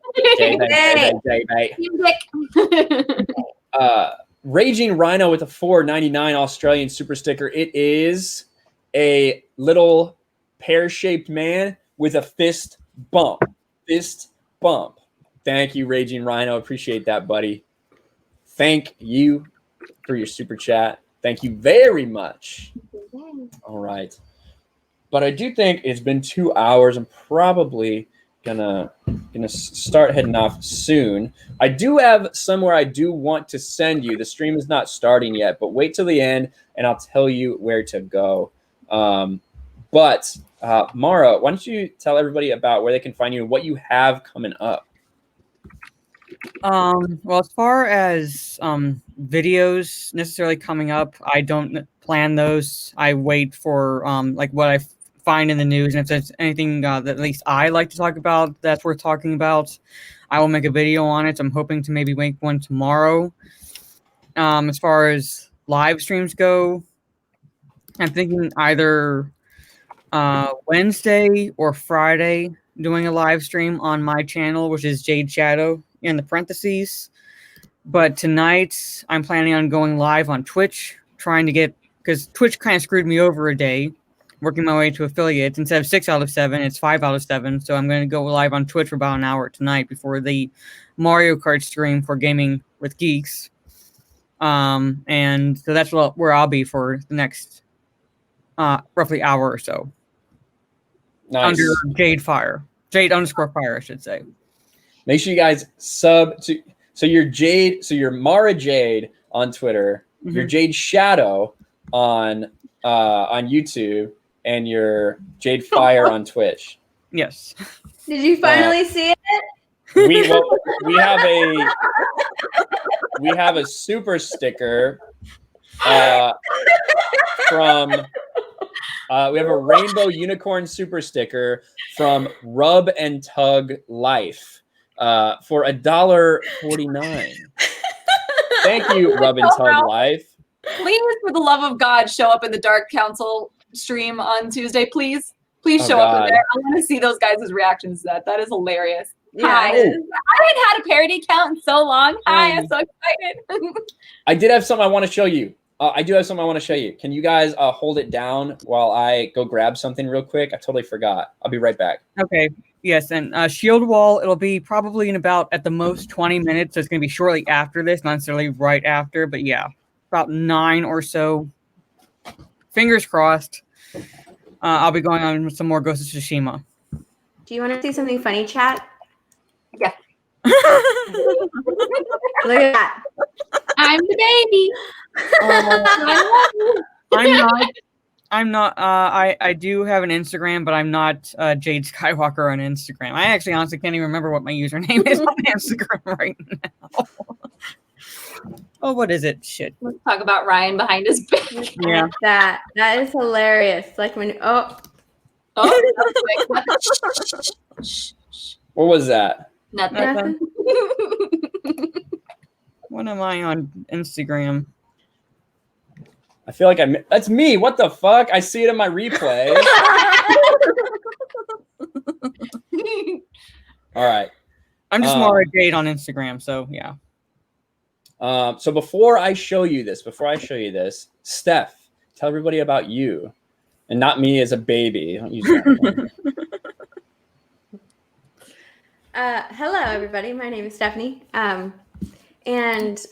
Raging Rhino with a $4.99 Australian super sticker. It is a little pear-shaped man with a fist bump. Thank you, Raging Rhino. Appreciate that, buddy. Thank you for your super chat. Thank you very much. All right. But I do think it's been 2 hours. I'm probably gonna start heading off soon. I do have somewhere I do want to send you. The stream is not starting yet, but wait till the end and I'll tell you where to go. But Mara, why don't you tell everybody about where they can find you and what you have coming up? Well, as far as videos necessarily coming up, I don't plan those. I wait for like what I find in the news, and if there's anything that at least I like to talk about that's worth talking about, I will make a video on it. I'm hoping to maybe make one tomorrow. As far as live streams go, I'm thinking either Wednesday or Friday doing a live stream on my channel, which is Jade Shadow in the parentheses. But tonight I'm planning on going live on Twitch, trying to get, because Twitch kind of screwed me over a day, working my way to affiliates. Instead of 6 out of 7, it's 5 out of 7. So I'm going to go live on Twitch for about an hour tonight before the Mario Kart stream for Gaming with Geeks. And so that's where I'll be for the next roughly hour or so. Nice. Under Jade_Fire, I should say. Make sure you guys sub to. So you're Jade. So you're Mara Jade on Twitter. Mm-hmm. You're Jade Shadow on YouTube, and you're Jade Fire on Twitch. Yes. Did you finally see it? We have a super sticker from. We have a rainbow unicorn super sticker from Rub and Tug Life for $1.49. Thank you, Rub and Tug Life. Please, for the love of God, show up in the Dark Council stream on Tuesday, please. Please show up in there. I want to see those guys' reactions to that. That is hilarious. Yeah. Hi. I haven't had a parody count in so long. Hi, I'm so excited. I did have something I want to show you. Can you guys hold it down while I go grab something real quick? I totally forgot. I'll be right back. Okay. Yes, and Shield Wall, it'll be probably in about, at the most, 20 minutes. So it's going to be shortly after this, not necessarily right after, but yeah, about 9 or so. Fingers crossed. I'll be going on with some more Ghost of Tsushima. Do you want to see something funny, chat? Yeah. Look at that. I'm the baby. I'm not. I do have an Instagram, but I'm not Jade Skywalker on Instagram. I actually honestly can't even remember what my username is on Instagram right now. Oh, what is it? Shit. Let's talk about Ryan behind his back. Yeah. That is hilarious. Like when What was that? Nothing. What am I on Instagram? I feel like that's me. What the fuck? I see it in my replay. All right. I'm just Mara Jade on Instagram, so yeah. So before I show you this, Steph, tell everybody about you, and not me as a baby. Don't use that. Hello, everybody. My name is Stephanie, and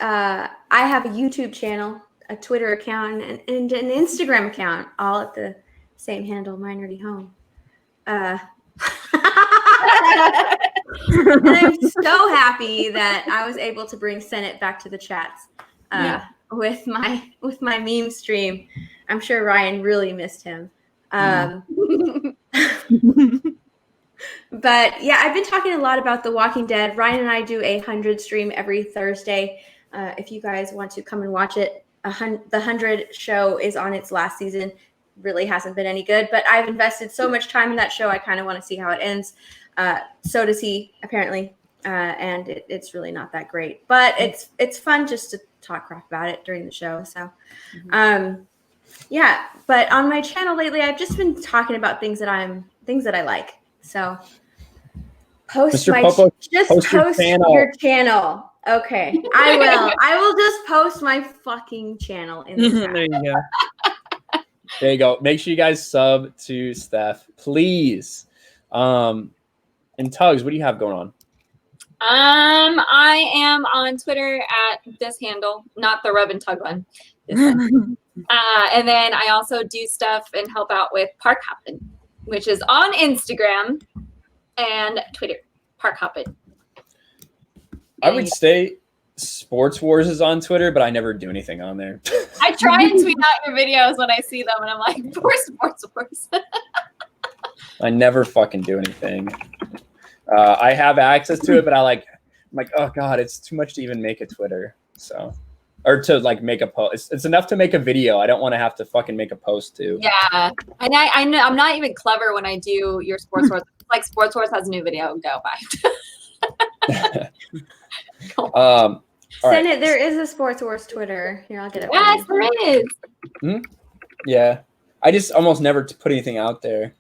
I have a YouTube channel, a Twitter account, and an Instagram account, all at the same handle, My Nerdy Home. And I'm so happy that I was able to bring Senate back to the chats with my meme stream. I'm sure Ryan really missed him. But yeah, I've been talking a lot about The Walking Dead. Ryan and I do a 100 stream every Thursday. If you guys want to come and watch it, the 100 show is on its last season. Really hasn't been any good, but I've invested so much time in that show. I kind of want to see how it ends. So does he, apparently, and it's really not that great. But it's fun just to talk crap about it during the show. So, yeah. But on my channel lately, I've just been talking about things that I like. So post your channel. Okay, I will. I will just post my fucking channel in the chat. There you go. There you go. Make sure you guys sub to Steph, please. And Tugs, what do you have going on? I am on Twitter at this handle, not the Rub and Tug one. This one. And then I also do stuff and help out with Park Hoppin', which is on Instagram and Twitter. Park Hoppin'. I would say Sports Wars is on Twitter, but I never do anything on there. I try and tweet out your videos when I see them, and I'm like, poor Sports Wars. I never fucking do anything. I have access to it, but I'm like, oh god, it's too much to even make a Twitter. So, or to like make a post. It's enough to make a video. I don't want to have to fucking make a post too. Yeah, and I know I'm not even clever when I do your Sports Wars. Like Sports Wars has a new video. Go bye. All Senate, right. there is a Sports Wars Twitter. Here, I'll get it. Yes, there is. Yeah, I just almost never put anything out there.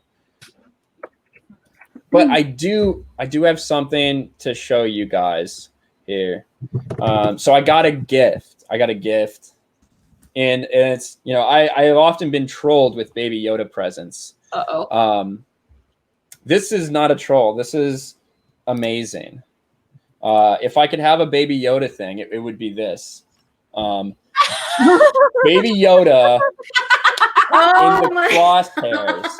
But I do have something to show you guys here. So I got a gift. And it's, you know, I have often been trolled with Baby Yoda presents. This is not a troll. This is amazing. If I could have a Baby Yoda thing, it would be this. Baby Yoda in the crosshairs.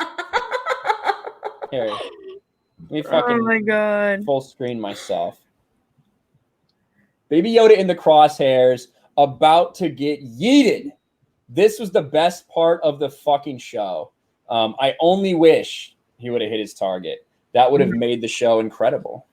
Here. Let me fucking oh my god. full screen myself. Baby Yoda in the crosshairs, about to get yeeted. This was the best part of the fucking show. I only wish he would have hit his target. That would have made the show incredible.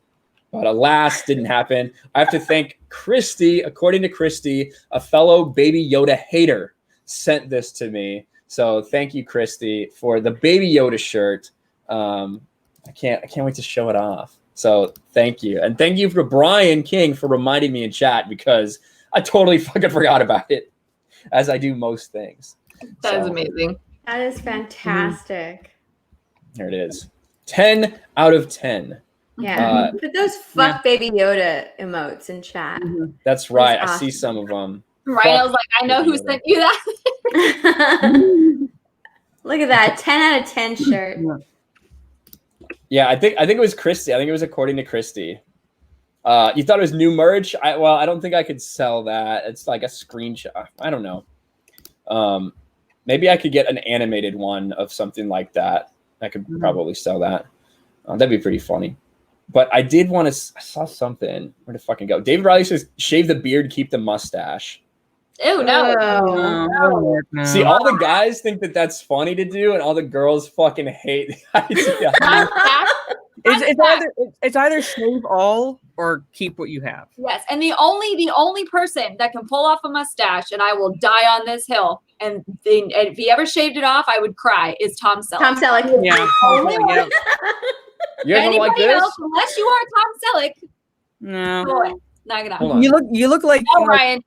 But alas, didn't happen. I have to thank Christy. According to Christy, a fellow Baby Yoda hater sent this to me. So thank you, Christy, for the Baby Yoda shirt. I can't wait to show it off. So thank you. And thank you for Brian King for reminding me in chat, because I totally fucking forgot about it, as I do most things. That is amazing. That is fantastic. Here it is. 10 out of 10. Yeah. Put those Baby Yoda emotes in chat. That's right. That's I awesome. see some of them. Right. I was like, I know who sent you that. Look at that. 10 out of 10 shirt. Yeah, I think it was Christy. I think it was according to Christy. You thought it was new merch? I don't think I could sell that. It's like a screenshot. I don't know. Maybe I could get an animated one of something like that. I could probably sell that. That'd be pretty funny. But I did want to. I saw something. Where to fucking go? David Riley says, "Shave the beard, keep the mustache." Ew, no. No. See, all the guys think that that's funny to do, and all the girls fucking hate the idea. It's either shave all or keep what you have. Yes, and the only person that can pull off a mustache, and I will die on this hill, and if he ever shaved it off, I would cry, is Tom Selleck. Tom Selleck. Yeah. You guys don't like this? Else, unless you are Tom Selleck, No. boy, knock it Hold off. on. You look like No, Ryan.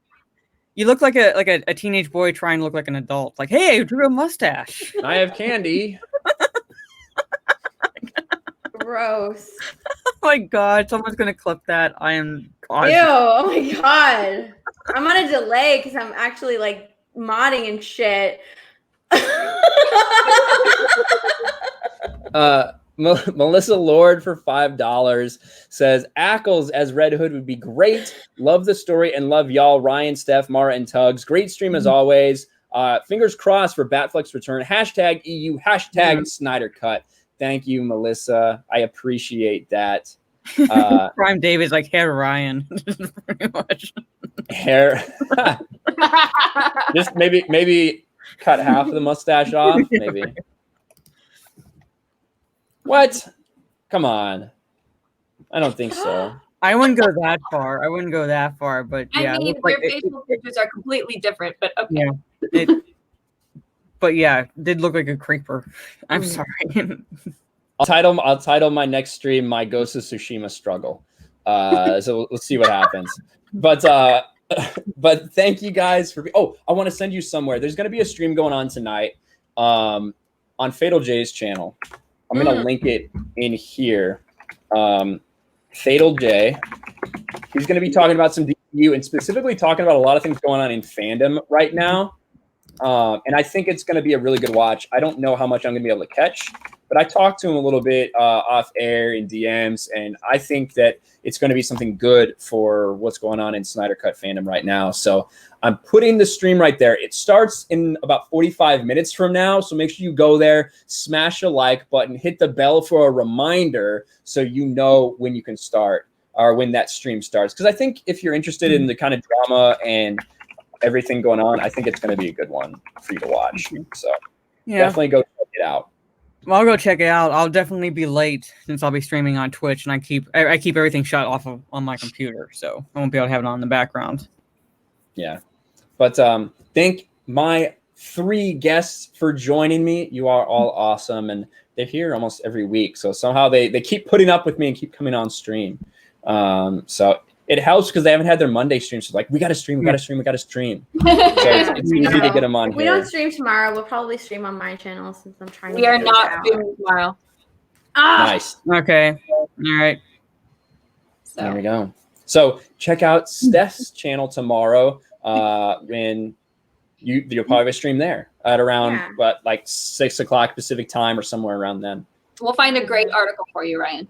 you look like a teenage boy trying to look like an adult. Like, hey, I drew a mustache. I have candy. Gross. Oh my god, someone's gonna clip that. I am. Ew, oh my god. I'm on a delay because I'm actually like modding and shit. Melissa Lord for $5 says Ackles as Red Hood would be great. Love the story and love y'all, Ryan, Steph, Mara, and Tugs. Great stream as always. Fingers crossed for Batfleck's return. #EU. #Snyder Cut. Thank you, Melissa. I appreciate that. Prime David's like hair Ryan, pretty much. Hair. Just maybe cut half of the mustache off. Maybe. What? Come on. I don't think so. I wouldn't go that far. But yeah, I mean, it looked your facial features are completely different, but okay. Yeah. But yeah, it did look like a creeper. I'm sorry. I'll title my next stream "My Ghost of Tsushima Struggle." So let's see what happens. But thank you guys for. I want to send you somewhere. There's going to be a stream going on tonight on Fatal J's channel. I'm going to link it in here. Fatal J. He's going to be talking about some DU and specifically talking about a lot of things going on in fandom right now. And I think it's going to be a really good watch. I don't know how much I'm going to be able to catch, but I talked to him a little bit off air in DMs, and I think that it's going to be something good for what's going on in Snyder Cut fandom right now. So I'm putting the stream right there. It starts in about 45 minutes from now, so make sure you go there, smash a like button, hit the bell for a reminder so you know when you can start or when that stream starts. Because I think if you're interested in the kind of drama and everything going on, I think it's going to be a good one for you to watch. So definitely go check it out. Well, I'll go check it out. I'll definitely be late since I'll be streaming on Twitch, and I keep everything shut off on my computer, so I won't be able to have it on in the background. Yeah, but thank my 3 guests for joining me. You are all awesome, and they're here almost every week. So somehow they keep putting up with me and keep coming on stream. So it helps because they haven't had their Monday streams. So like, we got to stream. So it's easy to get them on. If we don't stream tomorrow, we'll probably stream on my channel since I'm trying to. We are not streaming tomorrow. Nice. Okay. All right. So. There we go. So check out Steph's channel tomorrow. When you'll probably have a stream there at around like 6 o'clock Pacific time or somewhere around then. We'll find a great article for you, Ryan.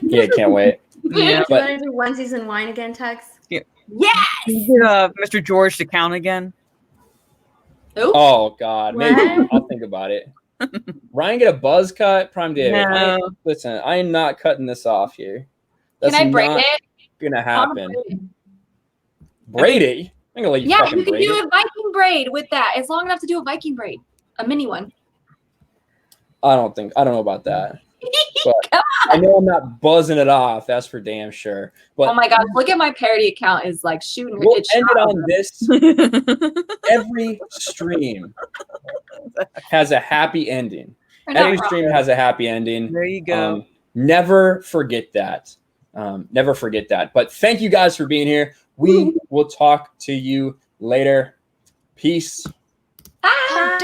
Yeah, can't wait. Yeah. You want to do onesies and wine again, Tex? Yeah. Yes. Mr. George to count again. Oops. Oh God, maybe I'll think about it. Ryan get a buzz cut, Prime David. No. Listen, I am not cutting this off here. That's Can I braid not it? gonna happen. Braid it? I'm gonna let you Yeah, fucking you can braid do it. a Viking braid with that. It's long enough to do a Viking braid, a mini one. I don't know about that. But I know I'm not buzzing it off. That's for damn sure. But Oh my God, look at my parody account is like shooting. we'll It's end it shot. on this. Every stream has a happy ending. We're not Every wrong. stream has a happy ending. There you go. Never forget that. Never forget that. But thank you guys for being here. We will talk to you later. Peace. Ah.